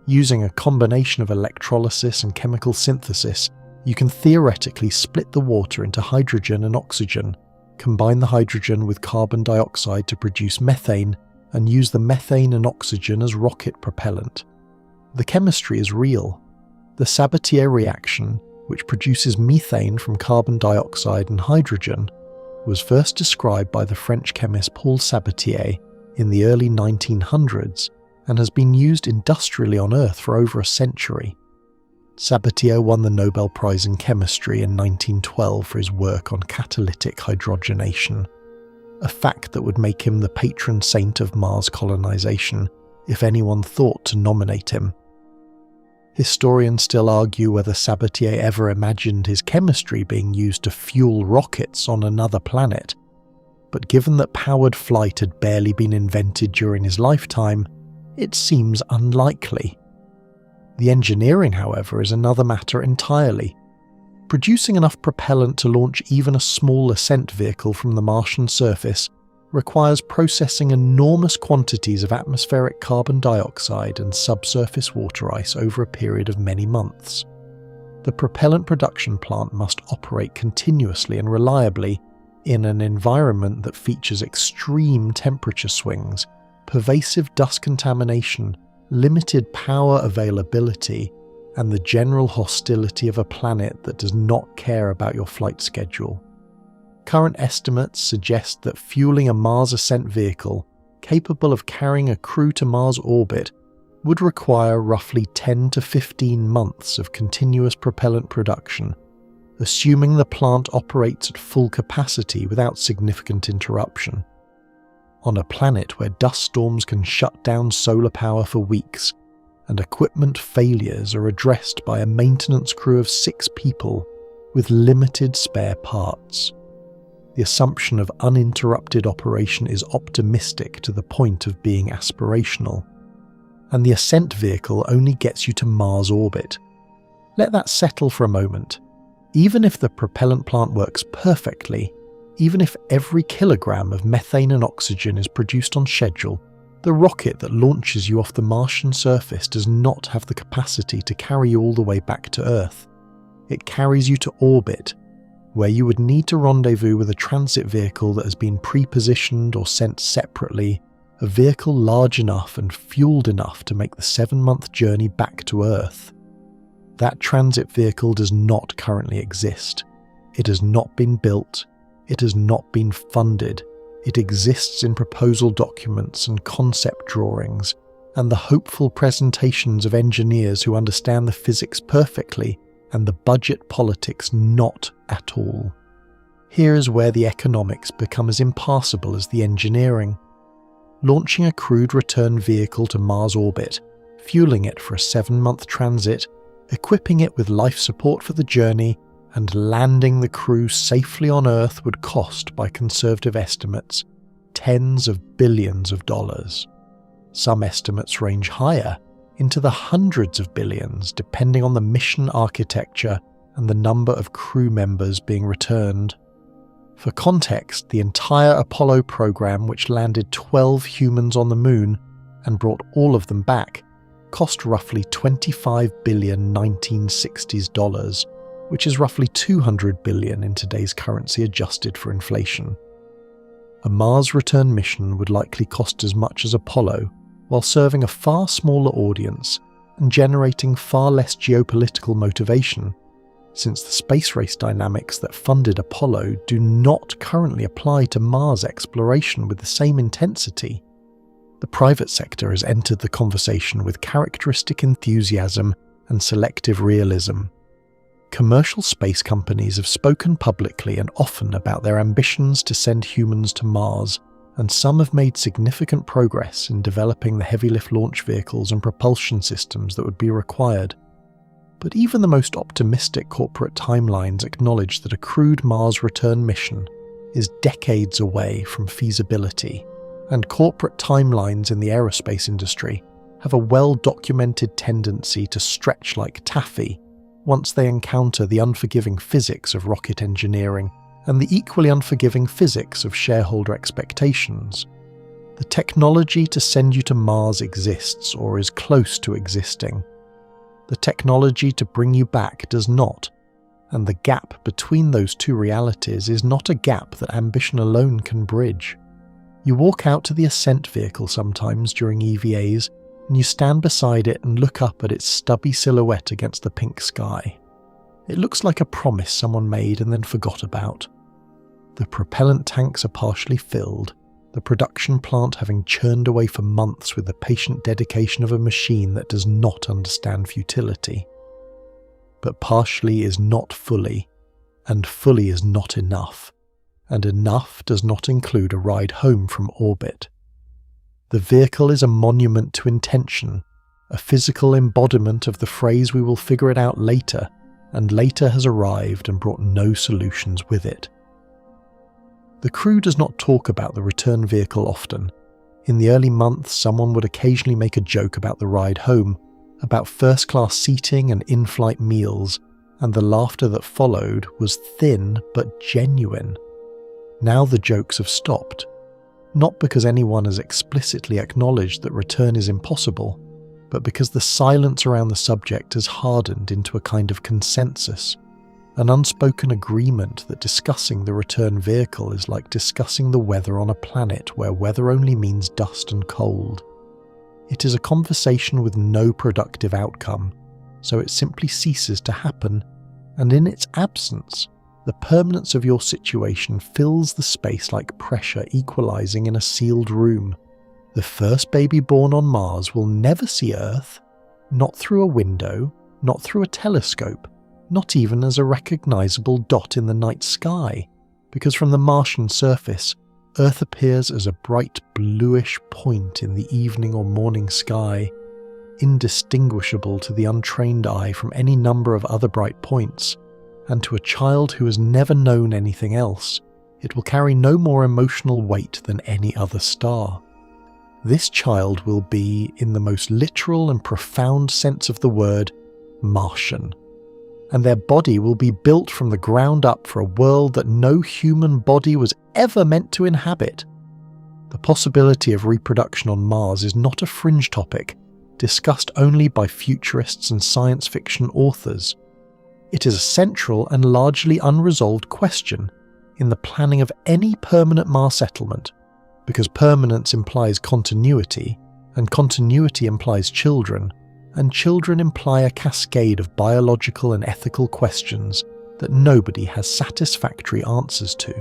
Using a combination of electrolysis and chemical synthesis, you can theoretically split the water into hydrogen and oxygen, combine the hydrogen with carbon dioxide to produce methane, and use the methane and oxygen as rocket propellant. The chemistry is real. The Sabatier reaction, which produces methane from carbon dioxide and hydrogen, was first described by the French chemist Paul Sabatier in the early 1900s and has been used industrially on Earth for over a century. Sabatier won the Nobel Prize in Chemistry in 1912 for his work on catalytic hydrogenation, a fact that would make him the patron saint of Mars colonization if anyone thought to nominate him. Historians still argue whether Sabatier ever imagined his chemistry being used to fuel rockets on another planet, but given that powered flight had barely been invented during his lifetime, it seems unlikely. The engineering, however, is another matter entirely. Producing enough propellant to launch even a small ascent vehicle from the Martian surface requires processing enormous quantities of atmospheric carbon dioxide and subsurface water ice over a period of many months. The propellant production plant must operate continuously and reliably in an environment that features extreme temperature swings, pervasive dust contamination, limited power availability, and the general hostility of a planet that does not care about your flight schedule. Current estimates suggest that fueling a Mars ascent vehicle capable of carrying a crew to Mars orbit would require roughly 10 to 15 months of continuous propellant production, assuming the plant operates at full capacity without significant interruption. On a planet where dust storms can shut down solar power for weeks, and equipment failures are addressed by a maintenance crew of 6 people with limited spare parts. The assumption of uninterrupted operation is optimistic to the point of being aspirational, and the ascent vehicle only gets you to Mars orbit. Let that settle for a moment. Even if the propellant plant works perfectly, even if every kilogram of methane and oxygen is produced on schedule, the rocket that launches you off the Martian surface does not have the capacity to carry you all the way back to Earth. It carries you to orbit, where you would need to rendezvous with a transit vehicle that has been pre-positioned or sent separately, a vehicle large enough and fueled enough to make the 7-month journey back to Earth. That transit vehicle does not currently exist. It has not been built. It has not been funded. It exists in proposal documents and concept drawings, and the hopeful presentations of engineers who understand the physics perfectly and the budget politics not at all. Here is where the economics become as impassable as the engineering. Launching a crewed return vehicle to Mars orbit, fueling it for a 7-month transit, equipping it with life support for the journey, and landing the crew safely on Earth would cost, by conservative estimates, tens of billions of dollars. Some estimates range higher, into the hundreds of billions, depending on the mission architecture and the number of crew members being returned. For context, the entire Apollo program, which landed 12 humans on the Moon and brought all of them back, cost roughly $25 billion 1960s dollars, which is roughly $200 billion in today's currency adjusted for inflation. A Mars return mission would likely cost as much as Apollo, while serving a far smaller audience and generating far less geopolitical motivation, since the space race dynamics that funded Apollo do not currently apply to Mars exploration with the same intensity. The private sector has entered the conversation with characteristic enthusiasm and selective realism. Commercial space companies have spoken publicly and often about their ambitions to send humans to Mars, and some have made significant progress in developing the heavy lift launch vehicles and propulsion systems that would be required. But even the most optimistic corporate timelines acknowledge that a crewed Mars return mission is decades away from feasibility, and corporate timelines in the aerospace industry have a well-documented tendency to stretch like taffy once they encounter the unforgiving physics of rocket engineering and the equally unforgiving physics of shareholder expectations. The technology to send you to Mars exists or is close to existing. The technology to bring you back does not, and the gap between those two realities is not a gap that ambition alone can bridge. You walk out to the ascent vehicle sometimes during EVAs, and you stand beside it and look up at its stubby silhouette against the pink sky. It looks like a promise someone made and then forgot about. The propellant tanks are partially filled, the production plant having churned away for months with the patient dedication of a machine that does not understand futility. But partially is not fully, and fully is not enough, and enough does not include a ride home from orbit. The vehicle is a monument to intention, a physical embodiment of the phrase "we will figure it out later," and later has arrived and brought no solutions with it. The crew does not talk about the return vehicle often. In the early months, someone would occasionally make a joke about the ride home, about first-class seating and in-flight meals, and the laughter that followed was thin but genuine. Now the jokes have stopped, not because anyone has explicitly acknowledged that return is impossible, but because the silence around the subject has hardened into a kind of consensus, an unspoken agreement that discussing the return vehicle is like discussing the weather on a planet where weather only means dust and cold. It is a conversation with no productive outcome, so it simply ceases to happen, and in its absence, the permanence of your situation fills the space like pressure equalizing in a sealed room. The first baby born on Mars will never see Earth, not through a window, not through a telescope, not even as a recognizable dot in the night sky, because from the Martian surface, Earth appears as a bright bluish point in the evening or morning sky, indistinguishable to the untrained eye from any number of other bright points, and to a child who has never known anything else, it will carry no more emotional weight than any other star. This child will be, in the most literal and profound sense of the word, Martian, and their body will be built from the ground up for a world that no human body was ever meant to inhabit. The possibility of reproduction on Mars is not a fringe topic, discussed only by futurists and science fiction authors. It is a central and largely unresolved question in the planning of any permanent Mars settlement, because permanence implies continuity, and continuity implies children, and children imply a cascade of biological and ethical questions that nobody has satisfactory answers to.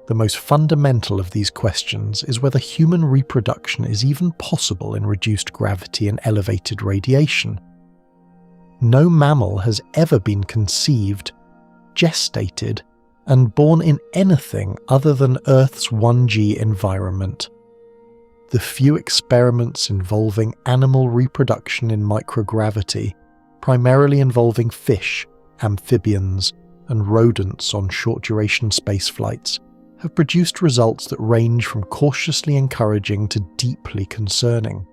The most fundamental of these questions is whether human reproduction is even possible in reduced gravity and elevated radiation. No mammal has ever been conceived, gestated, and born in anything other than Earth's 1G environment. The few experiments involving animal reproduction in microgravity, primarily involving fish, amphibians, and rodents on short-duration space flights, have produced results that range from cautiously encouraging to deeply concerning.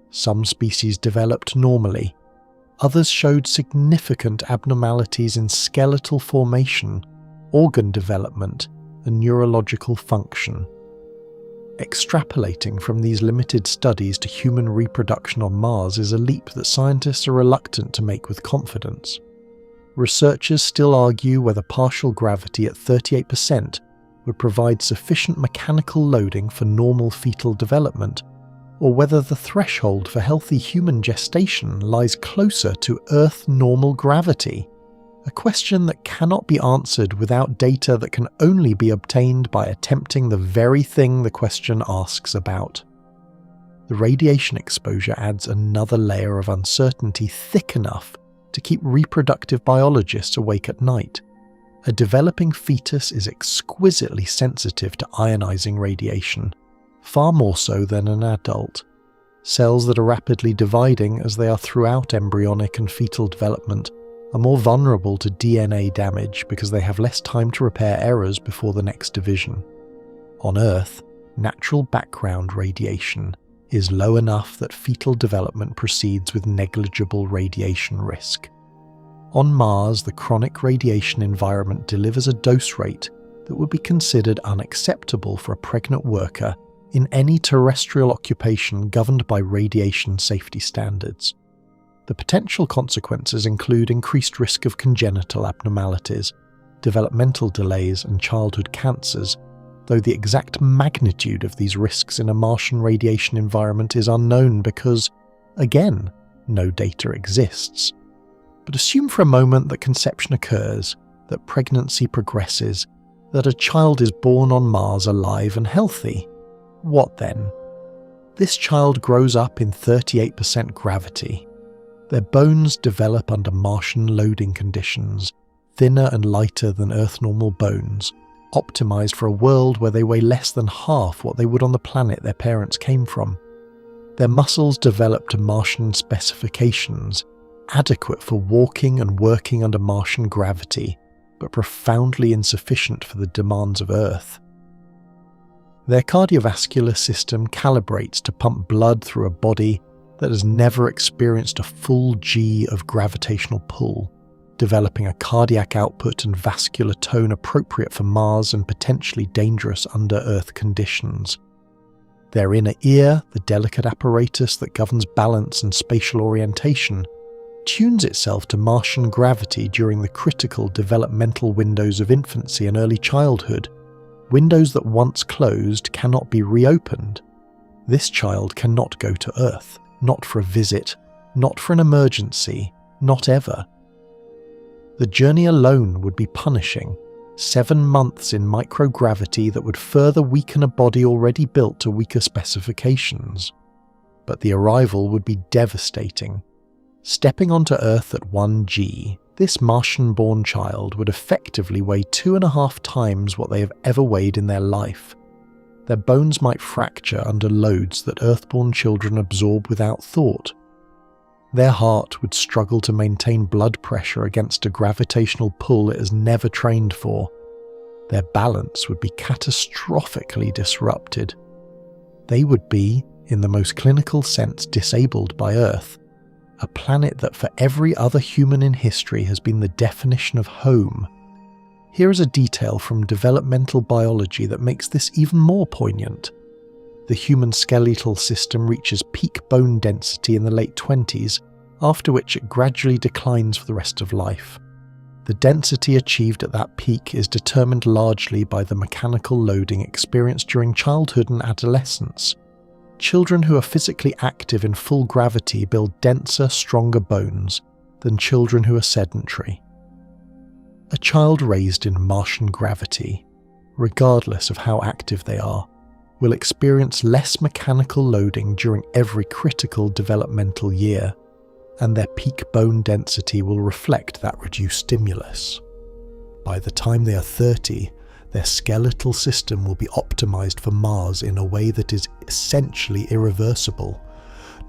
Some species developed normally, others showed significant abnormalities in skeletal formation, organ development, and neurological function. Extrapolating from these limited studies to human reproduction on Mars is a leap that scientists are reluctant to make with confidence. Researchers still argue whether partial gravity at 38% would provide sufficient mechanical loading for normal fetal development, or whether the threshold for healthy human gestation lies closer to Earth normal gravity, a question that cannot be answered without data that can only be obtained by attempting the very thing the question asks about. The radiation exposure adds another layer of uncertainty thick enough to keep reproductive biologists awake at night. A developing fetus is exquisitely sensitive to ionizing radiation, far more so than an adult. Cells that are rapidly dividing as they are throughout embryonic and fetal development are more vulnerable to DNA damage because they have less time to repair errors before the next division. On Earth, natural background radiation is low enough that fetal development proceeds with negligible radiation risk. On Mars, the chronic radiation environment delivers a dose rate that would be considered unacceptable for a pregnant worker in any terrestrial occupation governed by radiation safety standards. The potential consequences include increased risk of congenital abnormalities, developmental delays, and childhood cancers, though the exact magnitude of these risks in a Martian radiation environment is unknown because, again, no data exists. But assume for a moment that conception occurs, that pregnancy progresses, that a child is born on Mars alive and healthy. What then? This child grows up in 38% gravity. Their bones develop under Martian loading conditions, thinner and lighter than Earth-normal bones, optimized for a world where they weigh less than half what they would on the planet their parents came from. Their muscles develop to Martian specifications, adequate for walking and working under Martian gravity, but profoundly insufficient for the demands of Earth. Their cardiovascular system calibrates to pump blood through a body that has never experienced a full G of gravitational pull, developing a cardiac output and vascular tone appropriate for Mars and potentially dangerous under Earth conditions. Their inner ear, the delicate apparatus that governs balance and spatial orientation, tunes itself to Martian gravity during the critical developmental windows of infancy and early childhood, windows that once closed cannot be reopened. This child cannot go to Earth, not for a visit, not for an emergency, not ever. The journey alone would be punishing, 7 months in microgravity that would further weaken a body already built to weaker specifications. But the arrival would be devastating. Stepping onto Earth at 1G, this Martian-born child would effectively weigh 2.5 times what they have ever weighed in their life. Their bones might fracture under loads that Earth-born children absorb without thought. Their heart would struggle to maintain blood pressure against a gravitational pull it has never trained for. Their balance would be catastrophically disrupted. They would be, in the most clinical sense, disabled by Earth, a planet that for every other human in history has been the definition of home. Here is a detail from developmental biology that makes this even more poignant. The human skeletal system reaches peak bone density in the late 20s, after which it gradually declines for the rest of life. The density achieved at that peak is determined largely by the mechanical loading experienced during childhood and adolescence. Children who are physically active in full gravity build denser, stronger bones than children who are sedentary. A child raised in Martian gravity, regardless of how active they are, will experience less mechanical loading during every critical developmental year, and their peak bone density will reflect that reduced stimulus. By the time they are 30, their skeletal system will be optimized for Mars in a way that is essentially irreversible.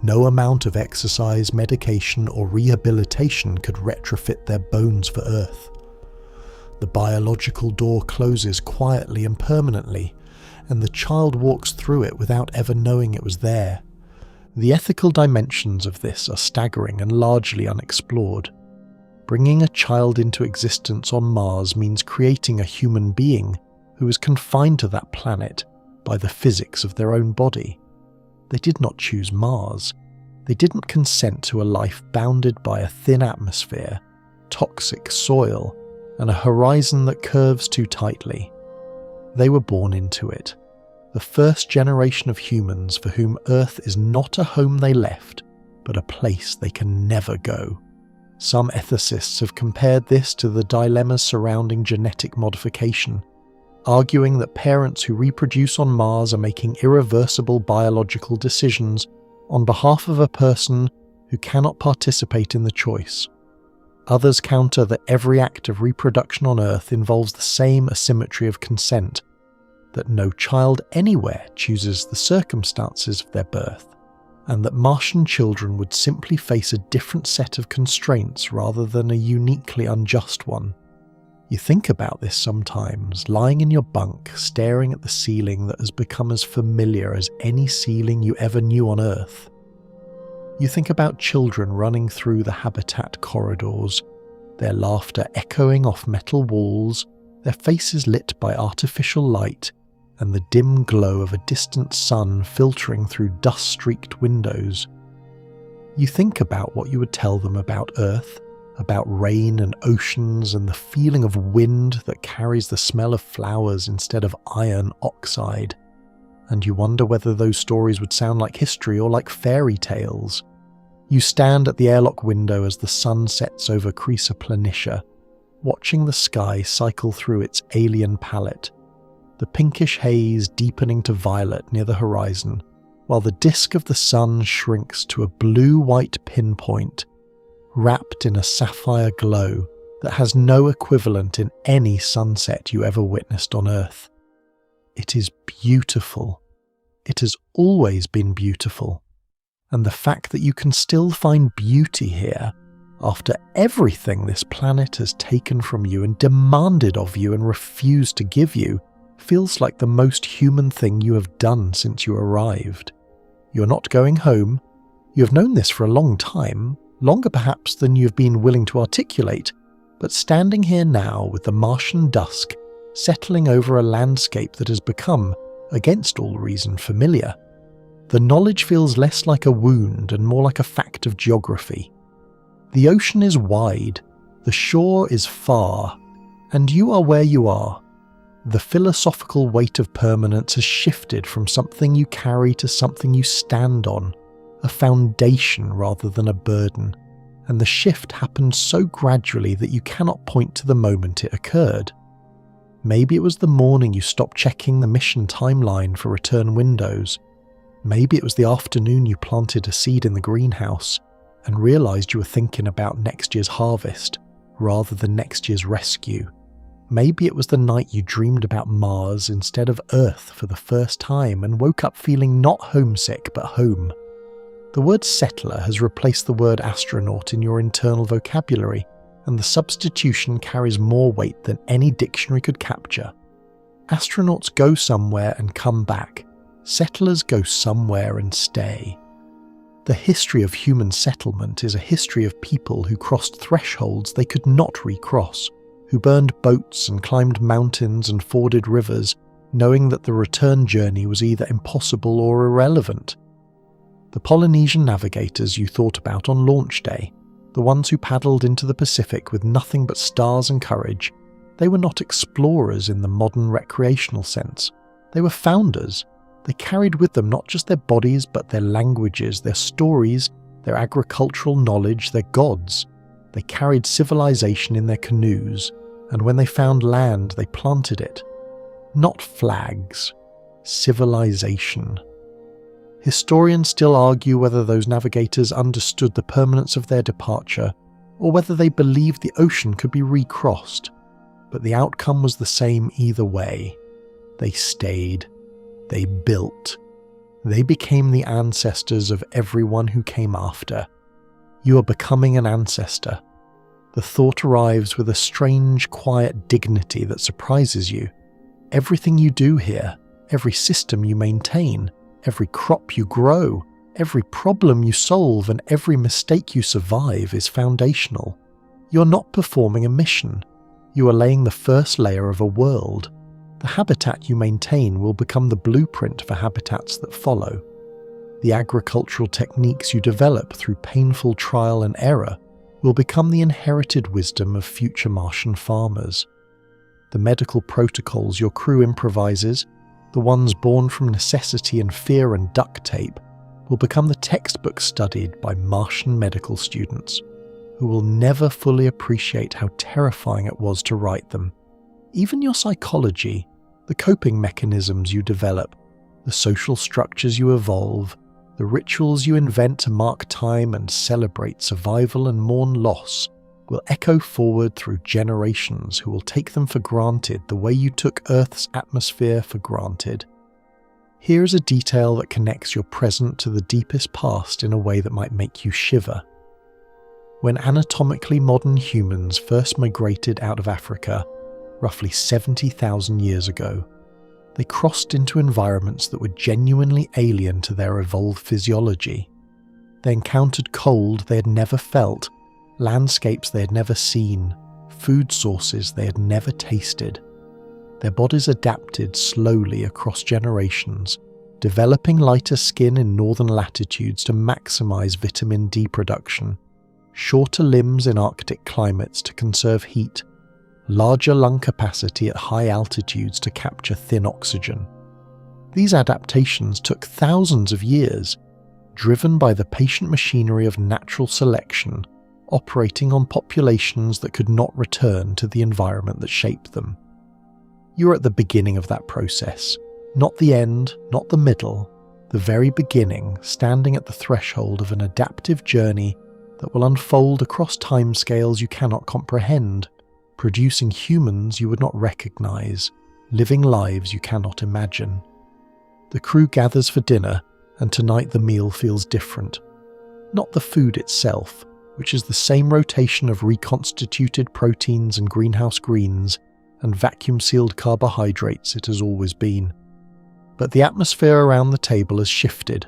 No amount of exercise, medication, or rehabilitation could retrofit their bones for Earth. The biological door closes quietly and permanently, and the child walks through it without ever knowing it was there. The ethical dimensions of this are staggering and largely unexplored. Bringing a child into existence on Mars means creating a human being who is confined to that planet by the physics of their own body. They did not choose Mars. They didn't consent to a life bounded by a thin atmosphere, toxic soil, and a horizon that curves too tightly. They were born into it. The first generation of humans for whom Earth is not a home they left, but a place they can never go. Some ethicists have compared this to the dilemmas surrounding genetic modification, arguing that parents who reproduce on Mars are making irreversible biological decisions on behalf of a person who cannot participate in the choice. Others counter that every act of reproduction on Earth involves the same asymmetry of consent, that no child anywhere chooses the circumstances of their birth. and that Martian children would simply face a different set of constraints rather than a uniquely unjust one. You think about this sometimes, lying in your bunk, staring at the ceiling that has become as familiar as any ceiling you ever knew on Earth. You think about children running through the habitat corridors, their laughter echoing off metal walls, their faces lit by artificial light, and the dim glow of a distant sun filtering through dust-streaked windows. You think about what you would tell them about Earth, about rain and oceans and the feeling of wind that carries the smell of flowers instead of iron oxide, and you wonder whether those stories would sound like history or like fairy tales. You stand at the airlock window as the sun sets over Crisa Planitia, watching the sky cycle through its alien palette, the pinkish haze deepening to violet near the horizon, while the disk of the sun shrinks to a blue-white pinpoint, wrapped in a sapphire glow that has no equivalent in any sunset you ever witnessed on Earth. It is beautiful. It has always been beautiful. And the fact that you can still find beauty here, after everything this planet has taken from you and demanded of you and refused to give you, feels like the most human thing you have done since you arrived. You're not going home. You have known this for a long time, longer perhaps than you've been willing to articulate, but standing here now with the Martian dusk settling over a landscape that has become, against all reason, familiar, the knowledge feels less like a wound and more like a fact of geography. The ocean is wide, the shore is far, and you are where you are. The philosophical weight of permanence has shifted from something you carry to something you stand on, a foundation rather than a burden, and the shift happened so gradually that you cannot point to the moment it occurred. Maybe it was the morning you stopped checking the mission timeline for return windows. Maybe it was the afternoon you planted a seed in the greenhouse and realised you were thinking about next year's harvest rather than next year's rescue. Maybe it was the night you dreamed about Mars instead of Earth for the first time and woke up feeling not homesick but home. The word settler has replaced the word astronaut in your internal vocabulary, and the substitution carries more weight than any dictionary could capture. Astronauts go somewhere and come back. Settlers go somewhere and stay. The history of human settlement is a history of people who crossed thresholds they could not recross, who burned boats and climbed mountains and forded rivers, knowing that the return journey was either impossible or irrelevant. The Polynesian navigators you thought about on launch day, the ones who paddled into the Pacific with nothing but stars and courage, they were not explorers in the modern recreational sense. They were founders. They carried with them not just their bodies but their languages, their stories, their agricultural knowledge, their gods. They carried civilization in their canoes, and when they found land they planted it. Not flags, civilization. Historians still argue whether those navigators understood the permanence of their departure, or whether they believed the ocean could be recrossed, but the outcome was the same either way. They stayed. They built. They became the ancestors of everyone who came after. You are becoming an ancestor. The thought arrives with a strange, quiet dignity that surprises you. Everything you do here, every system you maintain, every crop you grow, every problem you solve, and every mistake you survive is foundational. You're not performing a mission. You are laying the first layer of a world. The habitat you maintain will become the blueprint for habitats that follow. The agricultural techniques you develop through painful trial and error will become the inherited wisdom of future Martian farmers. The medical protocols your crew improvises, the ones born from necessity and fear and duct tape, will become the textbooks studied by Martian medical students, who will never fully appreciate how terrifying it was to write them. Even your psychology, the coping mechanisms you develop, the social structures you evolve, the rituals you invent to mark time and celebrate survival and mourn loss, will echo forward through generations who will take them for granted the way you took Earth's atmosphere for granted. Here is a detail that connects your present to the deepest past in a way that might make you shiver. When anatomically modern humans first migrated out of Africa, roughly 70,000 years ago, they crossed into environments that were genuinely alien to their evolved physiology. They encountered cold they had never felt, landscapes they had never seen, food sources they had never tasted. Their bodies adapted slowly across generations, developing lighter skin in northern latitudes to maximize vitamin D production, shorter limbs in Arctic climates to conserve heat, larger lung capacity at high altitudes to capture thin oxygen. These adaptations took thousands of years, driven by the patient machinery of natural selection, operating on populations that could not return to the environment that shaped them. You're at the beginning of that process, not the end, not the middle, the very beginning, standing at the threshold of an adaptive journey that will unfold across timescales you cannot comprehend, producing humans you would not recognize, living lives you cannot imagine. The crew gathers for dinner, and tonight the meal feels different. Not the food itself, which is the same rotation of reconstituted proteins and greenhouse greens, and vacuum-sealed carbohydrates it has always been. But the atmosphere around the table has shifted.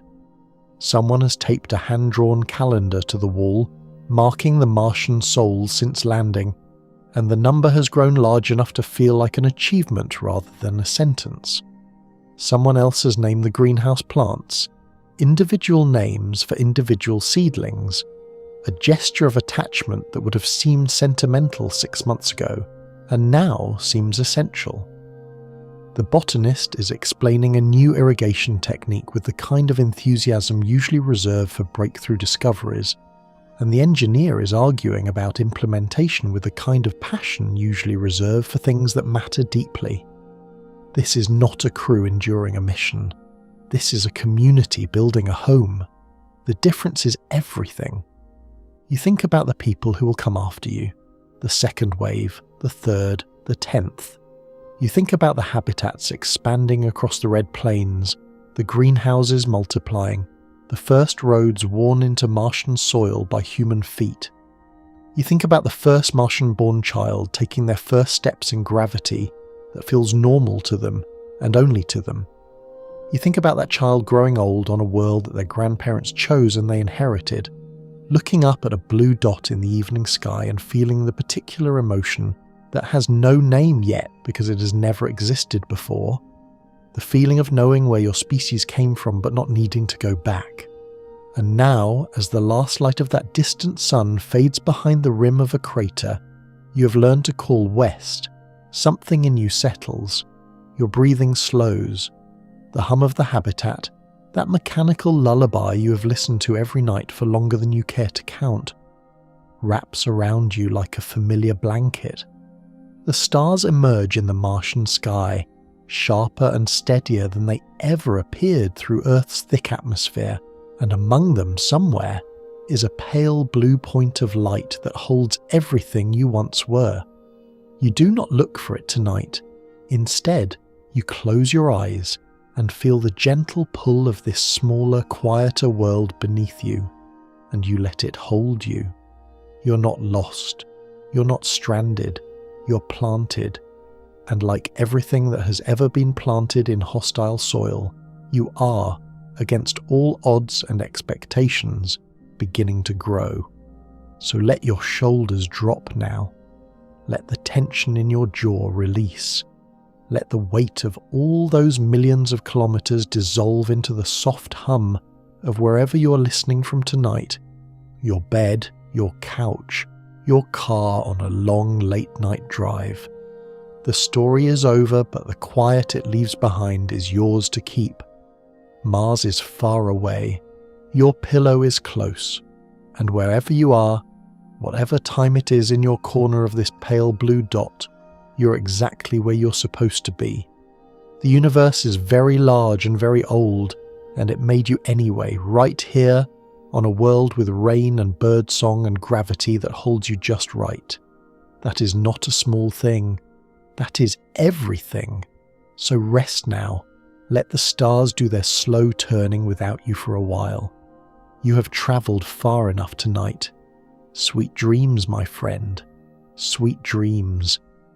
Someone has taped a hand-drawn calendar to the wall, marking the Martian souls since landing, and the number has grown large enough to feel like an achievement rather than a sentence. Someone else has named the greenhouse plants, individual names for individual seedlings, a gesture of attachment that would have seemed sentimental 6 months ago, and now seems essential. The botanist is explaining a new irrigation technique with the kind of enthusiasm usually reserved for breakthrough discoveries, and the engineer is arguing about implementation with the kind of passion usually reserved for things that matter deeply. This is not a crew enduring a mission. This is a community building a home. The difference is everything. You think about the people who will come after you, the second wave, the third, the 10th. You think about the habitats expanding across the red plains, the greenhouses multiplying, the first roads worn into Martian soil by human feet. You think about the first Martian-born child taking their first steps in gravity that feels normal to them and only to them. You think about that child growing old on a world that their grandparents chose and they inherited, looking up at a blue dot in the evening sky and feeling the particular emotion that has no name yet because it has never existed before. The feeling of knowing where your species came from but not needing to go back. And now, as the last light of that distant sun fades behind the rim of a crater, you have learned to call west. Something in you settles. Your breathing slows. The hum of the habitat, that mechanical lullaby you have listened to every night for longer than you care to count, wraps around you like a familiar blanket. The stars emerge in the Martian sky, sharper and steadier than they ever appeared through Earth's thick atmosphere, and among them somewhere is a pale blue point of light that holds everything you once were. You do not look for it tonight. Instead, you close your eyes and feel the gentle pull of this smaller, quieter world beneath you, and you let it hold you. You're not lost. You're not stranded. You're planted. And like everything that has ever been planted in hostile soil, you are, against all odds and expectations, beginning to grow. So let your shoulders drop now. Let the tension in your jaw release. Let the weight of all those millions of kilometers dissolve into the soft hum of wherever you're listening from tonight, your bed, your couch, your car on a long late-night drive. The story is over, but the quiet it leaves behind is yours to keep. Mars is far away. Your pillow is close. And wherever you are, whatever time it is in your corner of this pale blue dot, you're exactly where you're supposed to be. The universe is very large and very old, and it made you anyway, right here, on a world with rain and birdsong and gravity that holds you just right. That is not a small thing. That is everything. So rest now. Let the stars do their slow turning without you for a while. You have travelled far enough tonight. Sweet dreams, my friend. Sweet dreams.